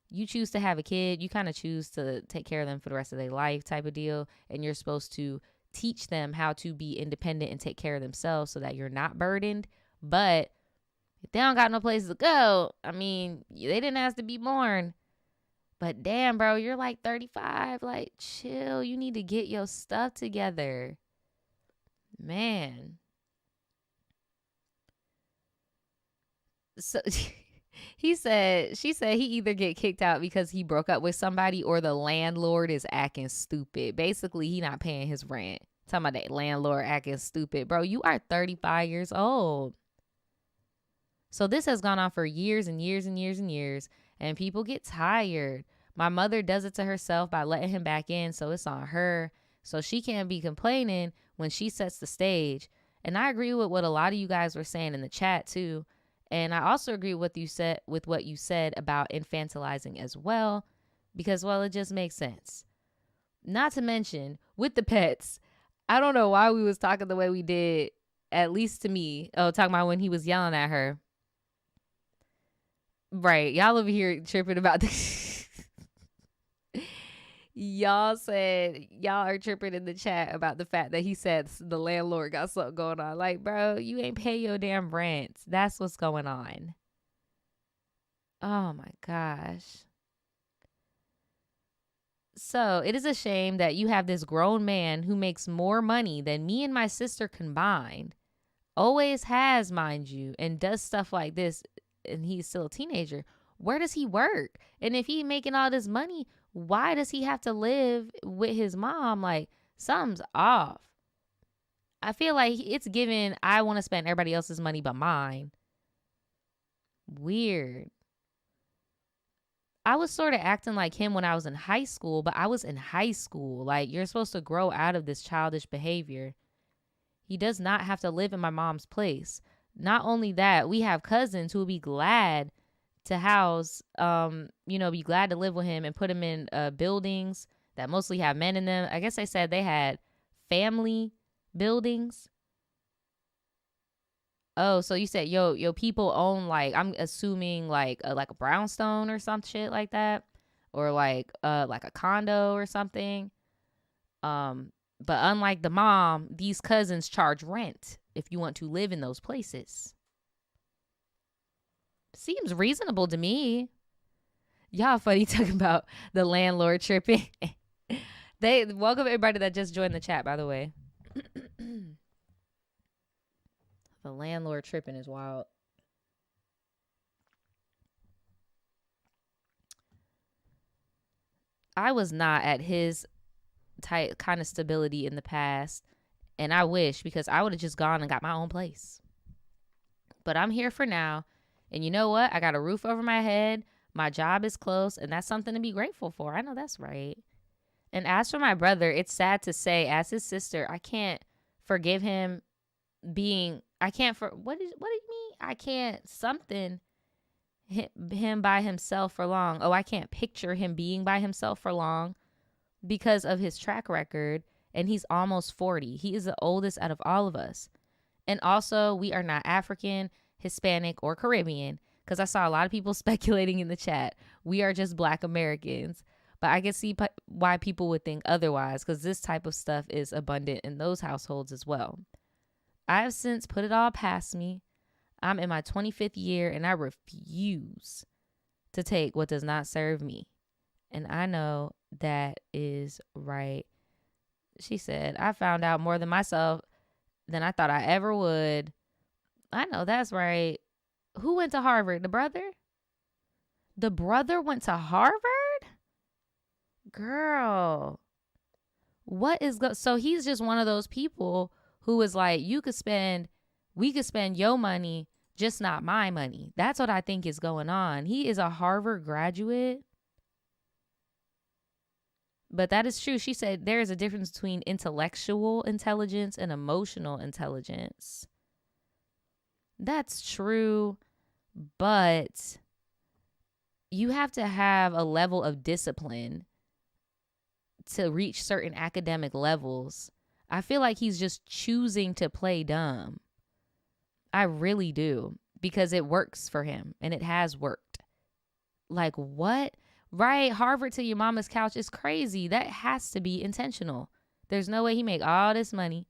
you choose to have a kid, you kind of choose to take care of them for the rest of their life type of deal. And you're supposed to teach them how to be independent and take care of themselves so that you're not burdened. But if they don't got no place to go, I mean, they didn't ask to be born. But damn, bro, you're like 35. Like, chill. You need to get your stuff together. Man. So she said he either get kicked out because he broke up with somebody or the landlord is acting stupid. Basically, he not paying his rent. Talking about that landlord acting stupid. Bro, you are 35 years old. So this has gone on for years and years and years and years. And people get tired. My mother does it to herself by letting him back in. So it's on her. So she can't be complaining when she sets the stage. And I agree with what a lot of you guys were saying in the chat too. And I also agree with what you said about infantilizing as well. Because, well, it just makes sense. Not to mention, with the pets, I don't know why we was talking the way we did, at least to me. Oh, talking about when he was yelling at her. Right. Y'all over here tripping about this. Y'all said y'all are tripping in the chat about the fact that he said the landlord got something going on. Like, bro, you ain't pay your damn rent. That's what's going on. Oh my gosh. So it is a shame that you have this grown man who makes more money than me and my sister combined. Always has, mind you, and does stuff like this. And he's still a teenager. Where does he work? And if he making all this money, why does he have to live with his mom? Like, something's off. I feel like it's given, I want to spend everybody else's money but mine. Weird. I was sort of acting like him when I was in high school, but I was in high school. Like, you're supposed to grow out of this childish behavior. He does not have to live in my mom's place. Not only that, we have cousins who will be glad to house, be glad to live with him and put him in buildings that mostly have men in them. I guess they said they had family buildings. Oh, so you said yo people own, like, I'm assuming like a brownstone or some shit like that, or like a condo or something. But unlike the mom, these cousins charge rent if you want to live in those places. Seems reasonable to me. Y'all funny talking about the landlord tripping. They welcome everybody that just joined the chat, by the way. The landlord tripping is wild. I was not at his type kind of stability in the past, and I wish, because I would have just gone and got my own place. But I'm here for now, and you know what? I got a roof over my head. My job is close, and that's something to be grateful for. I know that's right. And as for my brother, it's sad to say, as his sister, I can't forgive him being, I can't, for what do you mean? I can't something him by himself for long. Oh, I can't picture him being by himself for long because of his track record. And he's almost 40. He is the oldest out of all of us. And also, we are not African, Hispanic, or Caribbean, because I saw a lot of people speculating in the chat. We are just Black Americans. But I can see why people would think otherwise, because this type of stuff is abundant in those households as well. I have since put it all past me. I'm in my 25th year, and I refuse to take what does not serve me. And I know that is right. She said, I found out more than myself than I thought I ever would. I know that's right. Who went to Harvard? The brother? The brother went to Harvard? Girl. What is so he's just one of those people who is like, we could spend your money, just not my money. That's what I think is going on. He is a Harvard graduate. But that is true. She said there is a difference between intellectual intelligence and emotional intelligence. That's true. But you have to have a level of discipline to reach certain academic levels. I feel like he's just choosing to play dumb. I really do. because it works for him and it has worked. Like, what? Right? Harvard to your mama's couch is crazy. That has to be intentional. There's no way he make all this money.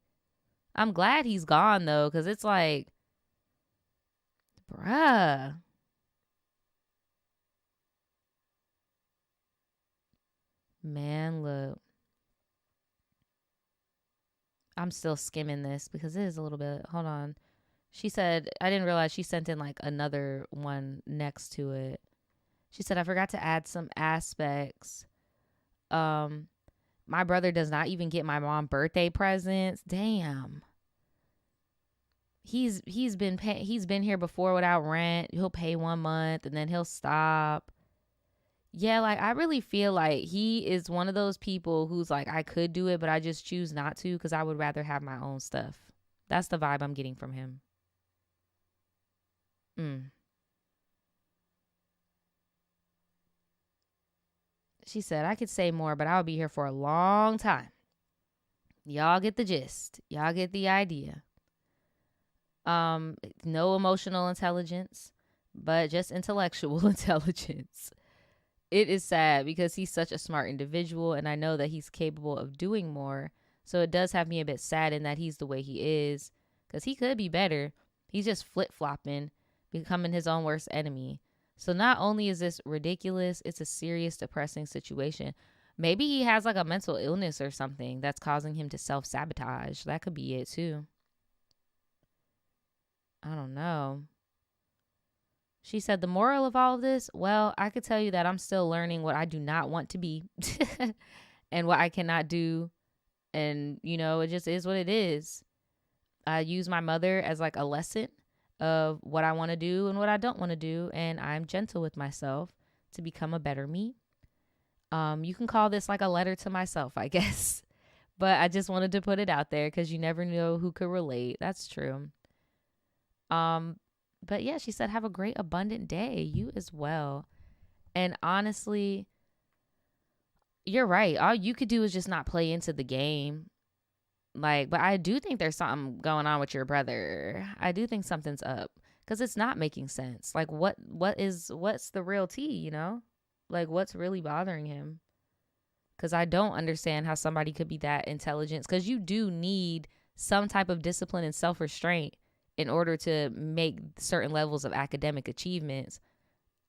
I'm glad he's gone, though, because it's like, bruh. Man, look. I'm still skimming this because it is a little bit. Hold on. She said, I didn't realize she sent in like another one next to it. She said, I forgot to add some aspects. My brother does not even get my mom birthday presents. Damn. He's been here before without rent. He'll pay 1 month and then he'll stop. Yeah, like I really feel like he is one of those people who's like, I could do it, but I just choose not to because I would rather have my own stuff. That's the vibe I'm getting from him. She said, I could say more, but I'll be here for a long time. Y'all get the gist. Y'all get the idea. No emotional intelligence, but just intellectual intelligence. It is sad because he's such a smart individual and I know that he's capable of doing more. So it does have me a bit sad in that he's the way he is because he could be better. He's just flip-flopping, becoming his own worst enemy. So not only is this ridiculous, it's a serious, depressing situation. Maybe he has like a mental illness or something that's causing him to self-sabotage. That could be it too. I don't know. She said, the moral of all of this, well, I could tell you that I'm still learning what I do not want to be and what I cannot do. And, you know, it just is what it is. I use my mother as like a lesson of what I want to do and what I don't want to do. And I'm gentle with myself to become a better me. You can call this like a letter to myself, I guess. But I just wanted to put it out there because you never know who could relate. That's true. But yeah, she said, have a great, abundant day. You as well. And honestly, you're right. All you could do is just not play into the game. Like, but I do think there's something going on with your brother. I do think something's up because it's not making sense. Like, what's the real tea, you know? Like, what's really bothering him? Because I don't understand how somebody could be that intelligent, because you do need some type of discipline and self-restraint in order to make certain levels of academic achievements.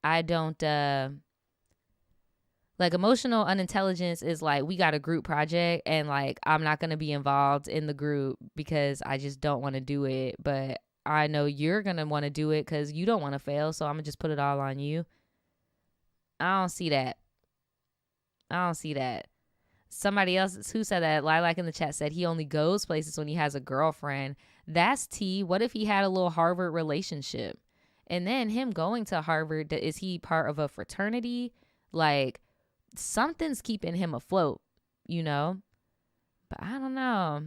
I don't, like, emotional unintelligence is like, we got a group project and like, I'm not going to be involved in the group because I just don't want to do it. But I know you're going to want to do it because you don't want to fail. So I'm going to just put it all on you. I don't see that. Somebody else who said that, Lilac in the chat said he only goes places when he has a girlfriend. That's T. What if he had a little Harvard relationship? And then him going to Harvard, is he part of a fraternity? Like, something's keeping him afloat, you know? But I don't know.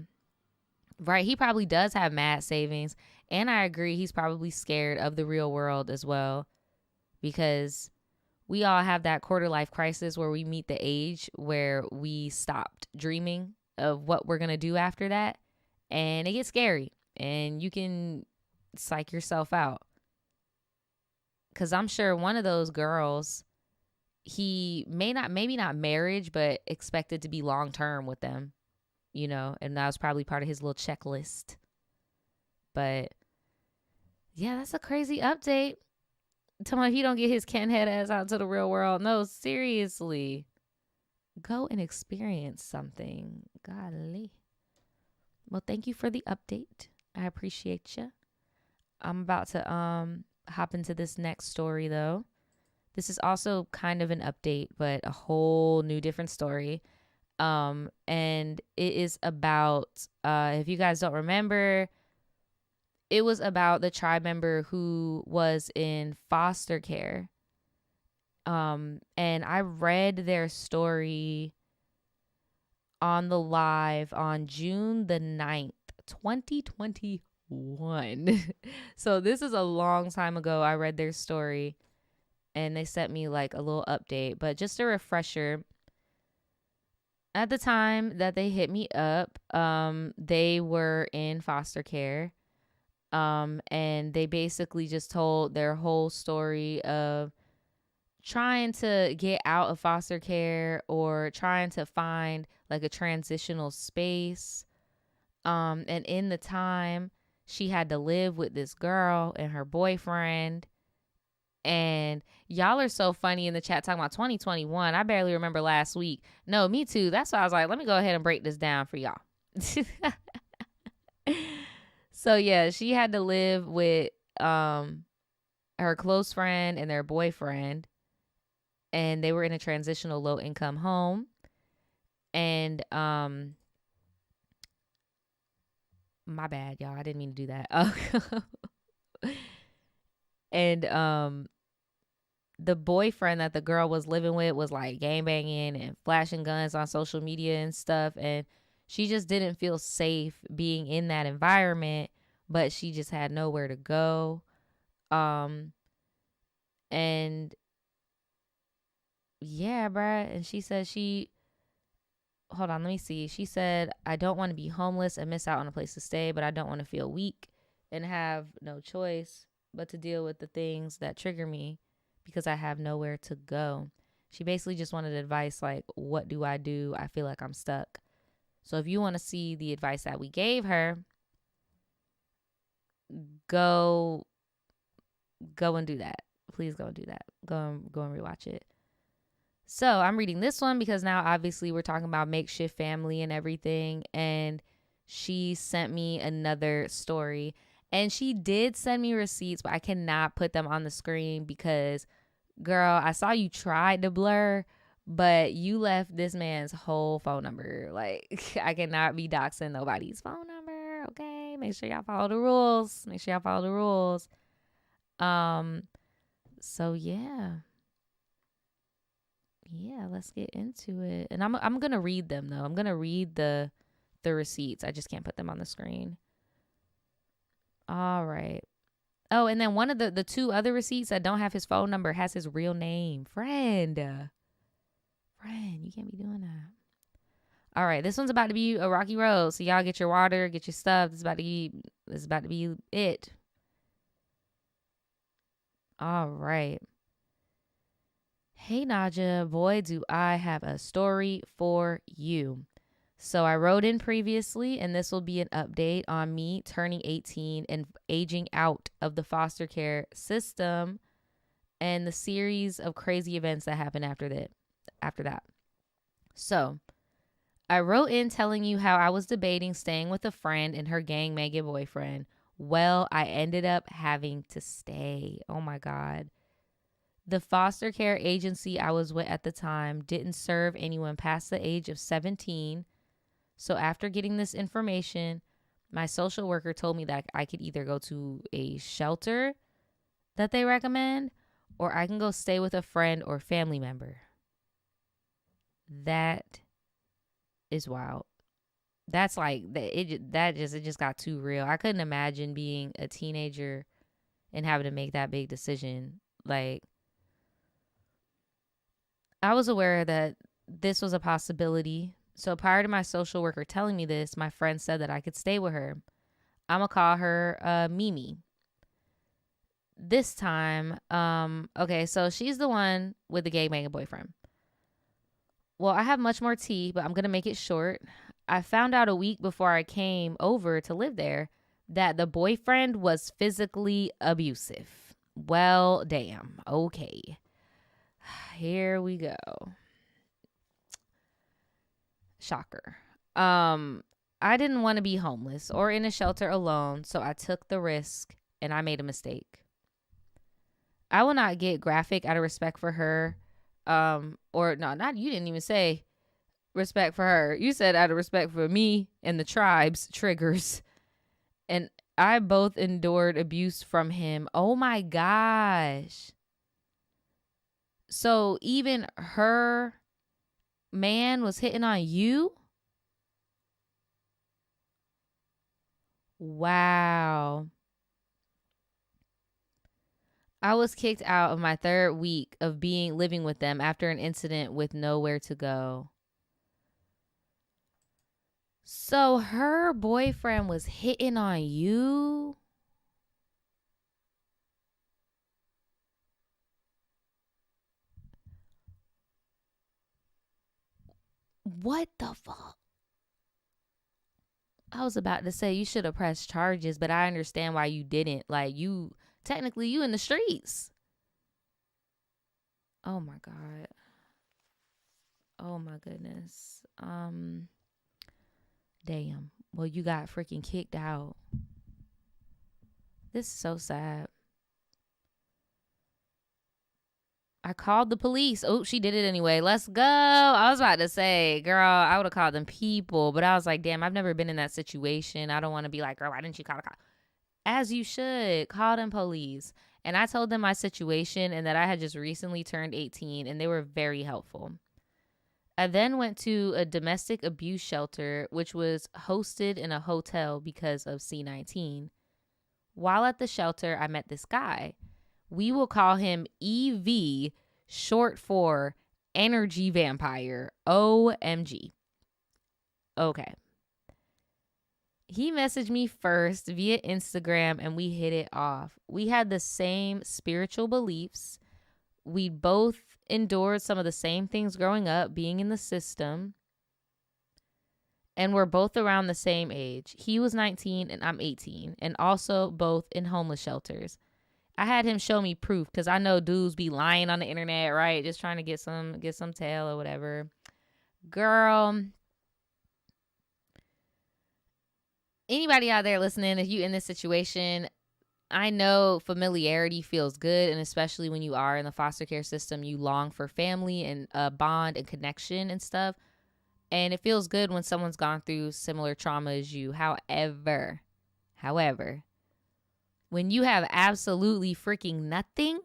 Right, he probably does have mad savings. And I agree, he's probably scared of the real world as well. Because we all have that quarter life crisis where we meet the age where we stopped dreaming of what we're going to do after that. And it gets scary. And you can psych yourself out. Because I'm sure one of those girls, he maybe not marriage, but expected to be long term with them, you know, and that was probably part of his little checklist. But yeah, that's a crazy update. Tell me if he don't get his Ken head ass out to the real world. No, seriously. Go and experience something. Golly. Well, thank you for the update. I appreciate you. I'm about to hop into this next story though. This is also kind of an update, but a whole new different story. And it is about, if you guys don't remember, it was about the tribe member who was in foster care. And I read their story on the live on June the 9th, 2021. So this is a long time ago. I read their story and they sent me like a little update, but just a refresher. At the time that they hit me up, they were in foster care. And they basically just told their whole story of trying to get out of foster care or trying to find like a transitional space. And in the time she had to live with this girl and her boyfriend. And y'all are so funny in the chat talking about 2021. I barely remember last week. No, me too. That's why I was like, let me go ahead and break this down for y'all. So yeah, she had to live with her close friend and their boyfriend, and they were in a transitional low income home. And my bad, y'all. I didn't mean to do that. And the boyfriend that the girl was living with was like gangbanging and flashing guns on social media and stuff, and she just didn't feel safe being in that environment, but she just had nowhere to go. And yeah, bruh. And she said hold on, let me see. She said, I don't want to be homeless and miss out on a place to stay, but I don't want to feel weak and have no choice but to deal with the things that trigger me because I have nowhere to go. She basically just wanted advice like, what do? I feel like I'm stuck. So if you want to see the advice that we gave her, go and do that. Please go and do that. Go and rewatch it. So I'm reading this one because now obviously we're talking about makeshift family and everything. And she sent me another story. And she did send me receipts, but I cannot put them on the screen because, girl, I saw you tried to blur, but you left this man's whole phone number. Like, I cannot be doxing nobody's phone number, okay? Make sure y'all follow the rules. So yeah, let's get into it. And I'm gonna read them though. I'm gonna read the receipts. I just can't put them on the screen. All right. Oh, and then one of the two other receipts that don't have his phone number has his real name. Friend, you can't be doing that. All right, this one's about to be a rocky road. So y'all get your water, get your stuff. This is about to be it. All right. Hey, Naja, boy, do I have a story for you. So I wrote in previously, and this will be an update on me turning 18 and aging out of the foster care system and the series of crazy events that happened after that. So I wrote in telling you how I was debating staying with a friend and her gang mega boyfriend. Well, I ended up having to stay. Oh my God. The foster care agency I was with at the time didn't serve anyone past the age of 17. So after getting this information, my social worker told me that I could either go to a shelter that they recommend or I can go stay with a friend or family member. That is wild. That's like it just got too real. I couldn't imagine being a teenager and having to make that big decision. Like, I was aware that this was a possibility. So prior to my social worker telling me this, my friend said that I could stay with her. I'm going to call her Mimi. This time, okay, so she's the one with the gay mega boyfriend. Well, I have much more tea, but I'm going to make it short. I found out a week before I came over to live there that the boyfriend was physically abusive. Well, damn. Okay. Here we go. Shocker. I didn't want to be homeless or in a shelter alone, so I took the risk and I made a mistake. I will not get graphic out of respect for her. Or no, not you didn't even say respect for her. You said out of respect for me and the tribe's triggers. And I both endured abuse from him. Oh my gosh. So even her man was hitting on you? Wow. I was kicked out of my third week of living with them after an incident with nowhere to go. So her boyfriend was hitting on you? What the fuck? I was about to say you should have pressed charges, but I understand why you didn't. Like, technically you in the streets. Oh my God. Oh my goodness. Damn. Well, you got freaking kicked out. This is so sad. I called the police. Oh, she did it anyway. Let's go. I was about to say, girl, I would have called them people, but I was like, damn, I've never been in that situation. I don't want to be like, girl, why didn't you call the cop? As you should. Call them police. And I told them my situation and that I had just recently turned 18, and they were very helpful. I then went to a domestic abuse shelter, which was hosted in a hotel because of C-19. While at the shelter, I met this guy. We will call him EV, short for Energy Vampire. OMG. Okay. He messaged me first via Instagram and we hit it off. We had the same spiritual beliefs. We both endured some of the same things growing up, being in the system. And we're both around the same age. He was 19 and I'm 18, and also both in homeless shelters. I had him show me proof because I know dudes be lying on the internet, right? Just trying to get some tail or whatever. Girl, anybody out there listening, if you in this situation, I know familiarity feels good, and especially when you are in the foster care system, you long for family and a bond and connection and stuff. And it feels good when someone's gone through similar trauma as you. However, when you have absolutely freaking nothing,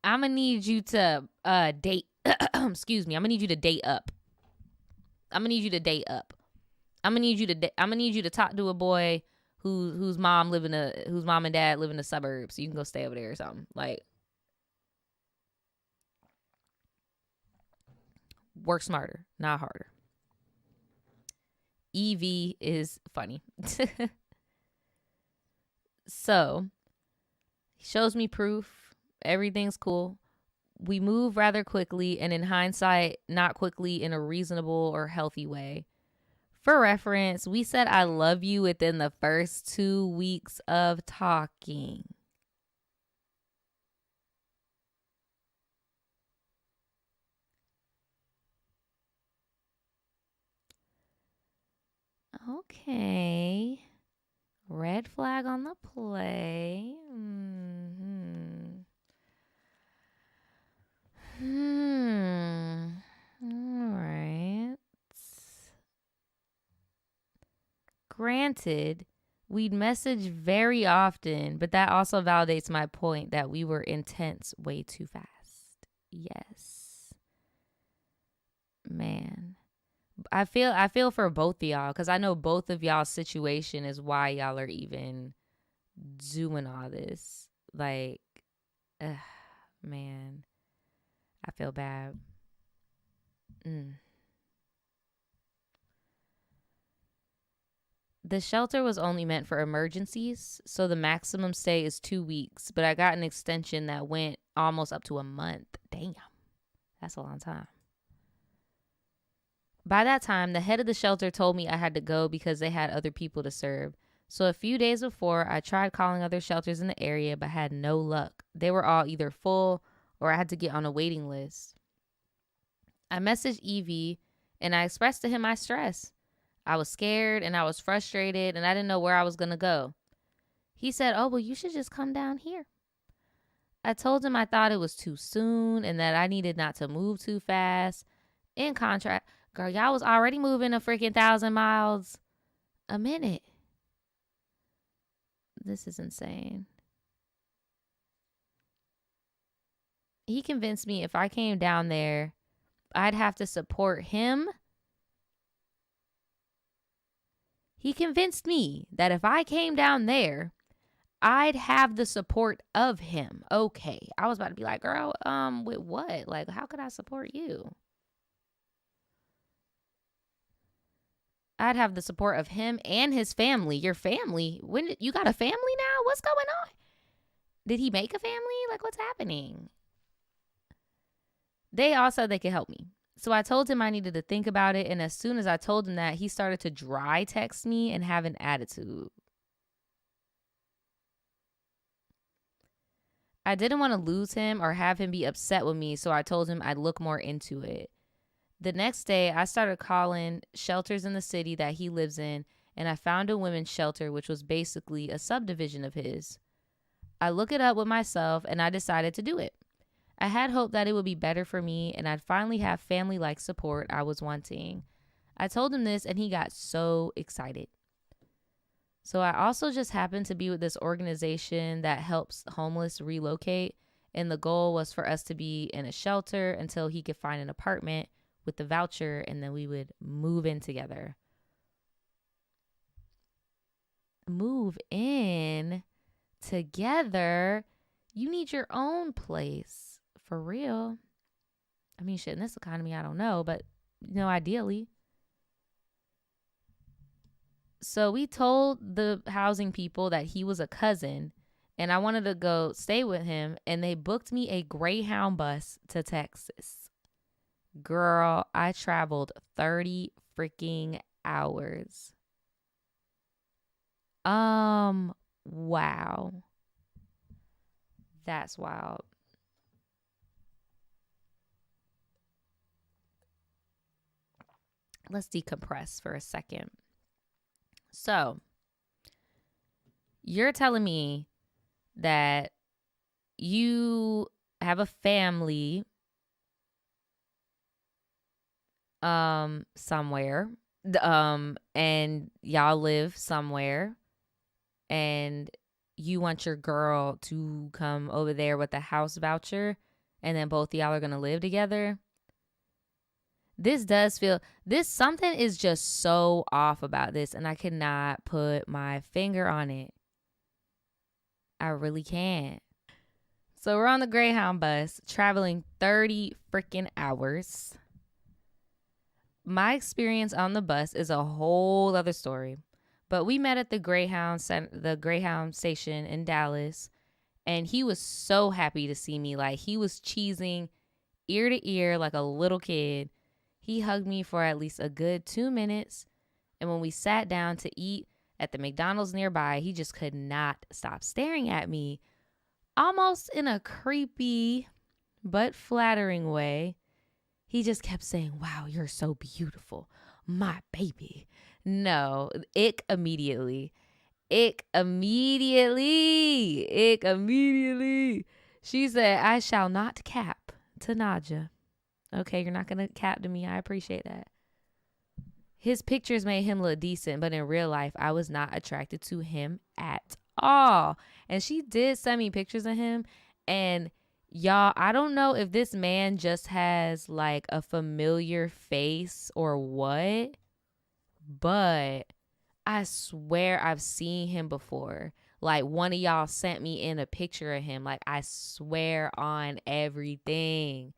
I'm going to need you to date. Excuse me. I'm going to need you to date up. I'm going to need you to date up. I'm going to need you to talk to a boy whose mom and dad live in the suburbs. So you can go stay over there or something. Like, work smarter, not harder. EV is funny. So, he shows me proof. Everything's cool. We move rather quickly, and in hindsight, not quickly in a reasonable or healthy way. For reference, we said I love you within the first 2 weeks of talking. Okay. Red flag on the play. All right. Granted, we'd message very often, but that also validates my point that we were intense way too fast. Yes. Man. I feel for both of y'all, because I know both of y'all's situation is why y'all are even doing all this. Like, man, I feel bad. The shelter was only meant for emergencies, so the maximum stay is 2 weeks, but I got an extension that went almost up to a month. Damn, that's a long time. By that time, the head of the shelter told me I had to go because they had other people to serve. So a few days before, I tried calling other shelters in the area, but had no luck. They were all either full or I had to get on a waiting list. I messaged Evie and I expressed to him my stress. I was scared and I was frustrated and I didn't know where I was going to go. He said, "Oh, well, you should just come down here." I told him I thought it was too soon and that I needed not to move too fast. In contrast, girl, y'all was already moving a freaking 1,000 miles a minute. This is insane. He convinced me if I came down there, I'd have to support him. He convinced me that if I came down there, I'd have the support of him. Okay. I was about to be like, girl, with what? Like, how could I support you? I'd have the support of him and his family. Your family? You got a family now? What's going on? Did he make a family? Like, what's happening? They all said they could help me. So I told him I needed to think about it. And as soon as I told him that, he started to dry text me and have an attitude. I didn't want to lose him or have him be upset with me, so I told him I'd look more into it. The next day, I started calling shelters in the city that he lives in, and I found a women's shelter, which was basically a subdivision of his. I looked it up with myself, and I decided to do it. I had hoped that it would be better for me, and I'd finally have family-like support I was wanting. I told him this, and he got so excited. So I also just happened to be with this organization that helps homeless relocate, and the goal was for us to be in a shelter until he could find an apartment with the voucher, and then we would move in together. Move in together? You need your own place. For real. I mean, shit, in this economy, I don't know, but, ideally. So we told the housing people that he was a cousin and I wanted to go stay with him, and they booked me a Greyhound bus to Texas. Girl, I traveled 30 freaking hours. Wow. That's wild. Let's decompress for a second. So, you're telling me that you have a family somewhere, and y'all live somewhere, and you want your girl to come over there with a house voucher, and then both of y'all are gonna live together. This does feel, something is just so off about this, and I cannot put my finger on it. I really can't. So we're on the Greyhound bus, traveling 30 freaking hours. My experience on the bus is a whole other story. But we met at the Greyhound station in Dallas, and he was so happy to see me. Like, he was cheesing ear to ear like a little kid. He hugged me for at least a good 2 minutes, and when we sat down to eat at the McDonald's nearby, he just could not stop staring at me, almost in a creepy but flattering way. He just kept saying, "Wow, you're so beautiful, my baby." No, ick immediately. Ick immediately. Ick immediately. She said, "I shall not cap to Naja." Okay, you're not going to cap to me. I appreciate that. His pictures made him look decent, but in real life, I was not attracted to him at all. And she did send me pictures of him. And y'all, I don't know if this man just has like a familiar face or what, but I swear I've seen him before. Like, one of y'all sent me in a picture of him. Like, I swear on everything.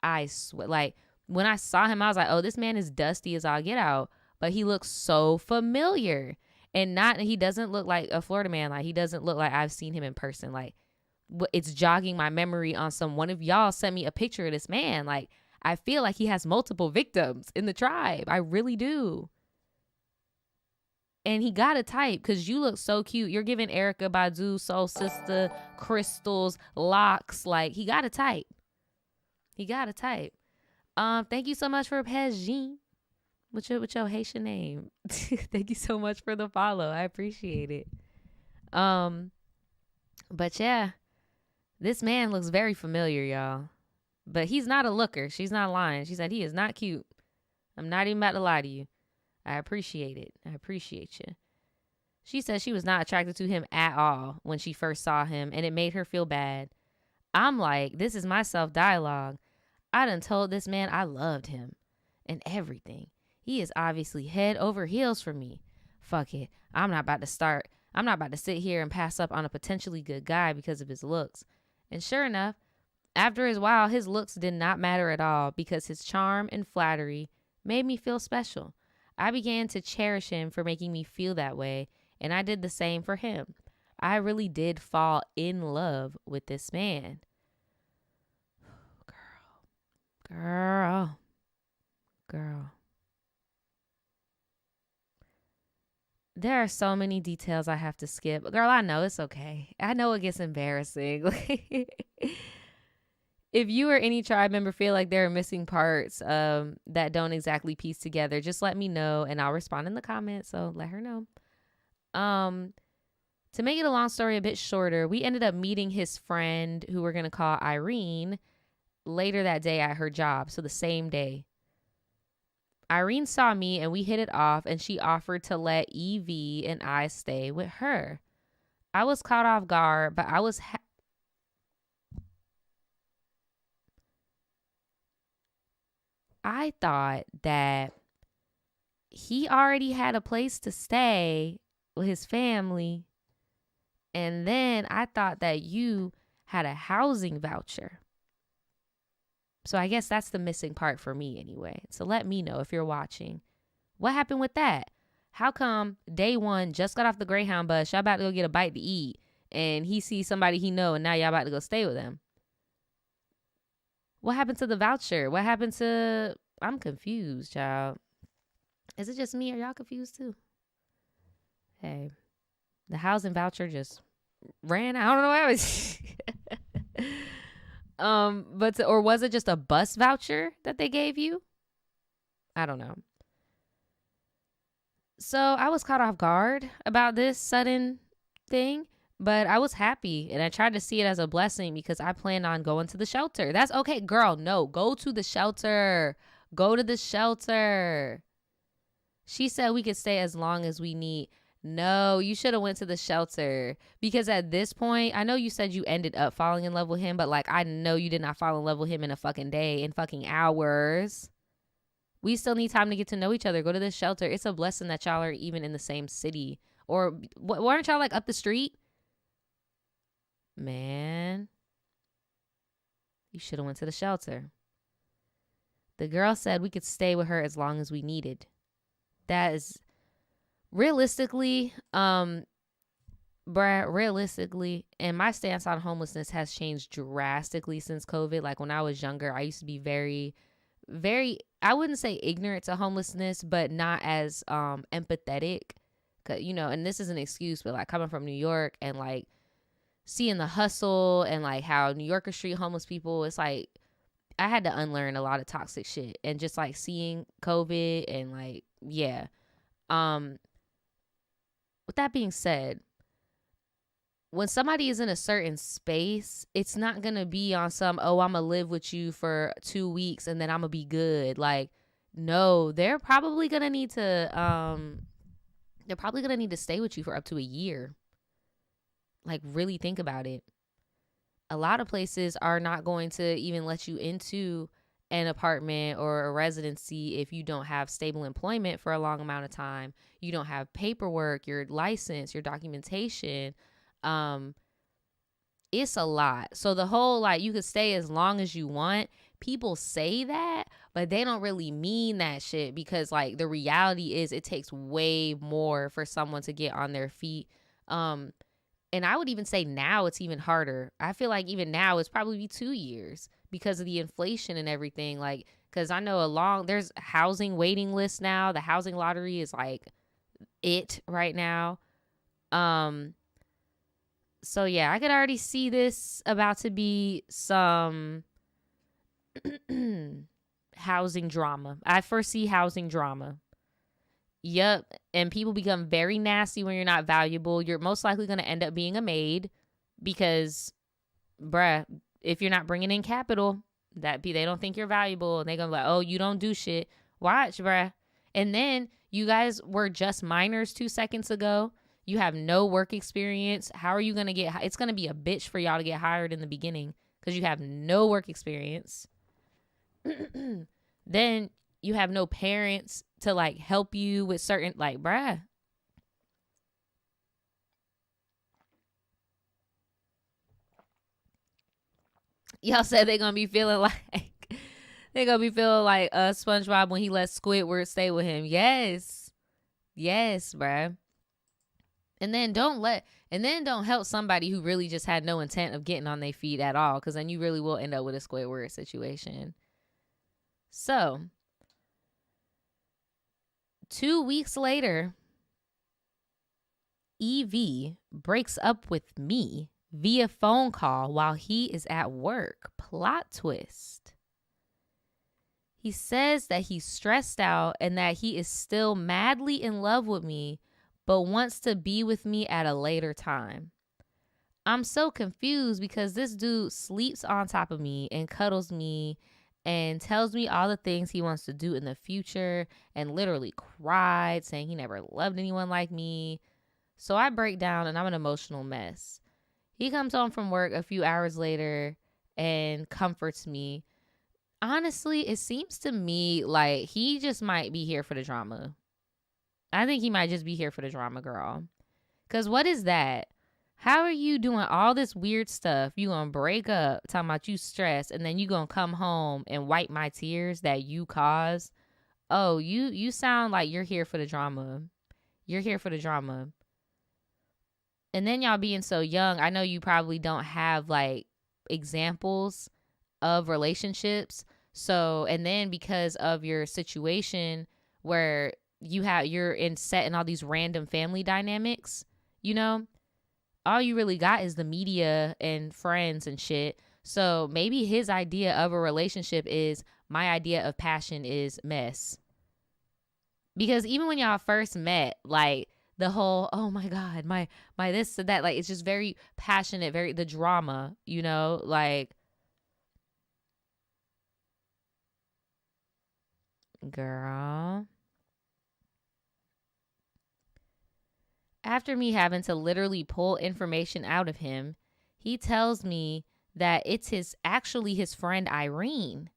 I swear, like, when I saw him, I was like, oh, this man is dusty as all get out. But he looks so familiar. And he doesn't look like a Florida man. Like, he doesn't look like I've seen him in person. Like, it's jogging my memory on one of y'all sent me a picture of this man. Like, I feel like he has multiple victims in the tribe. I really do. And he got a type, because you look so cute. You're giving Erykah Badu, Soul Sister, crystals, locks. Like, he got a type. He got a type. Thank you so much for Pejin. With your Haitian name. Thank you so much for the follow. I appreciate it. But yeah, this man looks very familiar, y'all. But he's not a looker. She's not lying. She said he is not cute. I'm not even about to lie to you. I appreciate it. I appreciate you. She said she was not attracted to him at all when she first saw him, and it made her feel bad. I'm like, this is my self-dialogue. I done told this man I loved him and everything. He is obviously head over heels for me. Fuck it. I'm not about to sit here and pass up on a potentially good guy because of his looks. And sure enough, after a while, his looks did not matter at all, because his charm and flattery made me feel special. I began to cherish him for making me feel that way, and I did the same for him. I really did fall in love with this man. Girl. Girl. There are so many details I have to skip. Girl, I know it's okay. I know it gets embarrassing. If you or any tribe member feel like there are missing parts that don't exactly piece together, just let me know and I'll respond in the comments. So let her know. To make it a long story a bit shorter, we ended up meeting his friend, who we're going to call Irene, later that day at her job. So the same day. Irene saw me and we hit it off, and she offered to let Evie and I stay with her. I was caught off guard, but I thought that he already had a place to stay with his family. And then I thought that you had a housing voucher. So I guess that's the missing part for me anyway. So let me know if you're watching. What happened with that? How come day one, just got off the Greyhound bus, y'all about to go get a bite to eat, and he sees somebody he know, and now y'all about to go stay with him? What happened to the voucher? What happened to... I'm confused, child. Is it just me? Are y'all confused too? Hey, the housing voucher just ran out. I don't know what was. Or was it just a bus voucher that they gave you? I don't know. So I was caught off guard about this sudden thing, but I was happy, and I tried to see it as a blessing because I planned on going to the shelter. That's okay, girl. No, go to the shelter. Go to the shelter. She said we could stay as long as we need. No, you should have went to the shelter, because at this point, I know you said you ended up falling in love with him, but like, I know you did not fall in love with him in a fucking day, in fucking hours. We still need time to get to know each other. Go to the shelter. It's a blessing that y'all are even in the same city. Or weren't y'all like up the street? Man, you should have went to the shelter. The girl said we could stay with her as long as we needed. That is realistically, realistically, and my stance on homelessness has changed drastically since COVID. Like when I was younger, I used to be very, I wouldn't say ignorant to homelessness, but not as empathetic. You know, and this is an excuse, but like coming from New York and like seeing the hustle and like how New Yorkers treat homeless people, it's like I had to unlearn a lot of toxic shit, and just like seeing COVID and like, yeah. With that being said, when somebody is in a certain space, it's not going to be on some, oh, I'm going to live with you for 2 weeks and then I'm going to be good. Like, no, they're probably going to need to stay with you for up to a year. Like, really think about it. A lot of places are not going to even let you into an apartment or a residency if you don't have stable employment for a long amount of time. You don't have paperwork, your license, your documentation. It's a lot. So the whole like you could stay as long as you want, people say that, but they don't really mean that shit, because like the reality is it takes way more for someone to get on their feet. And I would even say now it's even harder. I feel like even now it's probably be 2 years because of the inflation and everything. Like, because I know there's housing waiting lists now. The housing lottery is like it right now. So yeah, I could already see this about to be some housing drama. I foresee housing drama. Yep. And people become very nasty when you're not valuable. You're most likely going to end up being a maid because, bruh, if you're not bringing in capital, they don't think you're valuable. And they're going to be like, oh, you don't do shit. Watch, bruh. And then you guys were just minors 2 seconds ago. You have no work experience. How are you going to it's going to be a bitch for y'all to get hired in the beginning because you have no work experience. Then you have no parents to like help you with certain, like, bruh. Y'all said they're going to be feeling like SpongeBob when he let Squidward stay with him. Yes, bruh. And then don't help somebody who really just had no intent of getting on their feet at all, because then you really will end up with a Squidward situation. So 2 weeks later, EV breaks up with me via phone call while he is at work. Plot twist. He says that he's stressed out and that he is still madly in love with me, but wants to be with me at a later time. I'm so confused because this dude sleeps on top of me and cuddles me and tells me all the things he wants to do in the future and literally cried, saying he never loved anyone like me. So I break down and I'm an emotional mess. He comes home from work a few hours later and comforts me. Honestly, it seems to me like he just might be here for the drama. I think he might just be here for the drama, girl. Because what is that? How are you doing all this weird stuff? You gonna break up, talking about you stressed, and then you gonna come home and wipe my tears that you caused? Oh, you sound like you're here for the drama. You're here for the drama. And then y'all being so young, I know you probably don't have like examples of relationships. So, and then because of your situation where you're set in all these random family dynamics, you know, all you really got is the media and friends and shit. So maybe his idea of a relationship is my idea of passion is mess. Because even when y'all first met, like the whole, oh my God, my this and that, like it's just very passionate, very the drama, you know, like girl. After me having to literally pull information out of him, he tells me that it's actually his friend Irene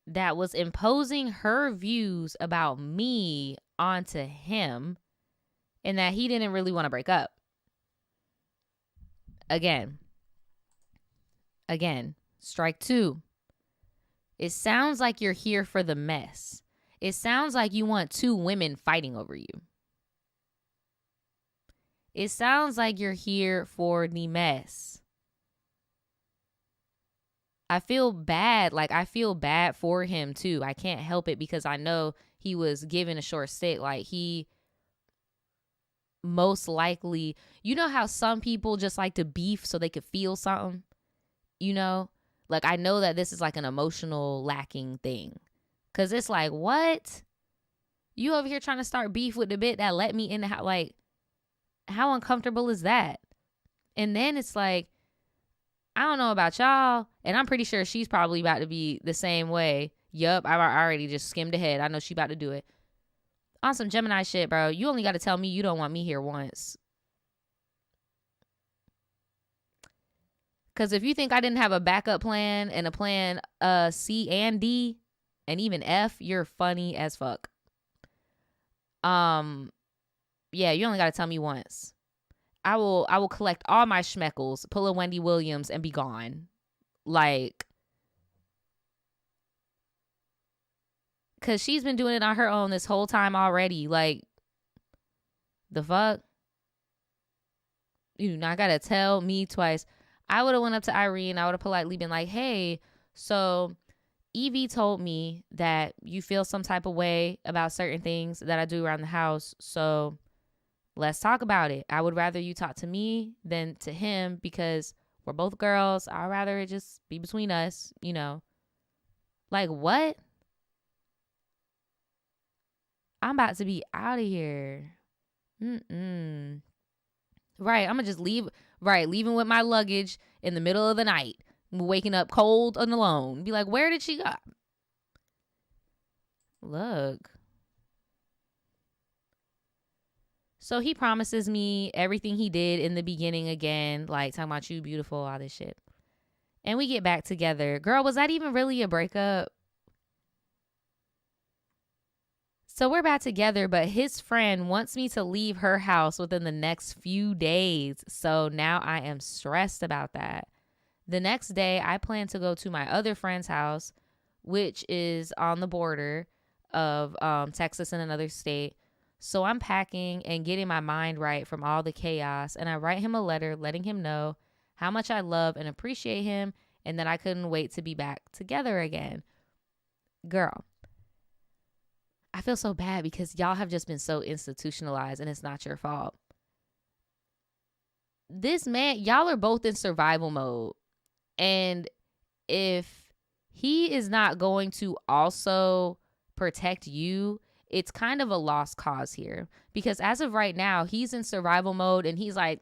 that was imposing her views about me onto him and that he didn't really want to break up. Again, strike two. It sounds like you're here for the mess. It sounds like you want two women fighting over you. It sounds like you're here for the mess. I feel bad. Like, I feel bad for him, too. I can't help it because I know he was given a short stick. Like, he most likely... You know how some people just like to beef so they could feel something? You know? Like, I know that this is like an emotional lacking thing. Because it's like, what? You over here trying to start beef with the bit that let me in the house? Like... How uncomfortable is that? And then it's like, I don't know about y'all, and I'm pretty sure she's probably about to be the same way. Yup, I already just skimmed ahead. I know she about to do it. On some Gemini shit, bro. You only got to tell me you don't want me here once. Because if you think I didn't have a backup plan and a plan C and D and even F, you're funny as fuck. Yeah, you only got to tell me once. I will collect all my schmeckles, pull a Wendy Williams, and be gone. Like, because she's been doing it on her own this whole time already. Like, the fuck? You not got to tell me twice. I would have went up to Irene. I would have politely been like, hey, so Evie told me that you feel some type of way about certain things that I do around the house. So... let's talk about it. I would rather you talk to me than to him because we're both girls. I'd rather it just be between us, you know. Like, what? I'm about to be out of here. Right, I'm going to just leave. Right, leaving with my luggage in the middle of the night. Waking up cold and alone. Be like, where did she go? Look. So he promises me everything he did in the beginning again, like talking about you beautiful, all this shit. And we get back together. Girl, was that even really a breakup? So we're back together, but his friend wants me to leave her house within the next few days. So now I am stressed about that. The next day, I plan to go to my other friend's house, which is on the border of Texas and another state. So I'm packing and getting my mind right from all the chaos, and I write him a letter letting him know how much I love and appreciate him and that I couldn't wait to be back together again. Girl, I feel so bad because y'all have just been so institutionalized and it's not your fault. This man, y'all are both in survival mode. And if he is not going to also protect you, it's kind of a lost cause here. Because as of right now, he's in survival mode and he's like,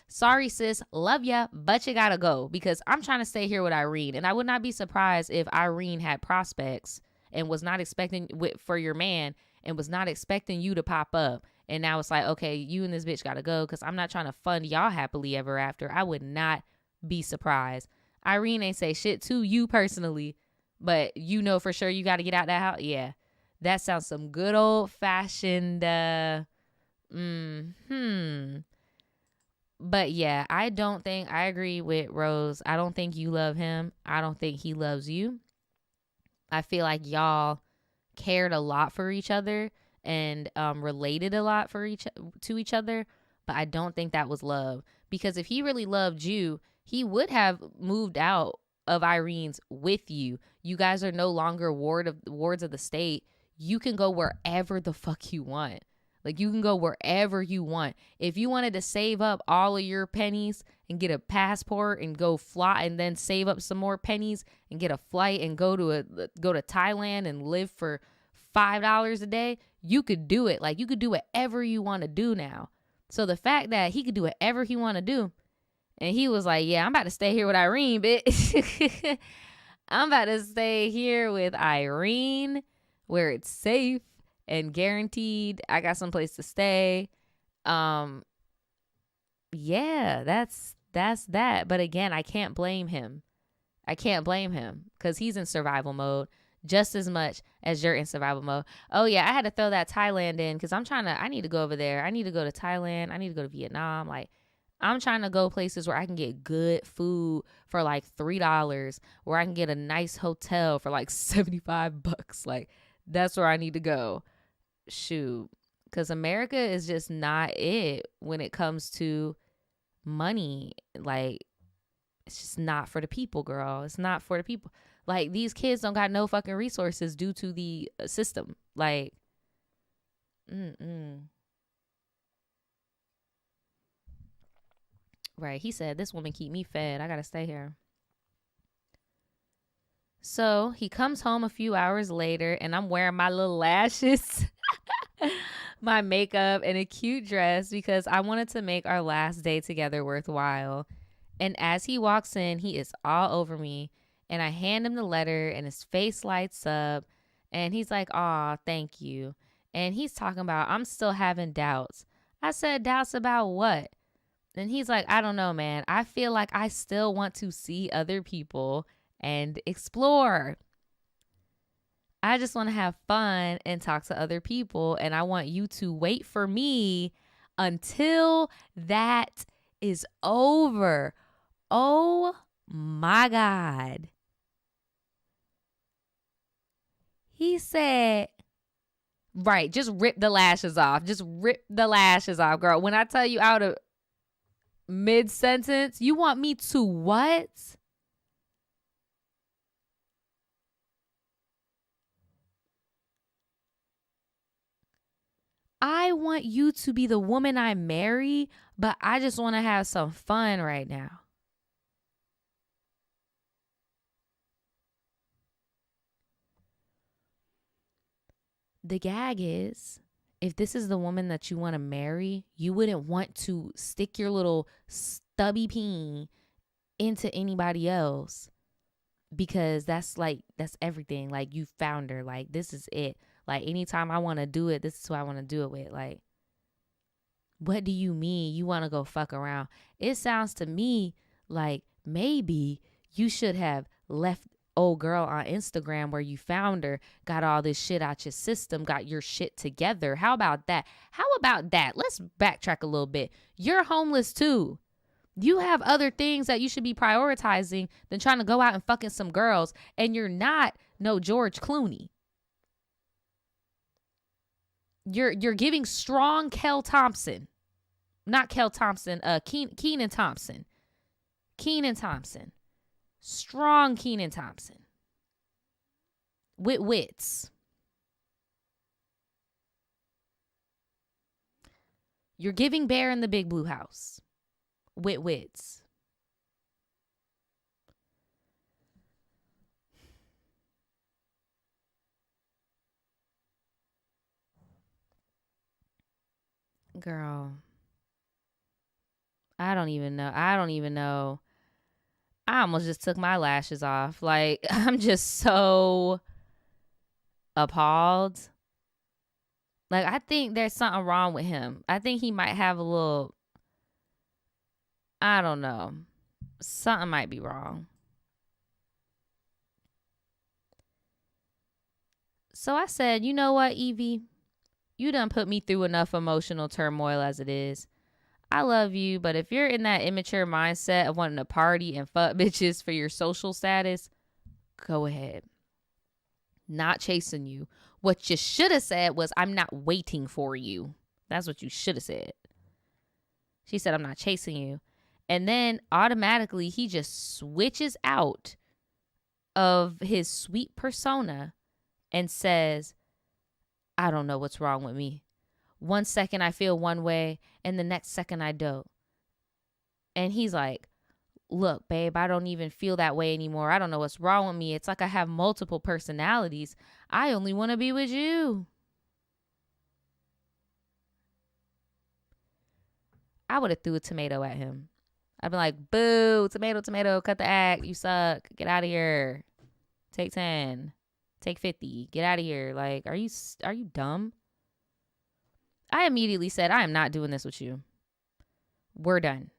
sorry, sis, love ya, but you gotta go. Because I'm trying to stay here with Irene. And I would not be surprised if Irene had prospects and was not expecting for your man and was not expecting you to pop up. And now it's like, okay, you and this bitch gotta go because I'm not trying to fund y'all happily ever after. I would not be surprised. Irene ain't say shit to you personally, but you know for sure you got to get out that house. Yeah, that sounds some good old fashioned. But yeah, I agree with Rose. I don't think you love him. I don't think he loves you. I feel like y'all cared a lot for each other and related a lot to each other, but I don't think that was love. Because if he really loved you, he would have moved out of Irene's with you. You guys are no longer wards of the state. You can go wherever the fuck you want. Like, you can go wherever you want. If you wanted to save up all of your pennies and get a passport and go fly and then save up some more pennies and get a flight and go to Thailand and live for $5 a day, you could do it. Like, you could do whatever you want to do now. So the fact that he could do whatever he want to do, and he was like, yeah, I'm about to stay here with Irene, bitch. I'm about to stay here with Irene where it's safe and guaranteed I got someplace to stay. Yeah, that's that. But again, I can't blame him. Because he's in survival mode just as much as you're in survival mode. Oh, yeah, I had to throw that Thailand in because I need to go over there. I need to go to Thailand. I need to go to Vietnam. Like, I'm trying to go places where I can get good food for like $3, where I can get a nice hotel for like $75. Like, that's where I need to go. Shoot. Because America is just not it when it comes to money. Like, it's just not for the people, girl. It's not for the people. Like, these kids don't got no fucking resources due to the system. Like, Right. He said, this woman keep me fed. I got to stay here. So he comes home a few hours later and I'm wearing my little lashes, my makeup, and a cute dress because I wanted to make our last day together worthwhile. And as he walks in, he is all over me. And I hand him the letter and his face lights up. And he's like, aw, thank you. And he's talking about, I'm still having doubts. I said, doubts about what? And he's like, I don't know, man. I feel like I still want to see other people and explore. I just want to have fun and talk to other people. And I want you to wait for me until that is over. Oh my God. He said, right, just rip the lashes off. Just rip the lashes off, girl. When I tell you out of mid-sentence, you want me to what? I want you to be the woman I marry, but I just want to have some fun right now. The gag is, if this is the woman that you want to marry, you wouldn't want to stick your little stubby peen into anybody else because that's everything. Like, you found her. Like, this is it. Like, anytime I want to do it, this is who I want to do it with. Like, what do you mean you want to go fuck around? It sounds to me like maybe you should have left old girl on Instagram where you found her, got all this shit out your system, got your shit together. How about that? Let's backtrack a little bit. You're homeless too. You have other things that you should be prioritizing than trying to go out and fucking some girls. And you're not no George Clooney. You're giving strong Kel Thompson. Not Kel Thompson, Kenan Thompson. Kenan Thompson. Strong Kenan Thompson. With wits. You're giving bear in the big blue house. Wits. Girl, I don't even know. I almost just took my lashes off. Like, I'm just so appalled. Like, I think there's something wrong with him. I think he might have a little, I don't know. Something might be wrong. So I said, you know what, Evie? You done put me through enough emotional turmoil as it is. I love you, but if you're in that immature mindset of wanting to party and fuck bitches for your social status, go ahead. Not chasing you. What you should have said was, I'm not waiting for you. That's what you should have said. She said, I'm not chasing you. And then automatically he just switches out of his sweet persona and says, I don't know what's wrong with me. One second I feel one way and the next second I don't. And he's like, look, babe, I don't even feel that way anymore. I don't know what's wrong with me. It's like I have multiple personalities. I only want to be with you. I would have threw a tomato at him. I'd be like, boo, tomato, cut the act. You suck. Get out of here. Take 10. Take 50. Get out of here. Like, are you dumb? I immediately said, I am not doing this with you. We're done.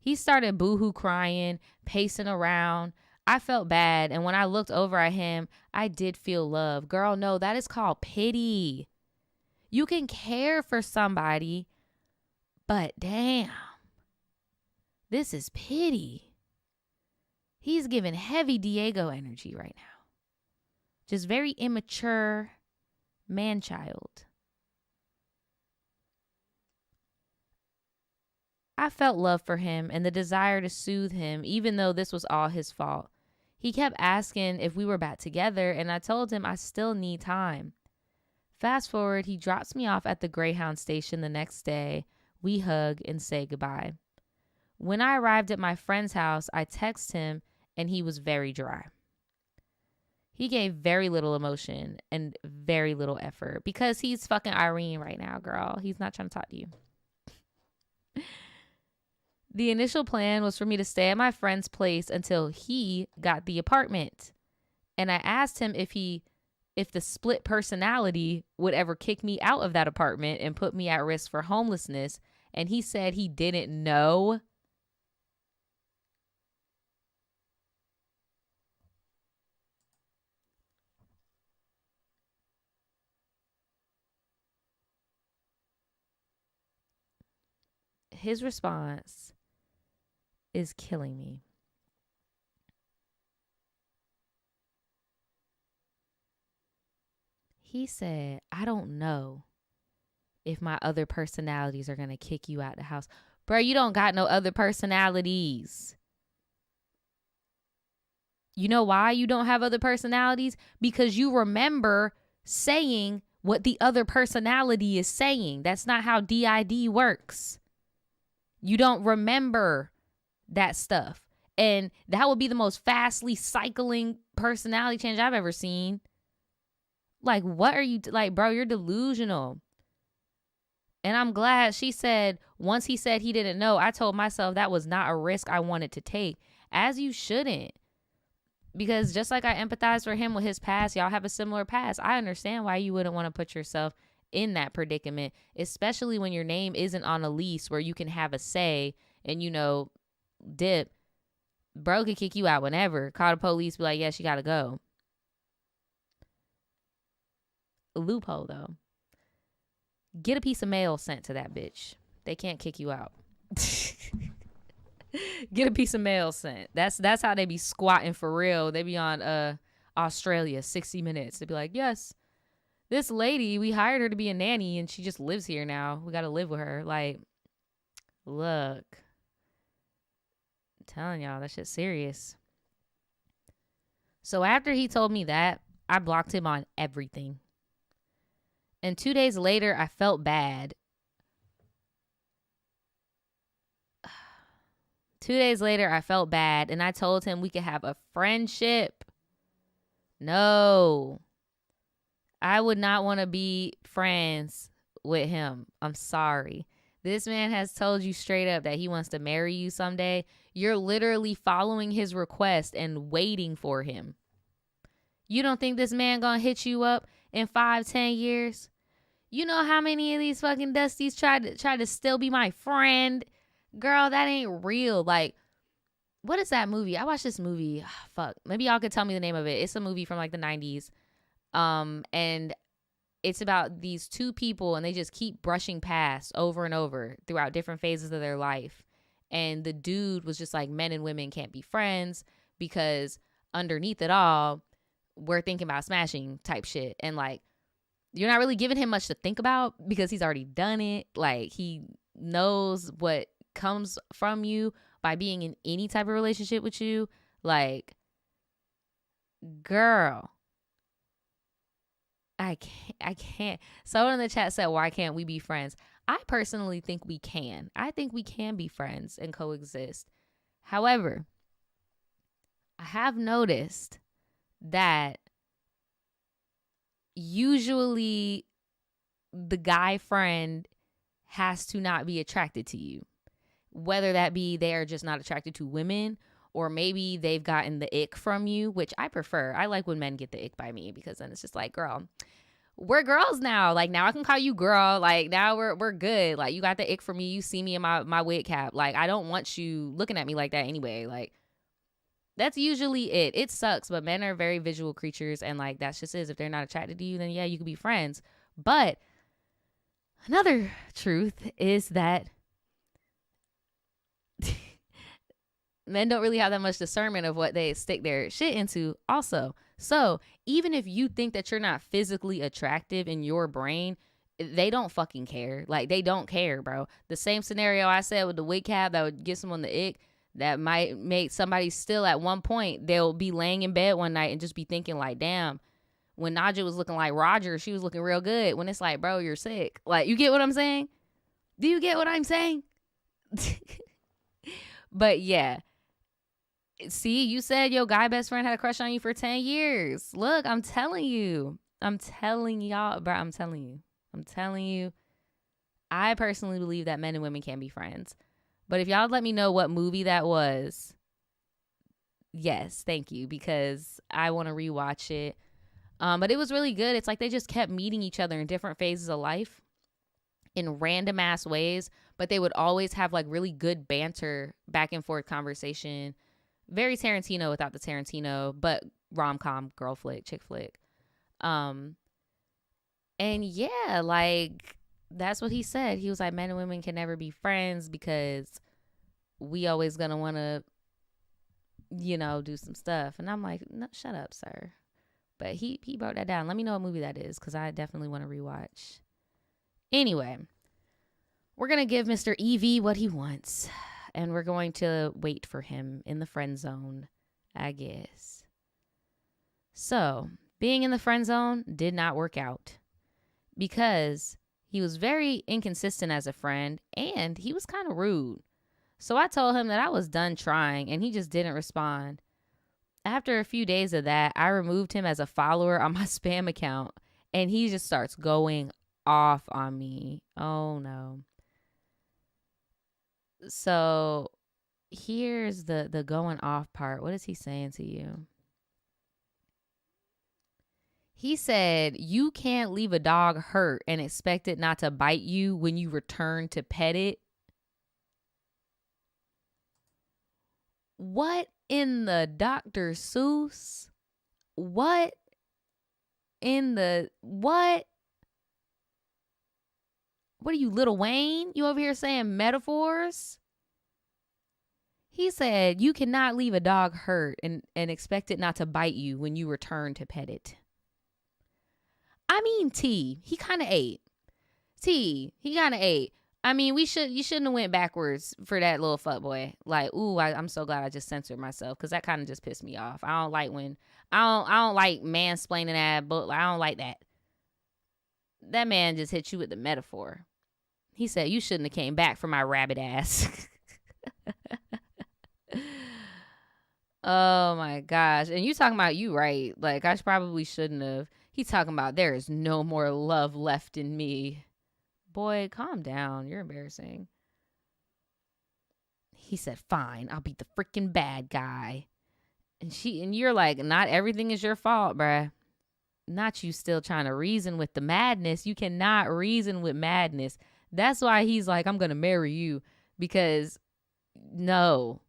He started boohoo crying, pacing around. I felt bad. And when I looked over at him, I did feel love. Girl, no, that is called pity. You can care for somebody, but damn, this is pity. He's giving heavy Diego energy right now. Just very immature man-child. I felt love for him and the desire to soothe him, even though this was all his fault. He kept asking if we were back together, and I told him I still need time. Fast forward, he drops me off at the Greyhound station the next day. We hug and say goodbye. When I arrived at my friend's house, I texted him, and he was very dry. He gave very little emotion and very little effort because he's fucking Irene right now, girl. He's not trying to talk to you. The initial plan was for me to stay at my friend's place until he got the apartment. And I asked him if the split personality would ever kick me out of that apartment and put me at risk for homelessness. And he said he didn't know. His response is killing me. He said, I don't know if my other personalities are going to kick you out the house. Bro, you don't got no other personalities. You know why you don't have other personalities? Because you remember saying what the other personality is saying. That's not how DID works. You don't remember that stuff. And that would be the most fastly cycling personality change I've ever seen. Like, what are you, like, bro, you're delusional. And I'm glad she said, once he said he didn't know, I told myself that was not a risk I wanted to take. As you shouldn't. Because just like I empathize for him with his past, y'all have a similar past. I understand why you wouldn't want to put yourself in that predicament, especially when your name isn't on a lease where you can have a say and, you know, dip. Bro could kick you out whenever. Call the police, be like, yeah, she got to go. A loophole, though. Get a piece of mail sent to that bitch. They can't kick you out. Get a piece of mail sent. That's how they be squatting for real. They be on Australia, 60 Minutes. They be like, yes, this lady, we hired her to be a nanny and she just lives here now. We got to live with her. Like, look. I'm telling y'all, that shit's serious. So after he told me that, I blocked him on everything. And 2 days later, I felt bad 2 days later, I felt bad and I told him we could have a friendship. No, I would not want to be friends with him. I'm sorry. This man has told you straight up that he wants to marry you someday. You're literally following his request and waiting for him. You don't think this man gonna hit you up in 5-10 years? You know how many of these fucking dusties tried to still be my friend? Girl, that ain't real. Like, what is that movie? I watched this movie. Fuck. Maybe y'all could tell me the name of it. It's a movie from like the 90s. And it's about these two people and they just keep brushing past over and over throughout different phases of their life. And the dude was just like, men and women can't be friends because underneath it all, we're thinking about smashing type shit. And like, you're not really giving him much to think about because he's already done it. Like, he knows what comes from you by being in any type of relationship with you. Like, girl, I can't. Someone in the chat said, why can't we be friends? I personally think we can. I think we can be friends and coexist. However, I have noticed that usually the guy friend has to not be attracted to you. Whether that be they are just not attracted to women, or maybe they've gotten the ick from you, which I prefer. I like when men get the ick by me because then it's just like, girl, we're girls now. Like, now I can call you girl. Like, now we're good. Like, you got the ick from me. You see me in my wig cap. Like, I don't want you looking at me like that anyway. Like, that's usually it. It sucks, but men are very visual creatures, and like, that's just is. If they're not attracted to you, then yeah, you can be friends. But another truth is that men don't really have that much discernment of what they stick their shit into also. So even if you think that you're not physically attractive in your brain, they don't fucking care. Like, they don't care, bro. The same scenario I said with the wig cap that would give someone the ick, that might make somebody still at one point, they'll be laying in bed one night and just be thinking like, damn, when Naja was looking like Roger, she was looking real good. When it's like, bro, you're sick. Like, you get what I'm saying? Do you get what I'm saying? But yeah. See, you said your guy best friend had a crush on you for 10 years. Look, I'm telling you. I'm telling y'all, bro. I'm telling you. I personally believe that men and women can be friends. But if y'all let me know what movie that was, yes, thank you, because I want to rewatch it. But it was really good. It's like they just kept meeting each other in different phases of life in random ass ways, but they would always have like really good banter, back and forth conversation. Very Tarantino without the Tarantino, but rom-com, girl flick, chick flick. And yeah, like, that's what he said. He was like, men and women can never be friends because we always gonna want to, you know, do some stuff. And I'm like, no, shut up, sir. But he broke that down. Let me know what movie that is, because I definitely want to rewatch. Anyway, we're gonna give Mr. EV what he wants. And we're going to wait for him in the friend zone, I guess. So, being in the friend zone did not work out because he was very inconsistent as a friend and he was kind of rude. So I told him that I was done trying and he just didn't respond. After a few days of that, I removed him as a follower on my spam account and he just starts going off on me. Oh no. So here's the going off part. What is he saying to you? He said, you can't leave a dog hurt and expect it not to bite you when you return to pet it. What in the Dr. Seuss? What in the what? What are you, Lil Wayne? You over here saying metaphors? He said, you cannot leave a dog hurt and expect it not to bite you when you return to pet it. I mean, he kind of ate. He kind of ate. I mean, you shouldn't have went backwards for that little fuck boy. Like, ooh, I'm so glad I just censored myself because that kind of just pissed me off. I don't like mansplaining that, but I don't like that. That man just hit you with the metaphor. He said, you shouldn't have came back for my rabbit ass. Oh my gosh. And you talking about you right. Like I probably shouldn't have. He talking about there is no more love left in me. Boy, calm down. You're embarrassing. He said, fine, I'll be the freaking bad guy. And you're like, not everything is your fault, bruh. Not you still trying to reason with the madness. You cannot reason with madness. That's why he's like, I'm gonna marry you. Because no.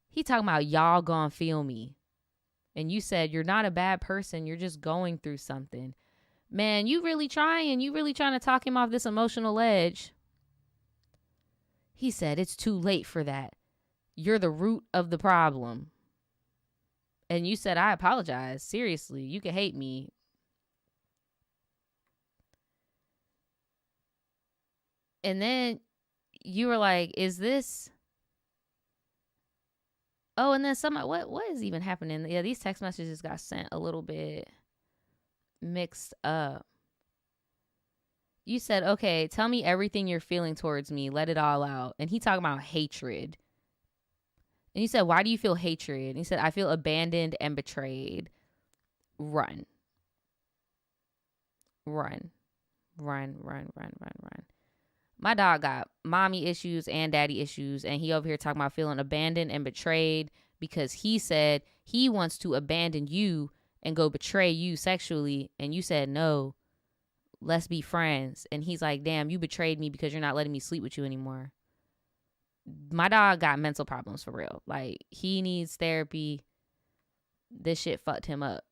He talking about y'all gonna feel me. And you said you're not a bad person, you're just going through something. Man, you really trying to talk him off this emotional ledge. He said it's too late for that. You're the root of the problem. And you said, I apologize. Seriously, you can hate me. And then you were like, is this... Oh, and then somebody, what is even happening? Yeah, these text messages got sent a little bit mixed up. You said, okay, tell me everything you're feeling towards me. Let it all out. And he talking about hatred. And you said, why do you feel hatred? And he said, I feel abandoned and betrayed. Run. Run. Run, run, run, run, run. My dog got mommy issues and daddy issues. And he over here talking about feeling abandoned and betrayed because he said he wants to abandon you and go betray you sexually. And you said, no, let's be friends. And he's like, damn, you betrayed me because you're not letting me sleep with you anymore. My dog got mental problems for real. Like, he needs therapy. This shit fucked him up.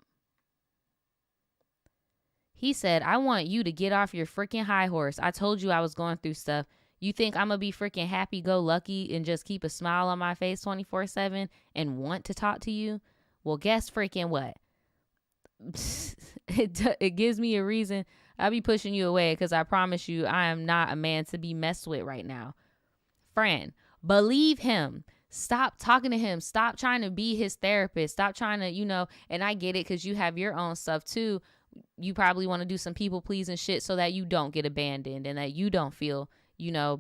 He said, I want you to get off your freaking high horse. I told you I was going through stuff. You think I'm going to be freaking happy-go-lucky and just keep a smile on my face 24/7 and want to talk to you? Well, guess freaking what? It gives me a reason. I'll be pushing you away because I promise you I am not a man to be messed with right now. Friend, believe him. Stop talking to him. Stop trying to be his therapist. Stop trying to, and I get it because you have your own stuff too. You probably want to do some people pleasing shit so that you don't get abandoned and that you don't feel,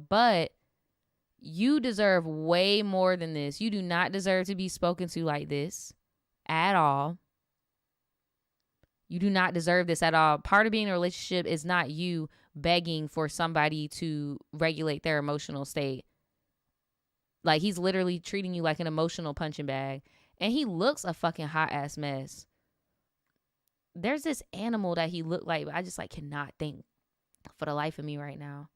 but you deserve way more than this. You do not deserve to be spoken to like this at all. You do not deserve this at all. Part of being in a relationship is not you begging for somebody to regulate their emotional state. Like, he's literally treating you like an emotional punching bag. And he looks a fucking hot ass mess. There's this animal that he looked like, but I just cannot think for the life of me right now.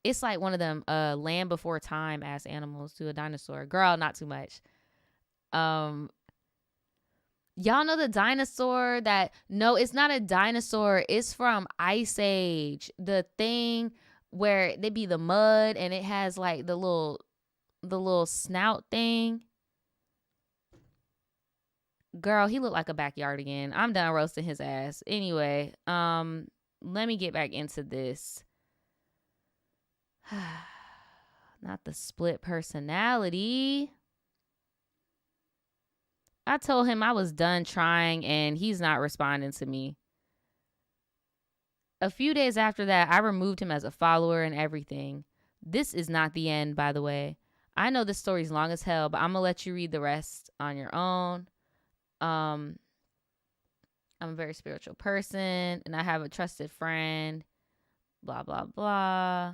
It's like one of them Land Before Time ass animals to a dinosaur. Girl, not too much. Y'all know the dinosaur that... No, it's not a dinosaur. It's from Ice Age. The thing where they be the mud and it has like the little snout thing. Girl, he looked like a backyardigan. I'm done roasting his ass. Anyway, let me get back into this. Not the split personality. I told him I was done trying and he's not responding to me. A few days after that, I removed him as a follower and everything. This is not the end, by the way. I know this story's long as hell, but I'm going to let you read the rest on your own. I'm a very spiritual person and I have a trusted friend, blah, blah, blah,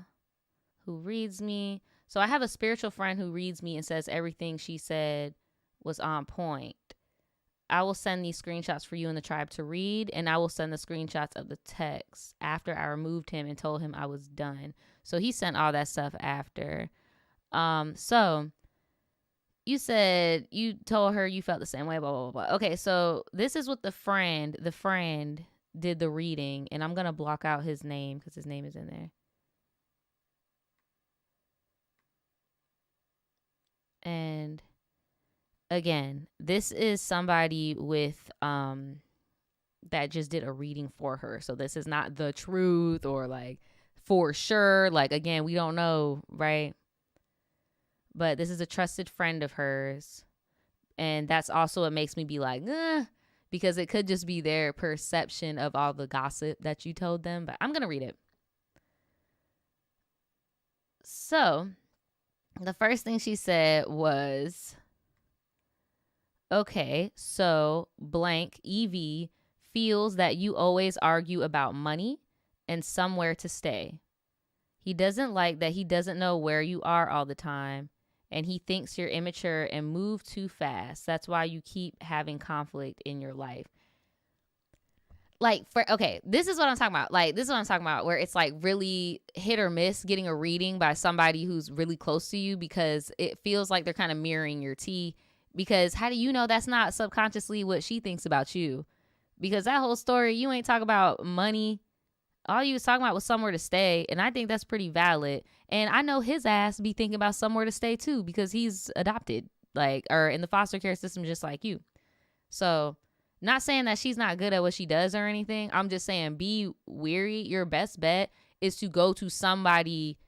who reads me. So I have a spiritual friend who reads me and says everything she said was on point. I will send these screenshots for you and the tribe to read, and I will send the screenshots of the text after I removed him and told him I was done. So he sent all that stuff after. So you said you told her you felt the same way, blah, blah, blah, blah. Okay, so this is what the friend did the reading, and I'm going to block out his name because his name is in there. And again, this is somebody with that just did a reading for her. So this is not the truth or like for sure. Like, again, we don't know, right? But this is a trusted friend of hers. And that's also what makes me be like, because it could just be their perception of all the gossip that you told them. But I'm going to read it. So the first thing she said was, Okay, so blank EV feels that you always argue about money and somewhere to stay. He doesn't like that he doesn't know where you are all the time, and he thinks you're immature and move too fast. That's why you keep having conflict in your life. Like, this is what I'm talking about. Like, this is what I'm talking about, where it's like really hit or miss getting a reading by somebody who's really close to you, because it feels like they're kind of mirroring your tea. Because how do you know that's not subconsciously what she thinks about you? Because that whole story, you ain't talking about money. All you was talking about was somewhere to stay. And I think that's pretty valid. And I know his ass be thinking about somewhere to stay too, because he's adopted, like, or in the foster care system just like you. So, not saying that she's not good at what she does or anything. I'm just saying, be weary. Your best bet is to go to somebody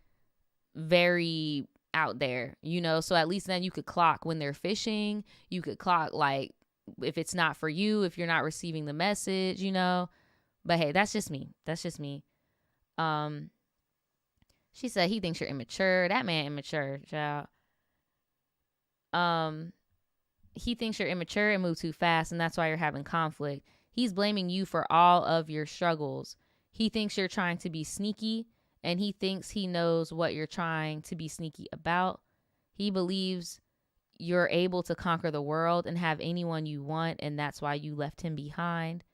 very out there, you know, so at least then you could clock when they're fishing. You could clock, like, if it's not for you, if you're not receiving the message, you know. But hey, that's just me. She said he thinks you're immature. That man immature, child. He thinks you're immature and move too fast, and that's why you're having conflict. He's blaming you for all of your struggles. He thinks you're trying to be sneaky, and he thinks he knows what you're trying to be sneaky about. He believes you're able to conquer the world and have anyone you want, and that's why you left him behind.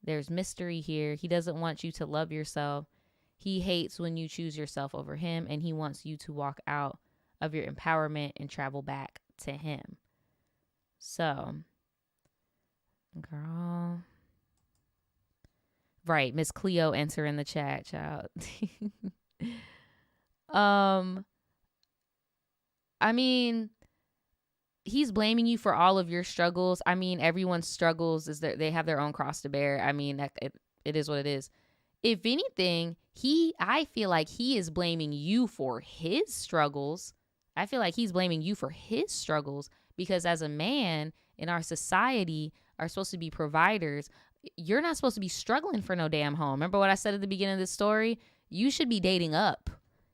There's mystery here. He doesn't want you to love yourself. He hates when you choose yourself over him, and he wants you to walk out of your empowerment and travel back to him. So, girl. Right, Miss Cleo, enter in the chat, child. I mean, he's blaming you for all of your struggles. I mean, everyone's struggles is that they have their own cross to bear. I mean, it is what it is. If anything, I feel like he is blaming you for his struggles. I feel like he's blaming you for his struggles, because as a man in our society are supposed to be providers. You're not supposed to be struggling for no damn home. Remember what I said at the beginning of this story? You should be dating up.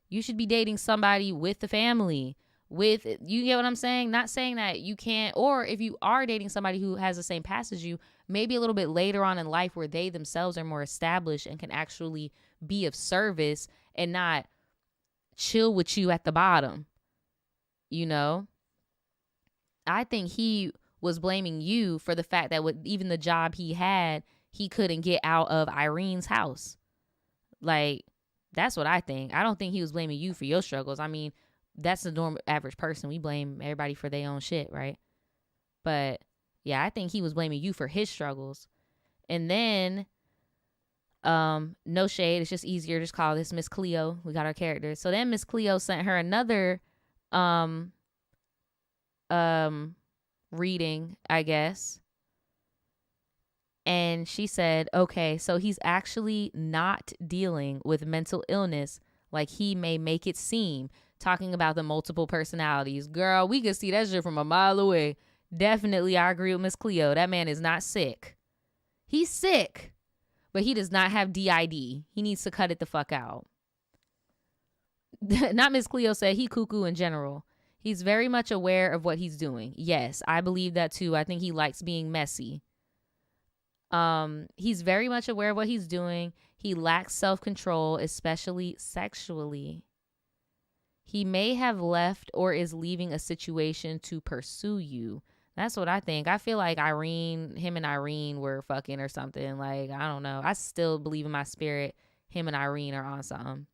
You should be dating somebody with the family. You get what I'm saying? Not saying that you can't, or if you are dating somebody who has the same past as you, maybe a little bit later on in life where they themselves are more established and can actually be of service and not chill with you at the bottom. You know? I think he was blaming you for the fact that with even the job he had, he couldn't get out of Irene's house. Like, that's what I think. I don't think he was blaming you for your struggles. I mean, that's the normal average person. We blame everybody for their own shit, right? But yeah, I think he was blaming you for his struggles. And then, no shade. It's just easier to just call this Miss Cleo. We got our characters. So then Miss Cleo sent her another, reading, I guess. And she said, okay, so he's actually not dealing with mental illness like he may make it seem, talking about the multiple personalities. Girl, we could see that shit from a mile away. Definitely, I agree with Miss Cleo. That man is not sick. He's sick, but he does not have DID. He needs to cut it the fuck out. Not Miss Cleo said he cuckoo in general. He's very much aware of what he's doing. Yes, I believe that too. I think he likes being messy. He's very much aware of what he's doing. He lacks self-control, especially sexually. He may have left or is leaving a situation to pursue you. That's what I think. I feel like him and Irene were fucking or something. Like, I don't know. I still believe in my spirit him and Irene are on something.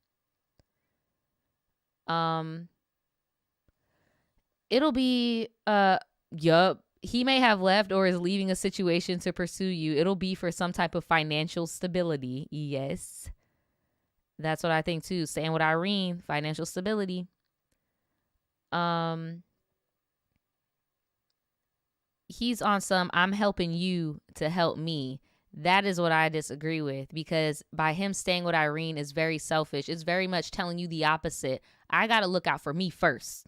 It'll be, yup. He may have left or is leaving a situation to pursue you. It'll be for some type of financial stability. Yes. That's what I think too. Staying with Irene, financial stability. He's on some, I'm helping you to help me. That is what I disagree with, because by him staying with Irene is very selfish. It's very much telling you the opposite. I got to look out for me first.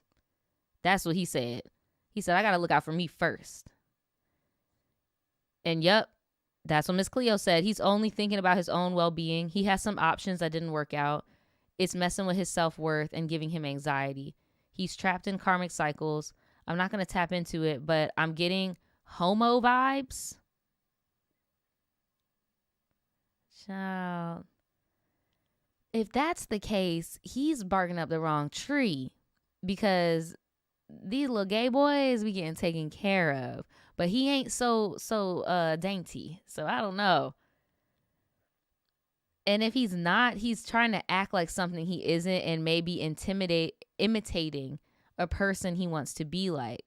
That's what he said. He said, I got to look out for me first. And yep, that's what Miss Cleo said. He's only thinking about his own well-being. He has some options that didn't work out. It's messing with his self-worth and giving him anxiety. He's trapped in karmic cycles. I'm not going to tap into it, but I'm getting homo vibes. Child. If that's the case, he's barking up the wrong tree, because these little gay boys be getting taken care of, but he ain't so dainty. So I don't know. And if he's not, he's trying to act like something he isn't, and maybe imitating a person he wants to be like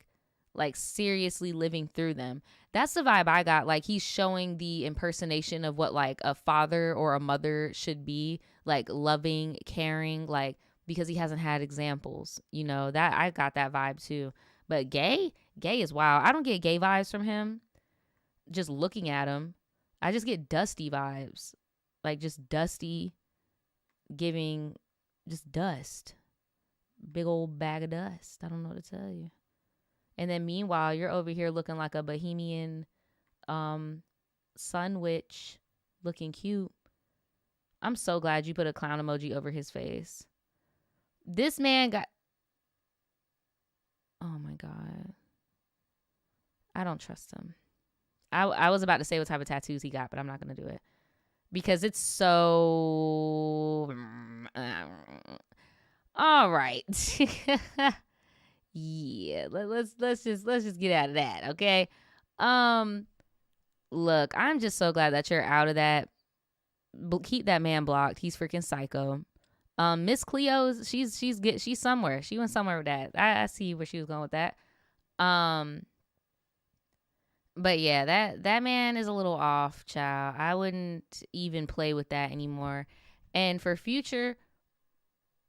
seriously living through them. That's the vibe I got. Like, he's showing the impersonation of what like a father or a mother should be, like loving, caring, like, because he hasn't had examples, you know. That I got that vibe too. But gay is wild. I don't get gay vibes from him just looking at him. I just get dusty vibes. Like, just dusty, giving just dust. Big old bag of dust. I don't know what to tell you. And then meanwhile, you're over here looking like a bohemian sun witch, looking cute. I'm so glad you put a clown emoji over his face. This man got... Oh my God. I don't trust him. I was about to say what type of tattoos he got, but I'm not going to do it. Because it's so... All right. Yeah, let's just get out of that, okay? Look, I'm just so glad that you're out of that. Keep that man blocked. He's freaking psycho. Miss Cleo's she's somewhere. She went somewhere with that. I see where she was going with that. But yeah, that man is a little off, child. I wouldn't even play with that anymore. And for future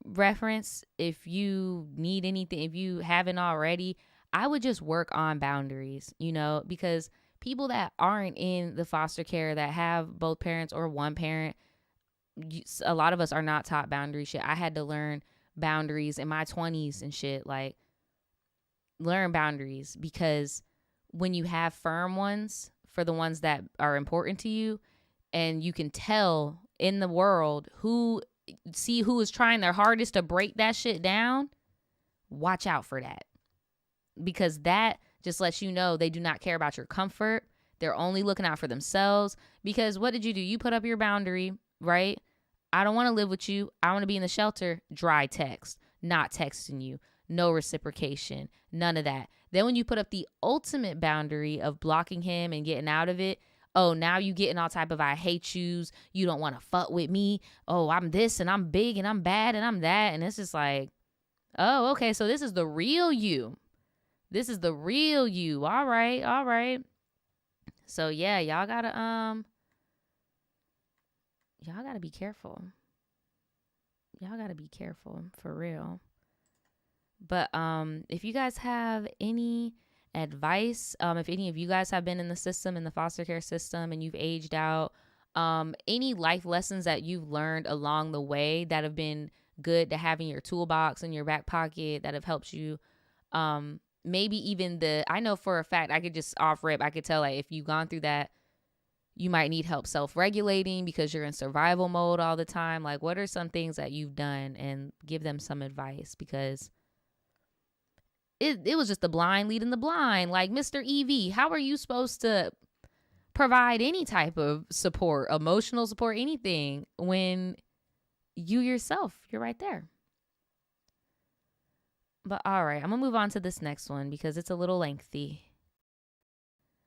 reference, if you need anything, if you haven't already, I would just work on boundaries, you know, because people that aren't in the foster care, that have both parents or one parent, a lot of us are not taught boundary shit. I had to learn boundaries in my 20s and shit, like learn boundaries, because when you have firm ones for the ones that are important to you, and you can tell in the world who is trying their hardest to break that shit down, watch out for that. Because that just lets you know they do not care about your comfort. They're only looking out for themselves. Because what did you do? You put up your boundary, right? I don't want to live with you. I want to be in the shelter. Dry text. Not texting you. No reciprocation. None of that. Then when you put up the ultimate boundary of blocking him and getting out of it, oh, now you getting all type of I hate yous. You don't want to fuck with me. Oh, I'm this and I'm big and I'm bad and I'm that. And it's just like, oh, okay, so this is the real you. This is the real you. All right, all right. So yeah, y'all gotta be careful. Y'all gotta be careful for real. But if you guys have any advice, if any of you guys have been in the system, in the foster care system, and you've aged out, any life lessons that you've learned along the way that have been good to have in your toolbox, in your back pocket, that have helped you, maybe even I know for a fact, I could just off rip, I could tell, like, if you've gone through that, you might need help self-regulating because you're in survival mode all the time. Like, what are some things that you've done, and give them some advice, because it was just the blind leading the blind. Like, Mr. EV, how are you supposed to provide any type of support, emotional support, anything, when you yourself, you're right there? But all right, I'm going to move on to this next one because it's a little lengthy.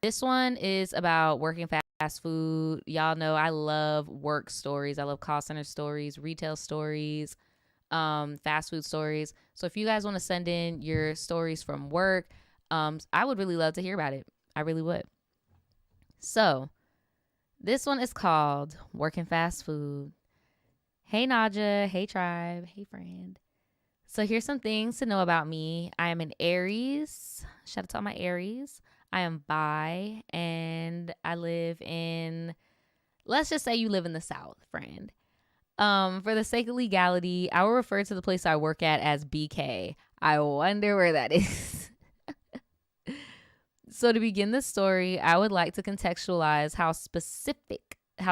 This one is about working fast food. Y'all know I love work stories. I love call center stories, retail stories, fast food stories. So if you guys want to send in your stories from work, I would really love to hear about it. I really would. So this one is called Working Fast Food. Hey Naja, hey tribe, hey friend. So here's some things to know about me. I am an Aries. Shout out to all my Aries. I am bi, and I live in, let's just say you live in the South, friend. For the sake of legality, I will refer to the place I work at as BK. I wonder where that is. So to begin the story, I would like to contextualize how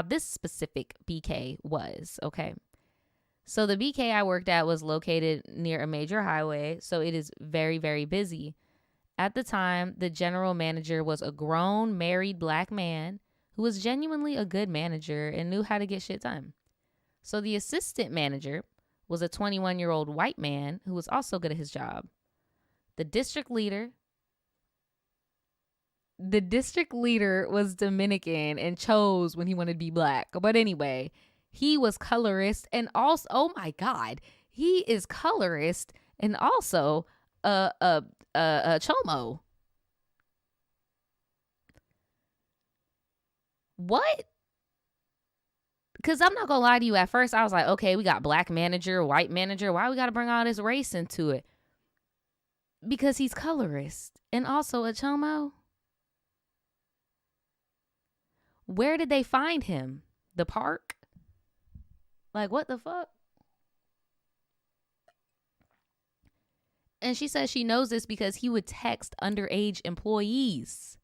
this specific BK was, okay? So the BK I worked at was located near a major highway, so it is very, very busy. At the time, the general manager was a grown married black man who was genuinely a good manager and knew how to get shit done. So the assistant manager was a 21-year-old white man who was also good at his job. The district leader was Dominican and chose when he wanted to be black. But anyway, he was colorist and also, oh my God, he is colorist and also a chomo. What? Because I'm not gonna lie to you, at first I was like, okay, we got black manager, white manager, why we gotta bring all this race into it? Because he's colorist and also a chomo. Where did they find him? The park? Like, what the fuck? And she says she knows this because he would text underage employees.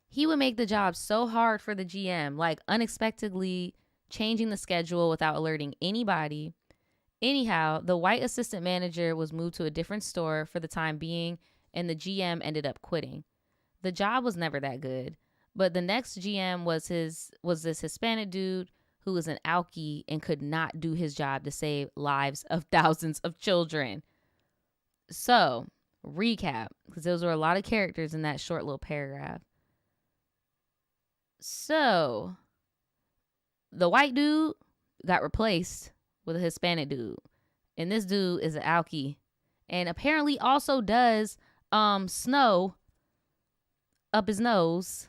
He would make the job so hard for the GM, like unexpectedly changing the schedule without alerting anybody. Anyhow, the white assistant manager was moved to a different store for the time being, and the GM ended up quitting. The job was never that good, but the next GM was this Hispanic dude who was an alkie and could not do his job to save lives of thousands of children. So, recap, because those were a lot of characters in that short little paragraph. So, the white dude got replaced with a Hispanic dude. And this dude is an alkie. And apparently also does snow up his nose.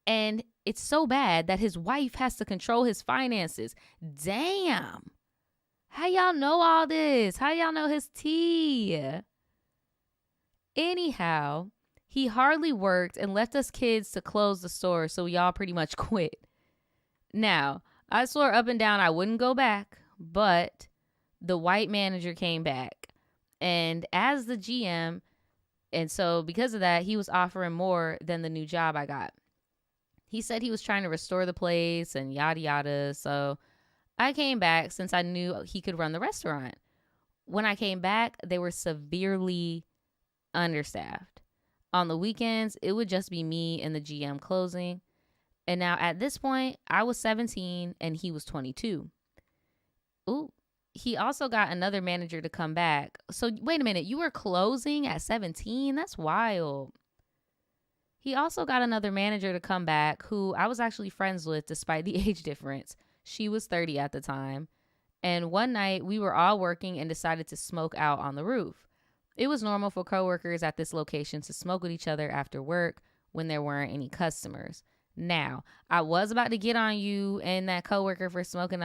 And it's so bad that his wife has to control his finances. Damn. How y'all know all this? How y'all know his tea? Anyhow, he hardly worked and left us kids to close the store, so y'all pretty much quit. Now, I swore up and down I wouldn't go back, but the white manager came back. And as the GM, and so because of that, he was offering more than the new job I got. He said he was trying to restore the place and yada yada, so I came back since I knew he could run the restaurant. When I came back, they were severely understaffed. On the weekends, it would just be me and the GM closing. And now at this point, I was 17 and he was 22. Ooh, he also got another manager to come back. So wait a minute, you were closing at 17? That's wild. He also got another manager to come back who I was actually friends with despite the age difference. She was 30 at the time. And one night we were all working and decided to smoke out on the roof. It was normal for coworkers at this location to smoke with each other after work when there weren't any customers. Now, I was about to get on you and that coworker for smoking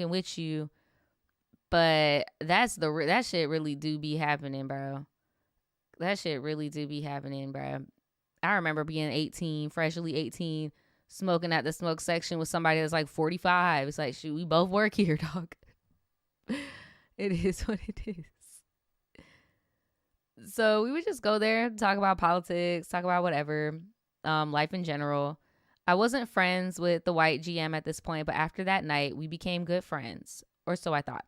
with you, but that shit really do be happening, bro. That shit really do be happening, bro. I remember being 18, freshly 18, smoking at the smoke section with somebody that's like 45. It's like, shoot, we both work here, dog. It is what it is. So we would just go there, talk about politics, talk about whatever, life in general. I wasn't friends with the white GM at this point, but after that night, we became good friends, or so I thought.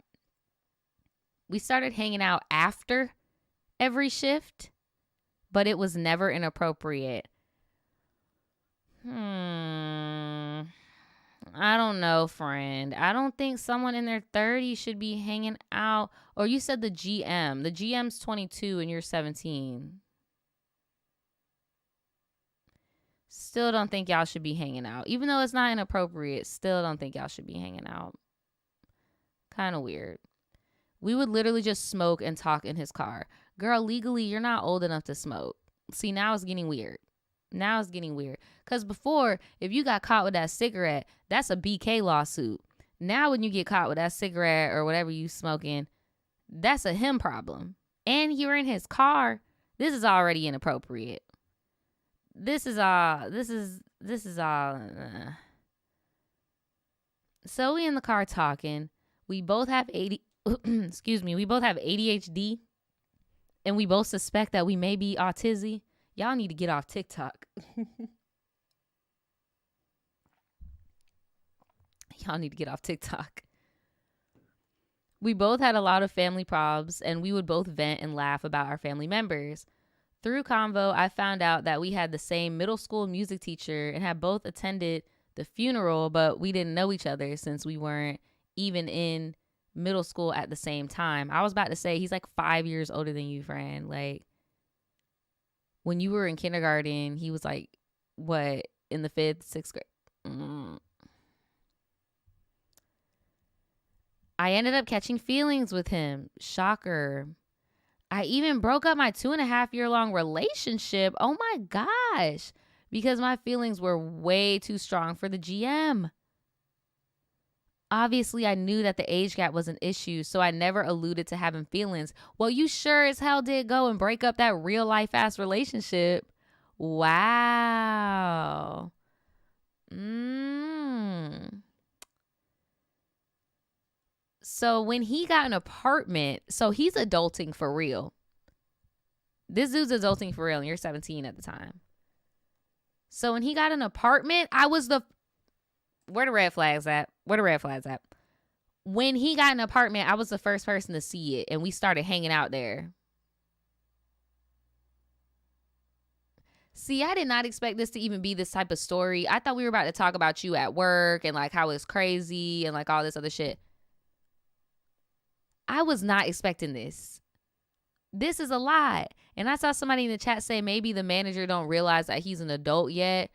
We started hanging out after every shift, but it was never inappropriate. I don't know, friend. I don't think someone in their 30s should be hanging out. Or you said the GM. The GM's 22 and you're 17. Still don't think y'all should be hanging out. Even though it's not inappropriate, still don't think y'all should be hanging out. Kind of weird. We would literally just smoke and talk in his car. Girl, legally, you're not old enough to smoke. See, now it's getting weird. Because before, if you got caught with that cigarette, that's a BK lawsuit. Now when you get caught with that cigarette or whatever you smoking, that's a him problem. And you're in his car. This is already inappropriate. This is all. So we in the car talking. We both have we both have ADHD. And we both suspect that we may be autistic. Y'all need to get off TikTok. Y'all need to get off TikTok. We both had a lot of family problems, and we would both vent and laugh about our family members. Through convo, I found out that we had the same middle school music teacher and had both attended the funeral, but we didn't know each other since we weren't even in middle school at the same time. I was about to say he's like 5 years older than you, friend. Like, when you were in kindergarten, he was like, what, in the 5th, 6th grade? I ended up catching feelings with him. Shocker. I even broke up my 2.5-year long relationship. Oh my gosh. Because my feelings were way too strong for the GM. Obviously, I knew that the age gap was an issue, so I never alluded to having feelings. Well, you sure as hell did go and break up that real life ass relationship. Wow. So when he got an apartment, so he's adulting for real. This dude's adulting for real, and you're 17 at the time. So when he got an apartment, I was where the red flags at? Where the red flags at? When he got an apartment, I was the first person to see it, and we started hanging out there. See, I did not expect this to even be this type of story. I thought we were about to talk about you at work and like how it's crazy and like all this other shit. I was not expecting this. This is a lot. And I saw somebody in the chat say maybe the manager don't realize that he's an adult yet.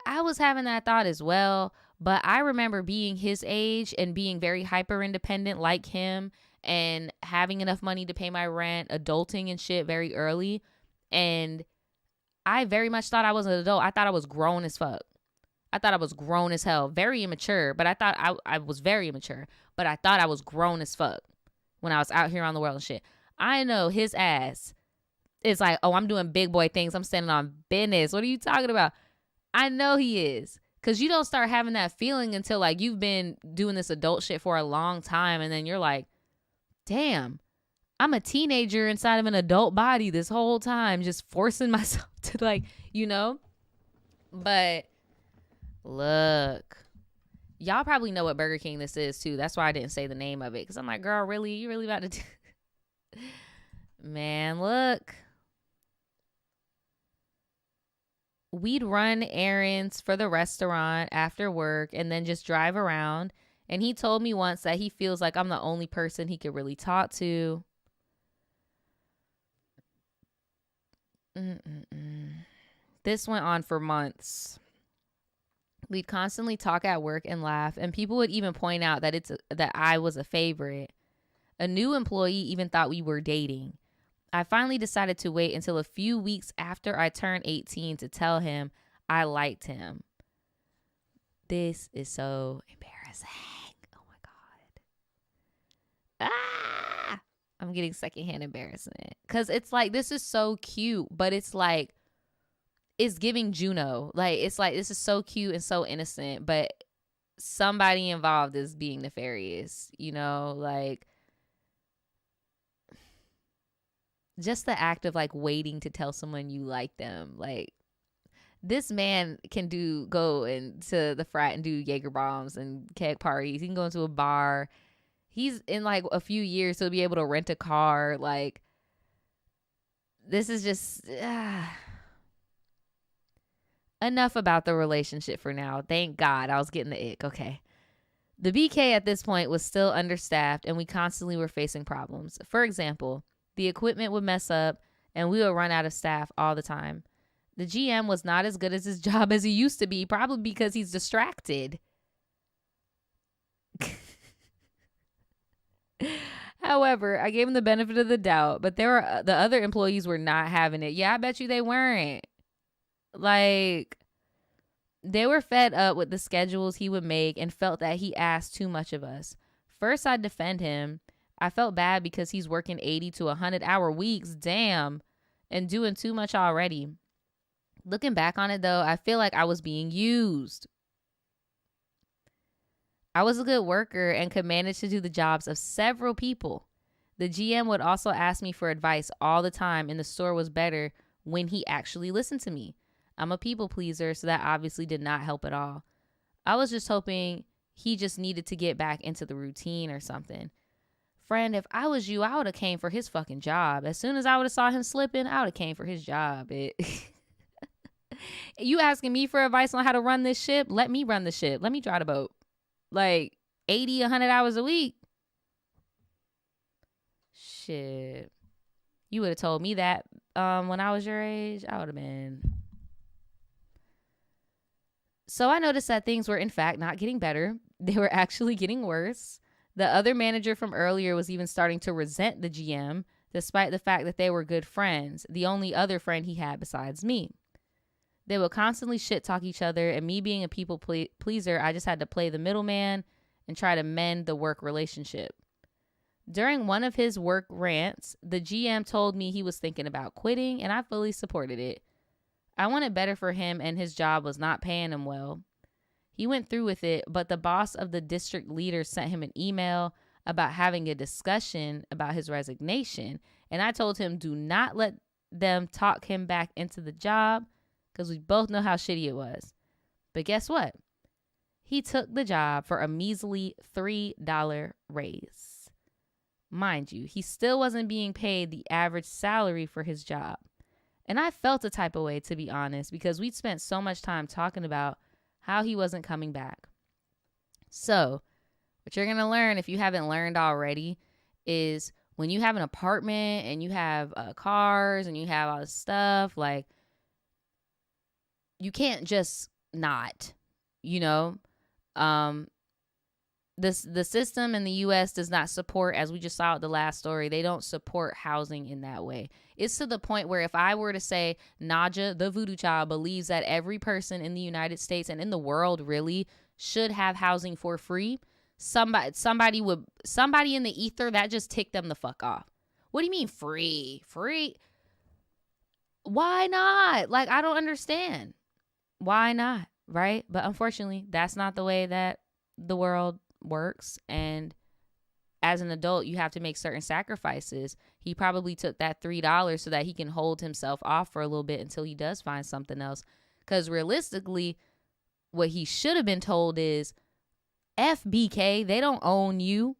I was having that thought as well, but I remember being his age and being very hyper independent like him and having enough money to pay my rent, adulting and shit very early. And I very much thought I was an adult. I thought I was grown as fuck. I thought I was grown as hell. Very immature, but I thought I was very immature. But I thought I was grown as fuck when I was out here on the world and shit. I know his ass is like, oh, I'm doing big boy things. I'm standing on business. What are you talking about? I know he is. Because you don't start having that feeling until like you've been doing this adult shit for a long time. And then you're like, damn, I'm a teenager inside of an adult body this whole time, just forcing myself to like, you know. But look, y'all probably know what Burger King this is too. That's why I didn't say the name of it. Because I'm like, girl, really? You really about to do... Man, look. We'd run errands for the restaurant after work and then just drive around. And he told me once that he feels like I'm the only person he could really talk to. This went on for months. We'd constantly talk at work and laugh, and people would even point out that that I was a favorite. A new employee even thought we were dating. I finally decided to wait until a few weeks after I turned 18 to tell him I liked him. This is so embarrassing. Oh my God. Ah! I'm getting secondhand embarrassment. Because it's like, this is so cute, but it's like, it's giving Juno. Like, it's like, this is so cute and so innocent, but somebody involved is being nefarious, you know, like, just the act of like waiting to tell someone you like them. Like, this man can go into the frat and do Jaeger bombs and keg parties. He can go into a bar. He's in like a few years, he'll be able to rent a car. Like, this is just enough about the relationship for now. Thank God. I was getting the ick. Okay. The BK at this point was still understaffed and we constantly were facing problems. For example, the equipment would mess up and we would run out of staff all the time. The GM was not as good at his job as he used to be, probably because he's distracted. However, I gave him the benefit of the doubt, but the other employees were not having it. Yeah, I bet you they weren't. Like, they were fed up with the schedules he would make and felt that he asked too much of us. First, I'd defend him. I felt bad because he's working 80 to 100-hour weeks, damn, and doing too much already. Looking back on it, though, I feel like I was being used. I was a good worker and could manage to do the jobs of several people. The GM would also ask me for advice all the time, and the store was better when he actually listened to me. I'm a people pleaser, so that obviously did not help at all. I was just hoping he just needed to get back into the routine or something. Friend, if I was you, I would have came for his fucking job. As soon as I would have saw him slipping, I would have came for his job. You asking me for advice on how to run this ship? Let me run the ship. Let me drive the boat. Like 80, 100 hours a week. Shit. You would have told me that when I was your age. I would have been. So I noticed that things were in fact not getting better. They were actually getting worse. The other manager from earlier was even starting to resent the GM, despite the fact that they were good friends, the only other friend he had besides me. They would constantly shit talk each other, and me being a people pleaser, I just had to play the middleman and try to mend the work relationship. During one of his work rants, the GM told me he was thinking about quitting, and I fully supported it. I wanted better for him, and his job was not paying him well. He went through with it, but the boss of the district leader sent him an email about having a discussion about his resignation, and I told him do not let them talk him back into the job because we both know how shitty it was. But guess what? He took the job for a measly $3 raise. Mind you, he still wasn't being paid the average salary for his job. And I felt a type of way, to be honest, because we'd spent so much time talking about how he wasn't coming back. So, what you're going to learn, if you haven't learned already, is when you have an apartment and you have cars and you have all this stuff, like, you can't just not, you know? The system in the U.S. does not support, as we just saw at the last story, they don't support housing in that way. It's to the point where if I were to say Naja, the voodoo child, believes that every person in the United States and in the world really should have housing for free, somebody in the ether, that just ticked them the fuck off. What do you mean free? Free? Why not? Like, I don't understand. Why not? Right? But unfortunately, that's not the way that the world works, and as an adult you have to make certain sacrifices. He probably took that $3 so that he can hold himself off for a little bit until he does find something else, because realistically what he should have been told is FBK, they don't own you.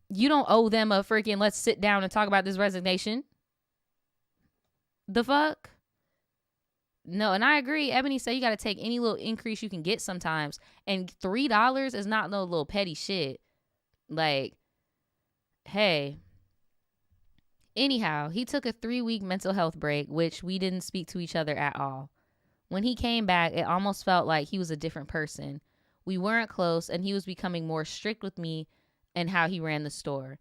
You don't owe them a freaking let's sit down and talk about this resignation. The fuck? No, and I agree. Ebony said you got to take any little increase you can get sometimes. And $3 is not no little petty shit. Like, hey. Anyhow, he took a 3-week mental health break, which we didn't speak to each other at all. When he came back, it almost felt like he was a different person. We weren't close, and he was becoming more strict with me and how he ran the store.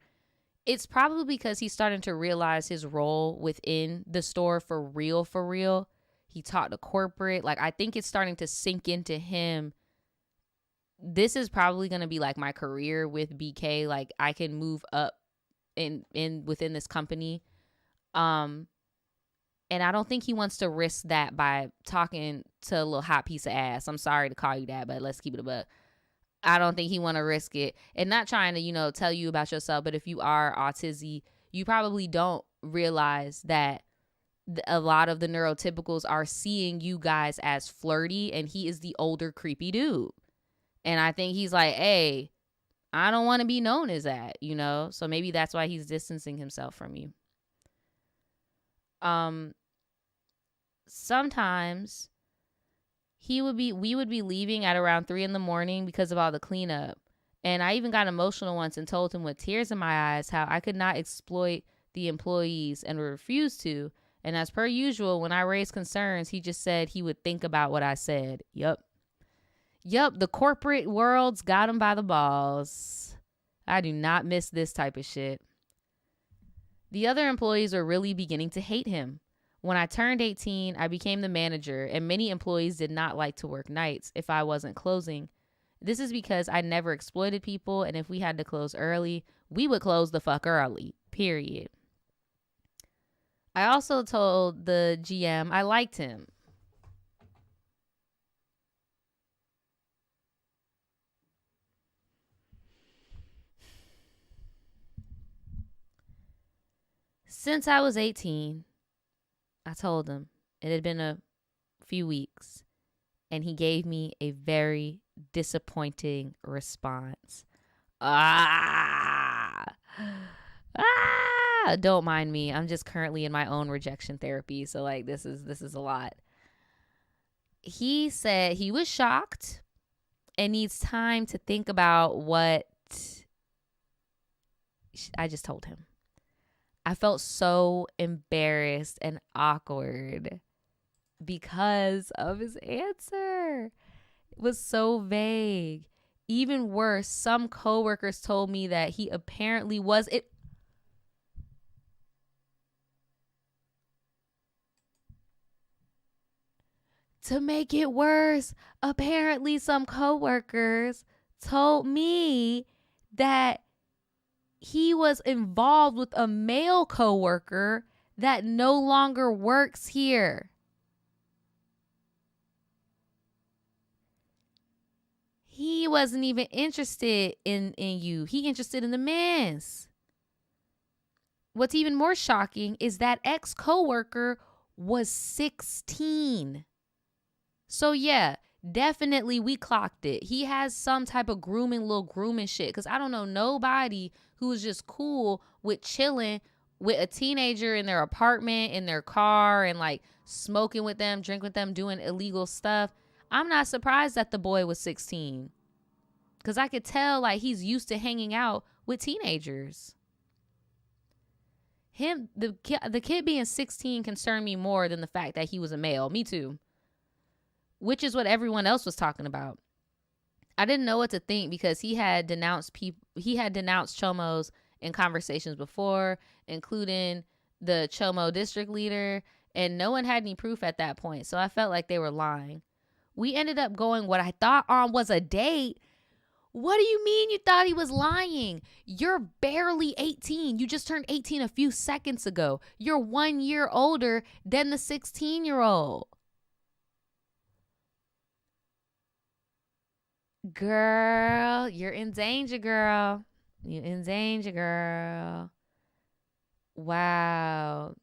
It's probably because he's starting to realize his role within the store for real, for real. He talked to corporate. Like, I think it's starting to sink into him. This is probably going to be like my career with BK. Like, I can move up in within this company. And I don't think he wants to risk that by talking to a little hot piece of ass. I'm sorry to call you that, but let's keep it a buck. I don't think he want to risk it. And not trying to, tell you about yourself, but if you are autistic, you probably don't realize that a lot of the neurotypicals are seeing you guys as flirty, and he is the older creepy dude. And I think he's like, hey, I don't want to be known as that, so maybe that's why he's distancing himself from you. Sometimes we would be leaving at around 3 a.m. because of all the cleanup. And I even got emotional once and told him with tears in my eyes how I could not exploit the employees and refused to. And as per usual, when I raised concerns, he just said he would think about what I said. Yup, the corporate world's got him by the balls. I do not miss this type of shit. The other employees are really beginning to hate him. When I turned 18, I became the manager, and many employees did not like to work nights if I wasn't closing. This is because I never exploited people, and if we had to close early, we would close the fuck early, period. I also told the GM I liked him. Since I was 18, I told him it had been a few weeks, and he gave me a very disappointing response. Don't mind me. I'm just currently in my own rejection therapy. So like this is a lot. He said he was shocked and needs time to think about what I just told him. I felt so embarrassed and awkward because of his answer. It was so vague. Even worse, some coworkers told me that he apparently was it. To make it worse, apparently some coworkers told me that he was involved with a male coworker that no longer works here. He wasn't even interested in you. He interested in the men's. What's even more shocking is that ex-coworker was 16. So yeah, definitely we clocked it. He has some type of little grooming shit. Because I don't know nobody who is just cool with chilling with a teenager in their apartment, in their car, and like smoking with them, drinking with them, doing illegal stuff. I'm not surprised that the boy was 16. Because I could tell like he's used to hanging out with teenagers. The kid being 16 concerned me more than the fact that he was a male. Me too. Which is what everyone else was talking about. I didn't know what to think because he had denounced chomos in conversations before, including the chomo district leader, and no one had any proof at that point. So I felt like they were lying. We ended up going what I thought on was a date. What do you mean you thought he was lying? You're barely 18. You just turned 18 a few seconds ago. You're 1 year older than the 16-year-old. Girl, you're in danger, girl. You're in danger, girl. Wow.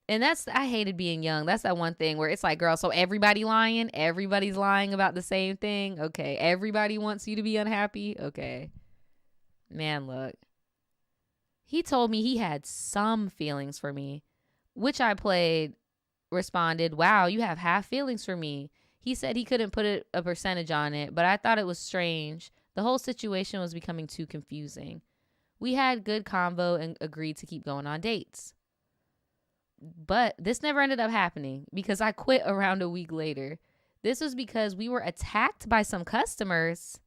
And I hated being young. That's that one thing where it's like, girl, so everybody's lying about the same thing. Okay. Everybody wants you to be unhappy. Okay. Man, look. He told me he had some feelings for me, which I responded, wow, you have half feelings for me. He said he couldn't put a percentage on it, but I thought it was strange. The whole situation was becoming too confusing. We had good convo and agreed to keep going on dates. But this never ended up happening because I quit around a week later. This was because we were attacked by some customers.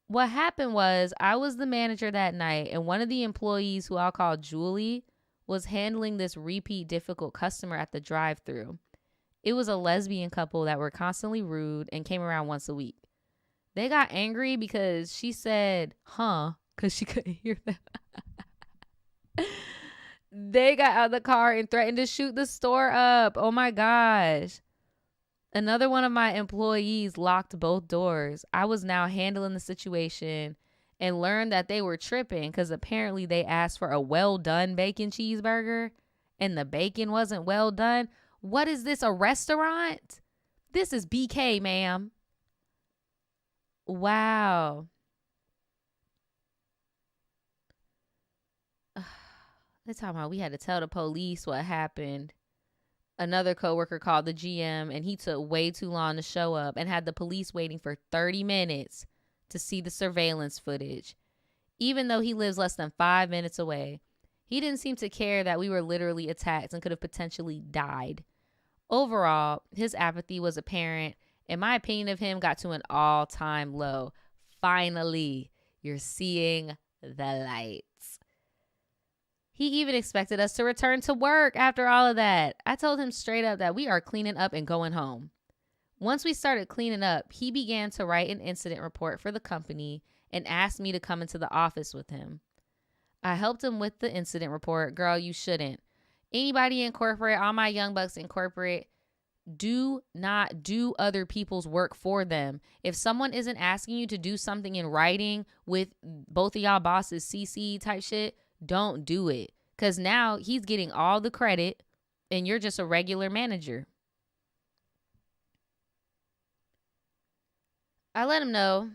What happened was I was the manager that night, and one of the employees, who I'll call Julie, was handling this repeat difficult customer at the drive-thru. It was a lesbian couple that were constantly rude and came around once a week. They got angry because she said, huh, because she couldn't hear them. They got out of the car and threatened to shoot the store up. Oh my gosh. Another one of my employees locked both doors. I was now handling the situation and learned that they were tripping because apparently they asked for a well-done bacon cheeseburger and the bacon wasn't well done. What is this, a restaurant? This is BK, ma'am. Wow. They're talking about we had to tell the police what happened. Another coworker called the GM and he took way too long to show up and had the police waiting for 30 minutes to see the surveillance footage. Even though he lives less than 5 minutes away, he didn't seem to care that we were literally attacked and could have potentially died. Overall, his apathy was apparent, and my opinion of him got to an all-time low. Finally, you're seeing the lights. He even expected us to return to work after all of that. I told him straight up that we are cleaning up and going home. Once we started cleaning up, he began to write an incident report for the company and asked me to come into the office with him. I helped him with the incident report. Girl, you shouldn't. Anybody in corporate, all my young bucks in corporate, do not do other people's work for them. If someone isn't asking you to do something in writing with both of y'all bosses CC type shit, don't do it. Because now he's getting all the credit and you're just a regular manager. I let him know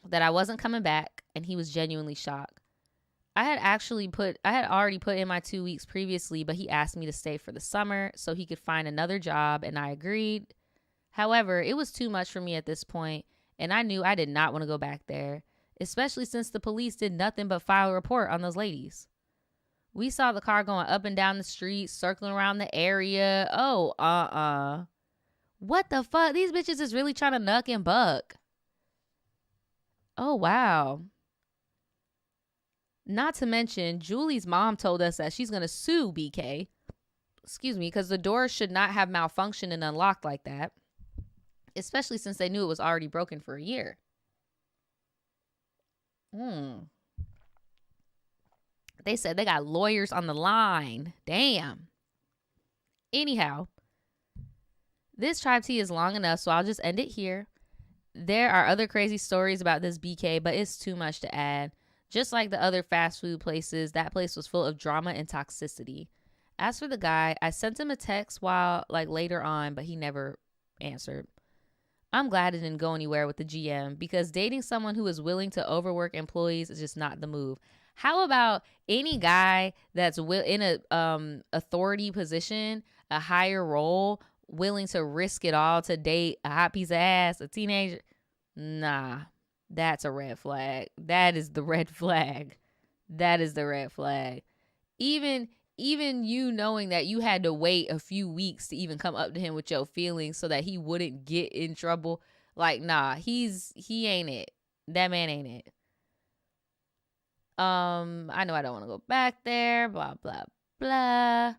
that I wasn't coming back and he was genuinely shocked. I had already put in my 2 weeks previously, but he asked me to stay for the summer so he could find another job, and I agreed. However, it was too much for me at this point, and I knew I did not want to go back there, especially since the police did nothing but file a report on those ladies. We saw the car going up and down the street, circling around the area. Oh, what the fuck? These bitches is really trying to nuck and buck. Oh, wow. Not to mention, Julie's mom told us that she's going to sue BK. Excuse me, because the door should not have malfunctioned and unlocked like that. Especially since they knew it was already broken for a year. They said they got lawyers on the line. Damn. Anyhow, this tribe tea is long enough, so I'll just end it here. There are other crazy stories about this BK, but it's too much to add. Just like the other fast food places, that place was full of drama and toxicity. As for the guy, I sent him a text later on, but he never answered. I'm glad it didn't go anywhere with the GM, because dating someone who is willing to overwork employees is just not the move. How about any guy that's in a authority position, a higher role, willing to risk it all to date a hot piece of ass, a teenager? Nah, that's a red flag. That is the red flag. That is the red flag. Even you knowing that you had to wait a few weeks to even come up to him with your feelings so that he wouldn't get in trouble. Like, nah, he ain't it. That man ain't it. I know I don't want to go back there, blah, blah, blah.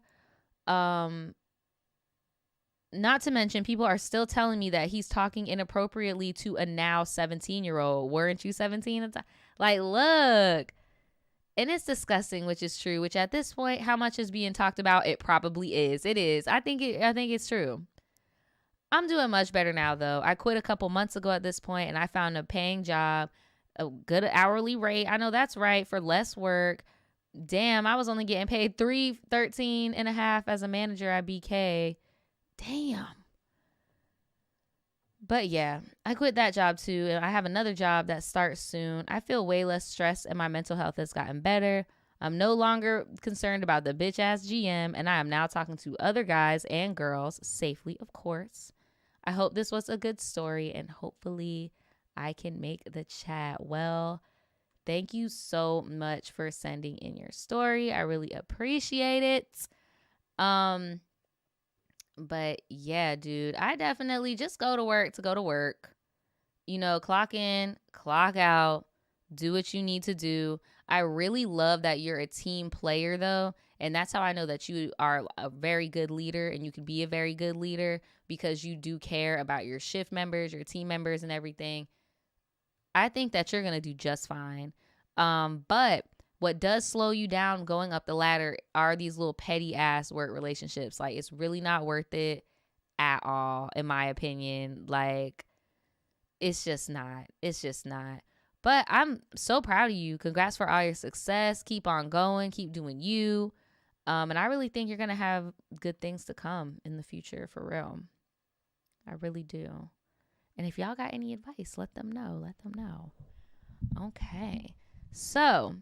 Not to mention, people are still telling me that he's talking inappropriately to a now 17-year-old. Weren't you 17? Like, look. And it's disgusting, which is true, which at this point, how much is being talked about? It probably is. It is. I think it's true. I'm doing much better now, though. I quit a couple months ago at this point, and I found a paying job, a good hourly rate. I know that's right, for less work. Damn, I was only getting paid $13.5 as a manager at BK. Damn. But yeah, I quit that job too, and I have another job that starts soon. I feel way less stressed, and my mental health has gotten better. I'm no longer concerned about the bitch ass GM, and I am now talking to other guys and girls safely, of course. I hope this was a good story, and hopefully I can make the chat well. Thank you so much for sending in your story. I really appreciate it. But yeah, dude, I definitely just go to work to go to work. You know, clock in, clock out, do what you need to do. I really love that you're a team player, though. And that's how I know that you are a very good leader, and you can be a very good leader because you do care about your shift members, your team members, and everything. I think that you're going to do just fine. But what does slow you down going up the ladder are these little petty ass work relationships. Like, it's really not worth it at all, in my opinion. Like, it's just not. It's just not. But I'm so proud of you. Congrats for all your success. Keep on going. Keep doing you. And I really think you're going to have good things to come in the future, for real. I really do. And if y'all got any advice, let them know. Let them know. Okay. So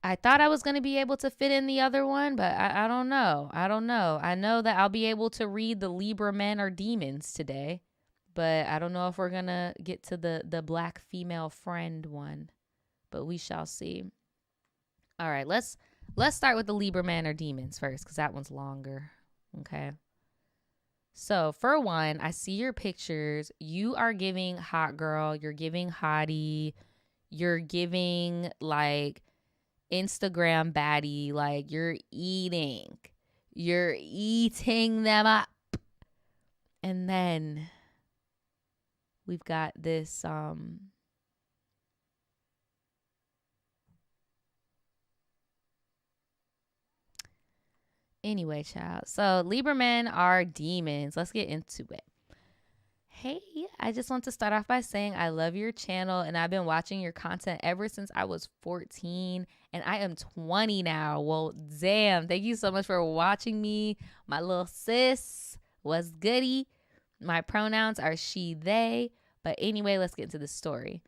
I thought I was going to be able to fit in the other one, but I don't know. I don't know. I know that I'll be able to read the Libra men are demons today, but I don't know if we're going to get to the black female friend one, but we shall see. All right, let's start with the Libra men are demons first, because that one's longer. Okay. So for one, I see your pictures. You are giving hot girl. You're giving hottie. You're giving like Instagram baddie. Like, you're eating them up. And then we've got this anyway, child. So Libra men are demons. Let's get into it. Hey, I just want to start off by saying I love your channel, and I've been watching your content ever since I was 14, and I am 20 now. Well, damn. Thank you so much for watching me. My little sis was goody. My pronouns are she, they. But anyway, let's get into the story.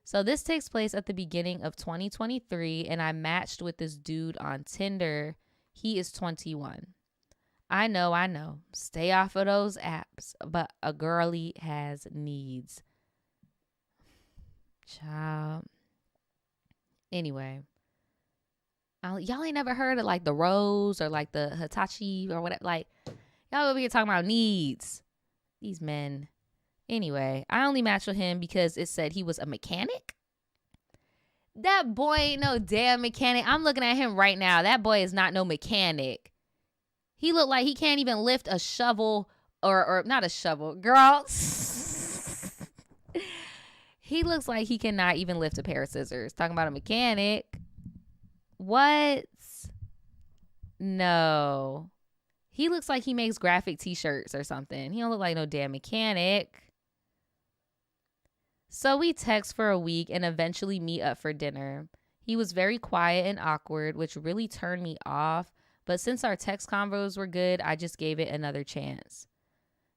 So this takes place at the beginning of 2023, and I matched with this dude on Tinder. He is 21. I know. Stay off of those apps, but a girly has needs. Child. Anyway, y'all ain't never heard of like the Rose or like the Hitachi or whatever. Like, y'all over here talking about needs. These men. Anyway, I only matched with him because it said he was a mechanic. That boy ain't no damn mechanic. I'm looking at him right now. That boy is not no mechanic. He look like he can't even lift a shovel or not a shovel. Girl. He looks like he cannot even lift a pair of scissors. Talking about a mechanic. What? No. He looks like he makes graphic t-shirts or something. He don't look like no damn mechanic. So we text for a week and eventually meet up for dinner. He was very quiet and awkward, which really turned me off. But since our text convos were good, I just gave it another chance.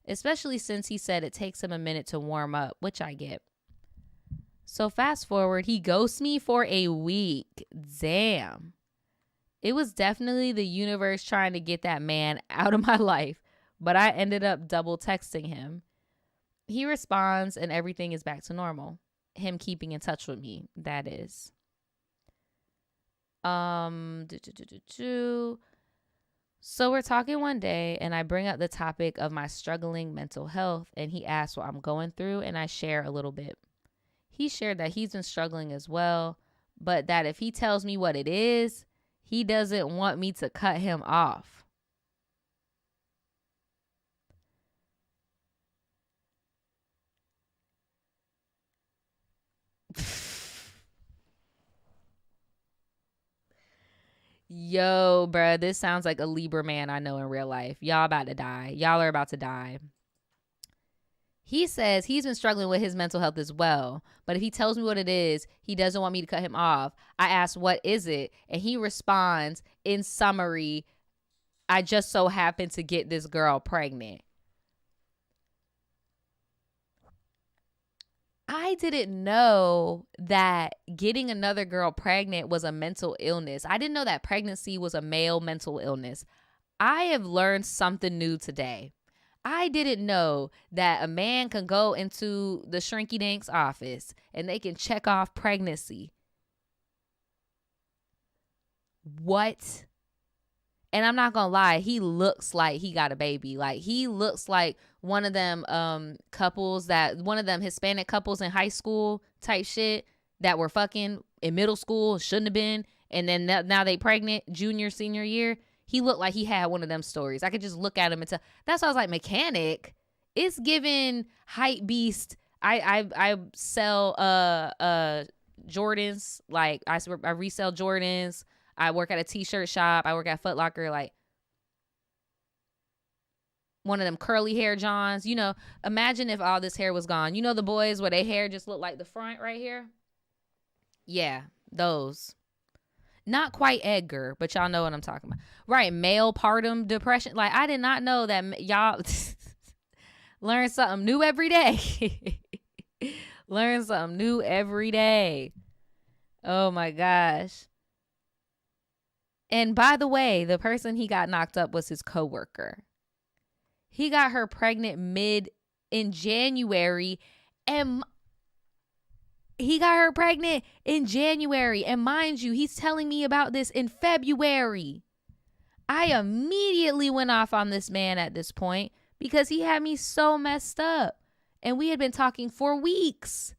Especially since he said it takes him a minute to warm up, which I get. So fast forward, he ghosts me for a week. Damn. It was definitely the universe trying to get that man out of my life, but I ended up double texting him. He responds and everything is back to normal. Him keeping in touch with me, that is. So we're talking one day and I bring up the topic of my struggling mental health and he asks what I'm going through and I share a little bit. He shared that he's been struggling as well, but that if he tells me what it is, he doesn't want me to cut him off. Yo, bruh, this sounds like a Libra man I know in real life. Y'all about to die. Y'all are about to die. He says he's been struggling with his mental health as well. But if he tells me what it is, he doesn't want me to cut him off. I ask, what is it? And he responds, in summary, I just so happened to get this girl pregnant. I didn't know that getting another girl pregnant was a mental illness. I didn't know that pregnancy was a male mental illness. I have learned something new today. I didn't know that a man can go into the Shrinky Dink's office and they can check off pregnancy. What? And I'm not gonna lie, he looks like he got a baby. Like, he looks like one of them one of them Hispanic couples in high school type shit that were fucking in middle school, shouldn't have been, and then now they pregnant junior, senior year. He looked like he had one of them stories. I could just look at him and tell. That's why I was like, mechanic. It's given hype beast. I sell Jordans. Like, I resell Jordans. I work at a t-shirt shop. I work at Foot Locker. Like, one of them curly hair Johns. You know, imagine if all this hair was gone. You know the boys where their hair just look like the front right here? Yeah, those. Not quite Edgar, but y'all know what I'm talking about. Right, male partum depression. Like, I did not know that y'all learn something new every day. Learn something new every day. Oh my gosh. And by the way, the person he got knocked up was his coworker. He got her pregnant in January, and he got her pregnant in January. And mind you, he's telling me about this in February. I immediately went off on this man at this point because he had me so messed up. And we had been talking for weeks.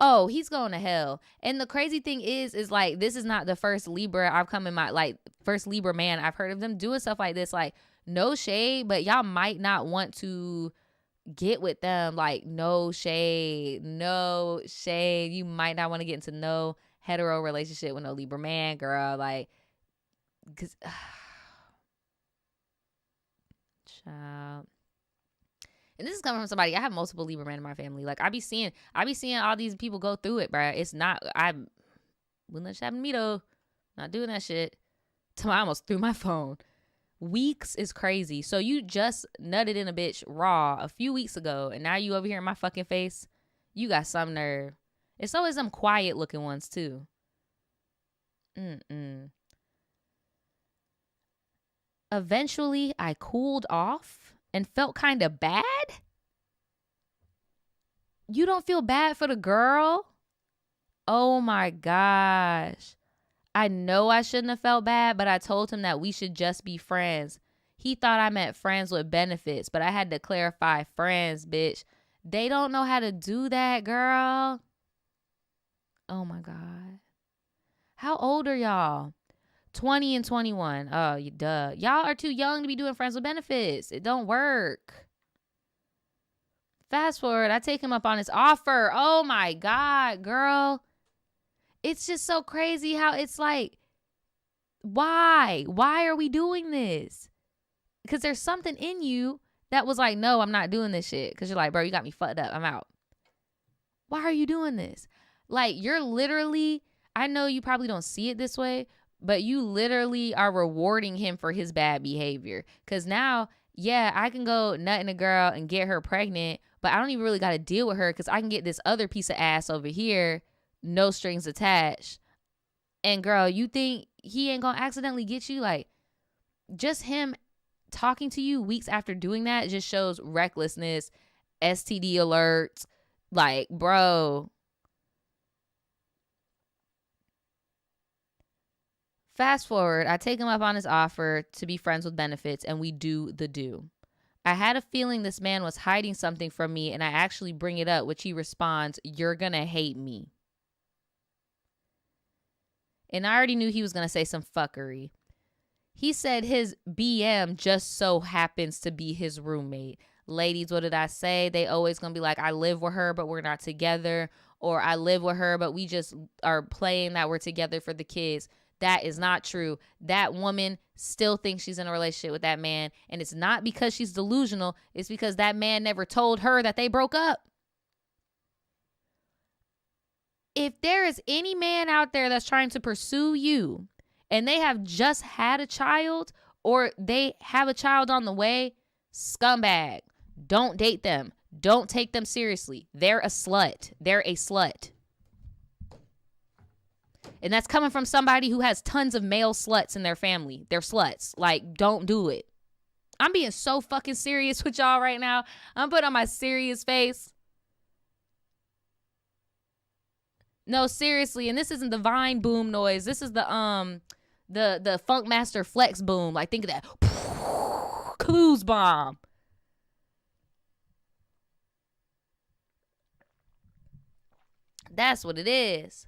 Oh, he's going to hell. And the crazy thing is like, this is not the first Libra I've come in my, like, first Libra man I've heard of them doing stuff like this. Like, no shade, but y'all might not want to get with them. Like, no shade. You might not want to get into no hetero relationship with no Libra man, girl. Like, cause child. And this is coming from somebody. I have multiple Libra men in my family. Like, I be seeing all these people go through it, bruh. It's not, wouldn't let you happen to me though. Not doing that shit. Till I almost threw my phone. Weeks is crazy. So you just nutted in a bitch raw a few weeks ago, and now you over here in my fucking face. You got some nerve. It's always them quiet looking ones too. Eventually, I cooled off and felt kind of bad. You don't feel bad for the girl? Oh my gosh. I know I shouldn't have felt bad, but I told him that we should just be friends. He thought I meant friends with benefits, but I had to clarify friends, bitch. They don't know how to do that, girl. Oh my God. How old are y'all? 20 and 21. Oh, duh. Y'all are too young to be doing friends with benefits. It don't work. Fast forward, I take him up on his offer. Oh my God, girl. It's just so crazy how it's like, why? Why are we doing this? Because there's something in you that was like, no, I'm not doing this shit. Because you're like, bro, you got me fucked up. I'm out. Why are you doing this? Like, you're literally, I know you probably don't see it this way, but you literally are rewarding him for his bad behavior. Because now, yeah, I can go nutting a girl and get her pregnant, but I don't even really got to deal with her because I can get this other piece of ass over here, no strings attached. And girl, you think he ain't going to accidentally get you? Like, just him talking to you weeks after doing that just shows recklessness, STD alerts. Like, bro. Fast forward, I take him up on his offer to be friends with benefits, and we do the do. I had a feeling this man was hiding something from me, and I actually bring it up, which he responds, "You're gonna hate me." And I already knew he was gonna say some fuckery. He said his BM just so happens to be his roommate. Ladies, what did I say? They always gonna be like, I live with her, but we're not together. Or I live with her, but we just are playing that we're together for the kids. That is not true. That woman still thinks she's in a relationship with that man. And it's not because she's delusional. It's because that man never told her that they broke up. If there is any man out there that's trying to pursue you and they have just had a child or they have a child on the way, scumbag. Don't date them. Don't take them seriously. They're a slut. They're a slut. And that's coming from somebody who has tons of male sluts in their family. They're sluts. Like, don't do it. I'm being so fucking serious with y'all right now. I'm putting on my serious face. No, seriously. And this isn't the Vine boom noise. This is the Funkmaster Flex boom. Like, think of that. Clues bomb. That's what it is.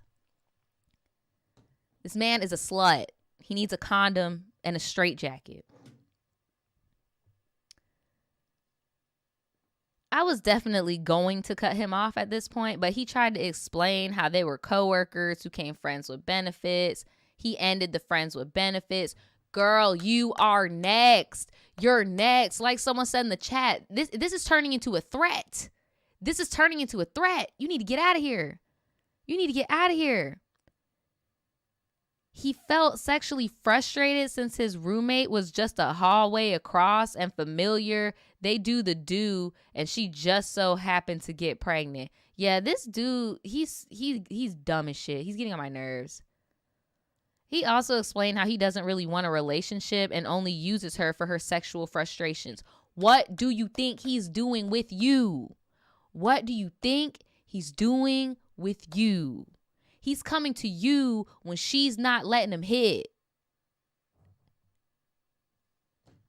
This man is a slut. He needs a condom and a straitjacket. I was definitely going to cut him off at this point, but he tried to explain how they were coworkers who became friends with benefits. He ended the friends with benefits. Girl, you are next. You're next. Like someone said in the chat, this is turning into a threat. This is turning into a threat. You need to get out of here. You need to get out of here. He felt sexually frustrated since his roommate was just a hallway across and familiar. They do the do, and she just so happened to get pregnant. Yeah, this dude, he's dumb as shit. He's getting on my nerves. He also explained how he doesn't really want a relationship and only uses her for her sexual frustrations. What do you think he's doing with you? What do you think he's doing with you? He's coming to you when she's not letting him hit.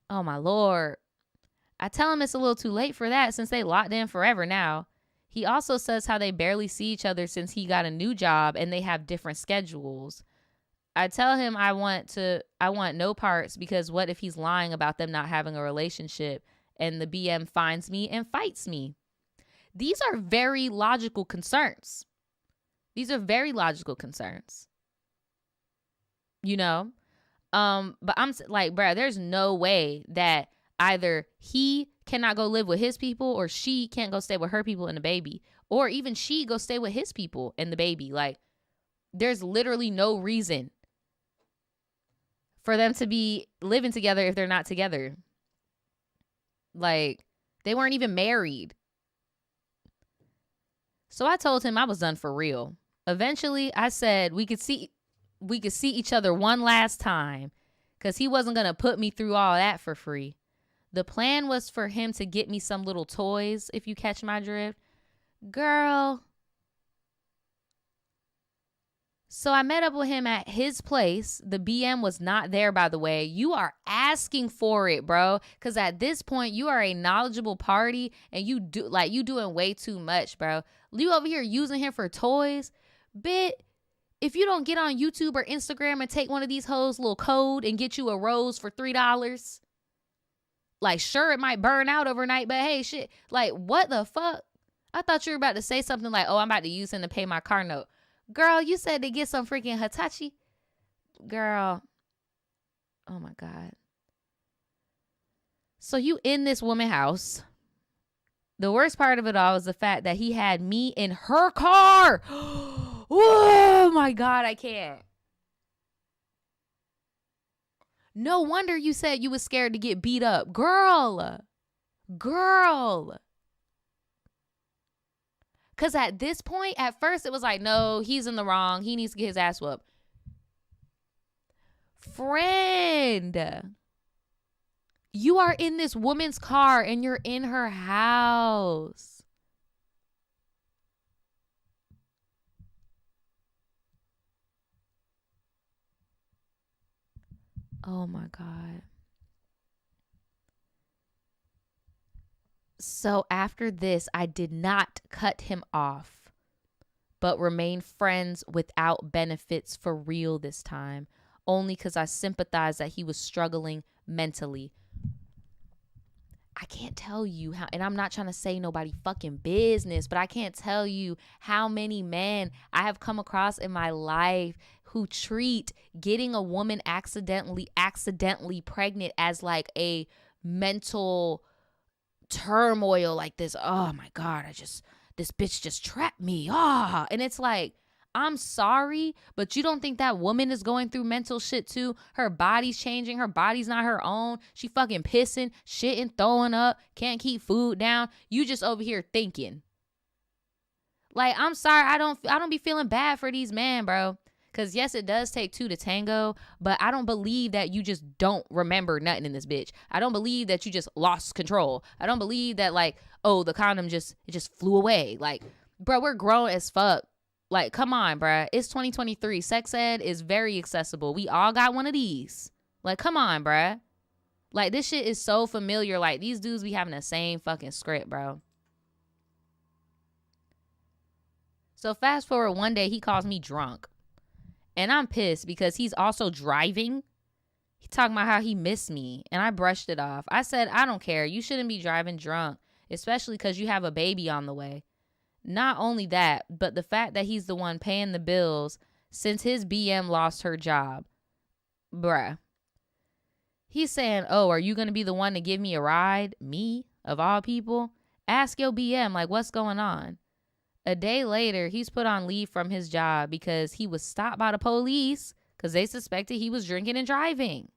Oh, my Lord. I tell him it's a little too late for that since they locked in forever now. He also says how they barely see each other since he got a new job and they have different schedules. I tell him I want no parts because what if he's lying about them not having a relationship and the BM finds me and fights me? These are very logical concerns. These are very logical concerns. You know? But I'm like, bruh, there's no way that either he cannot go live with his people or she can't go stay with her people and the baby. Or even she go stay with his people and the baby. Like, there's literally no reason for them to be living together if they're not together. Like, they weren't even married. So I told him I was done for real. Eventually, I said we could see each other one last time because he wasn't going to put me through all that for free. The plan was for him to get me some little toys, if you catch my drift. Girl. So I met up with him at his place. The BM was not there, by the way. You are asking for it, bro. Because at this point, you are a knowledgeable party and you doing way too much, bro. You over here using him for toys. If you don't get on YouTube or Instagram and take one of these hoes' little code and get you a rose for $3, like, sure, it might burn out overnight, but hey, shit, like, what the fuck? I thought you were about to say something like, oh, I'm about to use him to pay my car note. Girl, you said to get some freaking Hitachi. Girl. Oh, my God. So you in this woman's house. The worst part of it all is the fact that he had me in her car. Oh, my God, I can't. No wonder you said you was scared to get beat up. Girl. Because at this point, at first, it was like, no, he's in the wrong. He needs to get his ass whooped. Friend, you are in this woman's car and you're in her house. Oh, my God. So after this, I did not cut him off, but remained friends without benefits for real this time, only because I sympathized that he was struggling mentally. I can't tell you how, and I'm not trying to say nobody fucking business, but I can't tell you how many men I have come across in my life who treat getting a woman accidentally pregnant as like a mental turmoil, like this. Oh my God, this bitch just trapped me. And it's like, I'm sorry, but you don't think that woman is going through mental shit too? Her body's changing. Her body's not her own. She fucking pissing, shitting, throwing up, can't keep food down. You just over here thinking. Like, I'm sorry, I don't be feeling bad for these men, bro. Because, yes, it does take two to tango, but I don't believe that you just don't remember nothing in this bitch. I don't believe that you just lost control. I don't believe that, like, oh, the condom just flew away. Like, bro, we're grown as fuck. Like, come on, bro. It's 2023. Sex ed is very accessible. We all got one of these. Like, come on, bro. Like, this shit is so familiar. Like, these dudes be having the same fucking script, bro. So, fast forward one day, he calls me drunk. And I'm pissed because he's also driving. He talking about how he missed me. And I brushed it off. I said, I don't care. You shouldn't be driving drunk. Especially because you have a baby on the way. Not only that, but the fact that he's the one paying the bills since his BM lost her job. Bruh. He's saying, oh, are you going to be the one to give me a ride? Me? Of all people? Ask your BM, like, what's going on? A day later, he's put on leave from his job because he was stopped by the police because they suspected he was drinking and driving.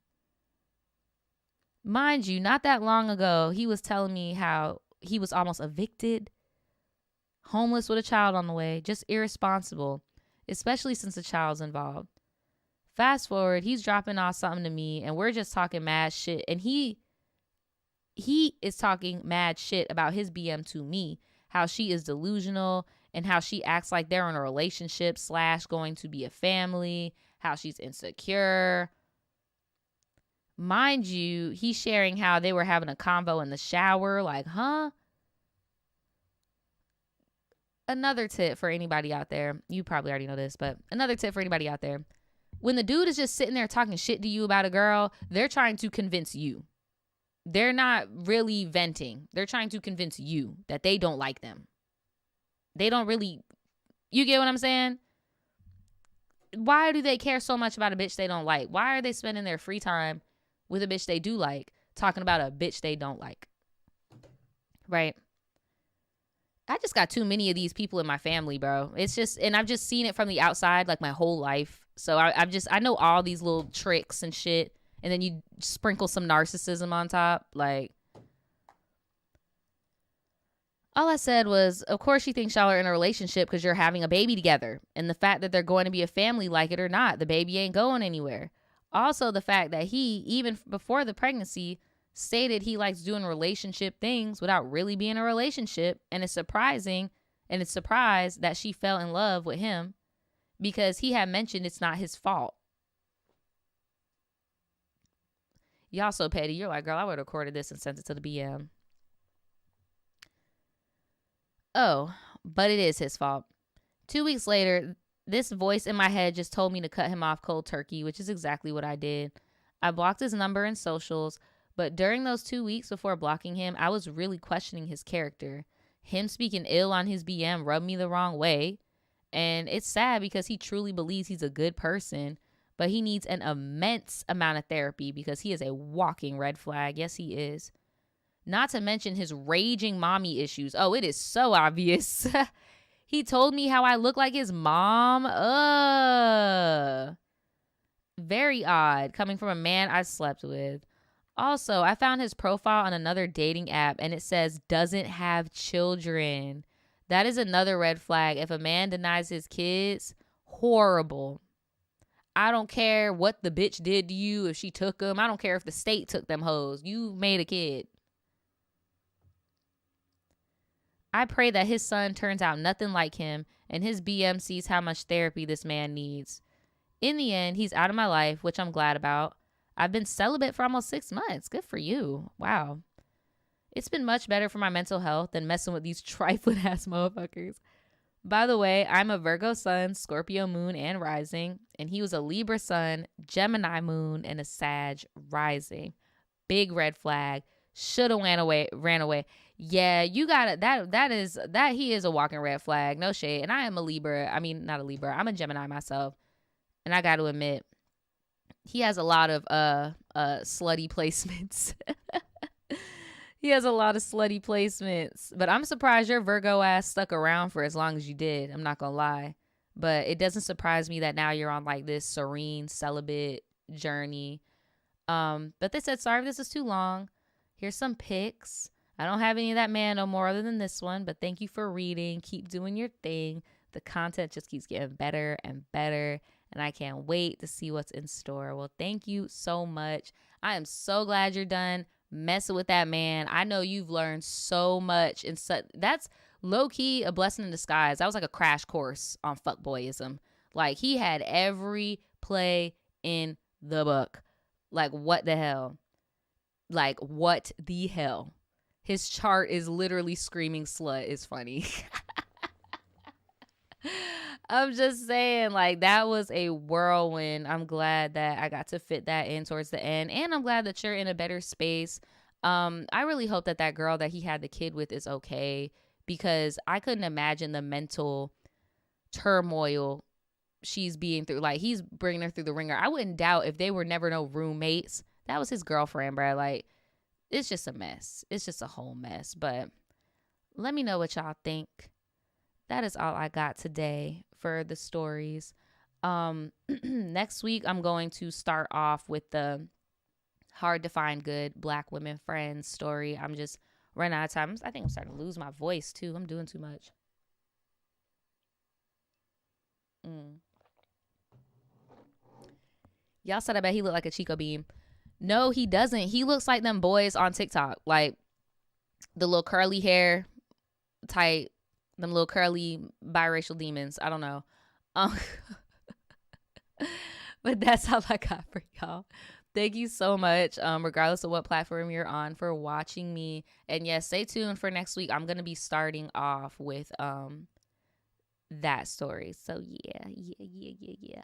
Mind you, not that long ago, he was telling me how he was almost evicted, homeless with a child on the way, just irresponsible, especially since the child's involved. Fast forward, he's dropping off something to me and we're just talking mad shit. And he is talking mad shit about his BM to me, how she is delusional and how she acts like they're in a relationship / going to be a family, how she's insecure. Mind you, he's sharing how they were having a convo in the shower. Like, huh? Another tip for anybody out there. You probably already know this, but another tip for anybody out there. When the dude is just sitting there talking shit to you about a girl, they're trying to convince you. They're not really venting. They're trying to convince you that they don't like them. They don't really, you get what I'm saying? Why do they care so much about a bitch they don't like? Why are they spending their free time with a bitch they do like, talking about a bitch they don't like? Right? I just got too many of these people in my family, bro. It's just, and I've just seen it from the outside like my whole life. So I know all these little tricks and shit. And then you sprinkle some narcissism on top. Like, All I said was, of course she thinks y'all are in a relationship because you're having a baby together. And the fact that they're going to be a family, like it or not, the baby ain't going anywhere. Also, the fact that he, even before the pregnancy, stated he likes doing relationship things without really being a relationship. And it's surprising, and it's surprised that she fell in love with him because he had mentioned it's not his fault. Y'all so petty. You're like, girl, I would have recorded this and sent it to the BM. Oh, but it is his fault. 2 weeks later, this voice in my head just told me to cut him off cold turkey, which is exactly what I did. I blocked his number and socials, but during those 2 weeks before blocking him, I was really questioning his character. Him speaking ill on his BM rubbed me the wrong way. And it's sad because he truly believes he's a good person, but he needs an immense amount of therapy because he is a walking red flag. Yes, he is. Not to mention his raging mommy issues. Oh, it is so obvious. He told me how I look like his mom. Very odd coming from a man I slept with. Also, I found his profile on another dating app and it says doesn't have children. That is another red flag. If a man denies his kids, horrible. I don't care what the bitch did to you, if she took them. I don't care if the state took them hoes. You made a kid. I pray that his son turns out nothing like him and his BM sees how much therapy this man needs. In the end, he's out of my life, which I'm glad about. I've been celibate for almost 6 months. Good for you. Wow. It's been much better for my mental health than messing with these trifling ass motherfuckers. By the way, I'm a Virgo sun, Scorpio moon, and rising. And he was a Libra sun, Gemini moon, and a Sag rising. Big red flag. Shoulda ran away. Yeah, you got it. That he is a walking red flag. No shade. And I am a Libra. I mean, not a Libra. I'm a Gemini myself. And I got to admit, he has a lot of slutty placements. He has a lot of slutty placements. But I'm surprised your Virgo ass stuck around for as long as you did. I'm not gonna lie. But it doesn't surprise me that now you're on like this serene celibate journey. But they said, sorry if this is too long. Here's some pics. I don't have any of that man no more other than this one, but thank you for reading. Keep doing your thing. The content just keeps getting better and better, and I can't wait to see what's in store. Well, thank you so much. I am so glad you're done messing with that man. I know you've learned so much, and that's low-key a blessing in disguise. That was like a crash course on fuckboyism. Like, he had every play in the book. Like, what the hell? Like, what the hell? His chart is literally screaming slut. It's funny. I'm just saying, like, that was a whirlwind. I'm glad that I got to fit that in towards the end. And I'm glad that you're in a better space. I really hope that that girl that he had the kid with is okay, because I couldn't imagine the mental turmoil she's being through. Like, he's bringing her through the ringer. I wouldn't doubt if they were never no roommates. That was his girlfriend, bro. Like, it's just a mess. It's just a whole mess. But let me know what y'all think. That is all I got today for the stories. Next week, I'm going to start off with the hard to find good Black women friends story. I'm just running out of time. I think I'm starting to lose my voice, too. I'm doing too much. Y'all said I bet he looked like a Chico Beam. No, he doesn't. He looks like them boys on TikTok. Like, the little curly hair type. Them little curly biracial demons. I don't know. But that's all I got for y'all. Thank you so much, regardless of what platform you're on, for watching me. And yes, stay tuned for next week. I'm going to be starting off with that story. So yeah.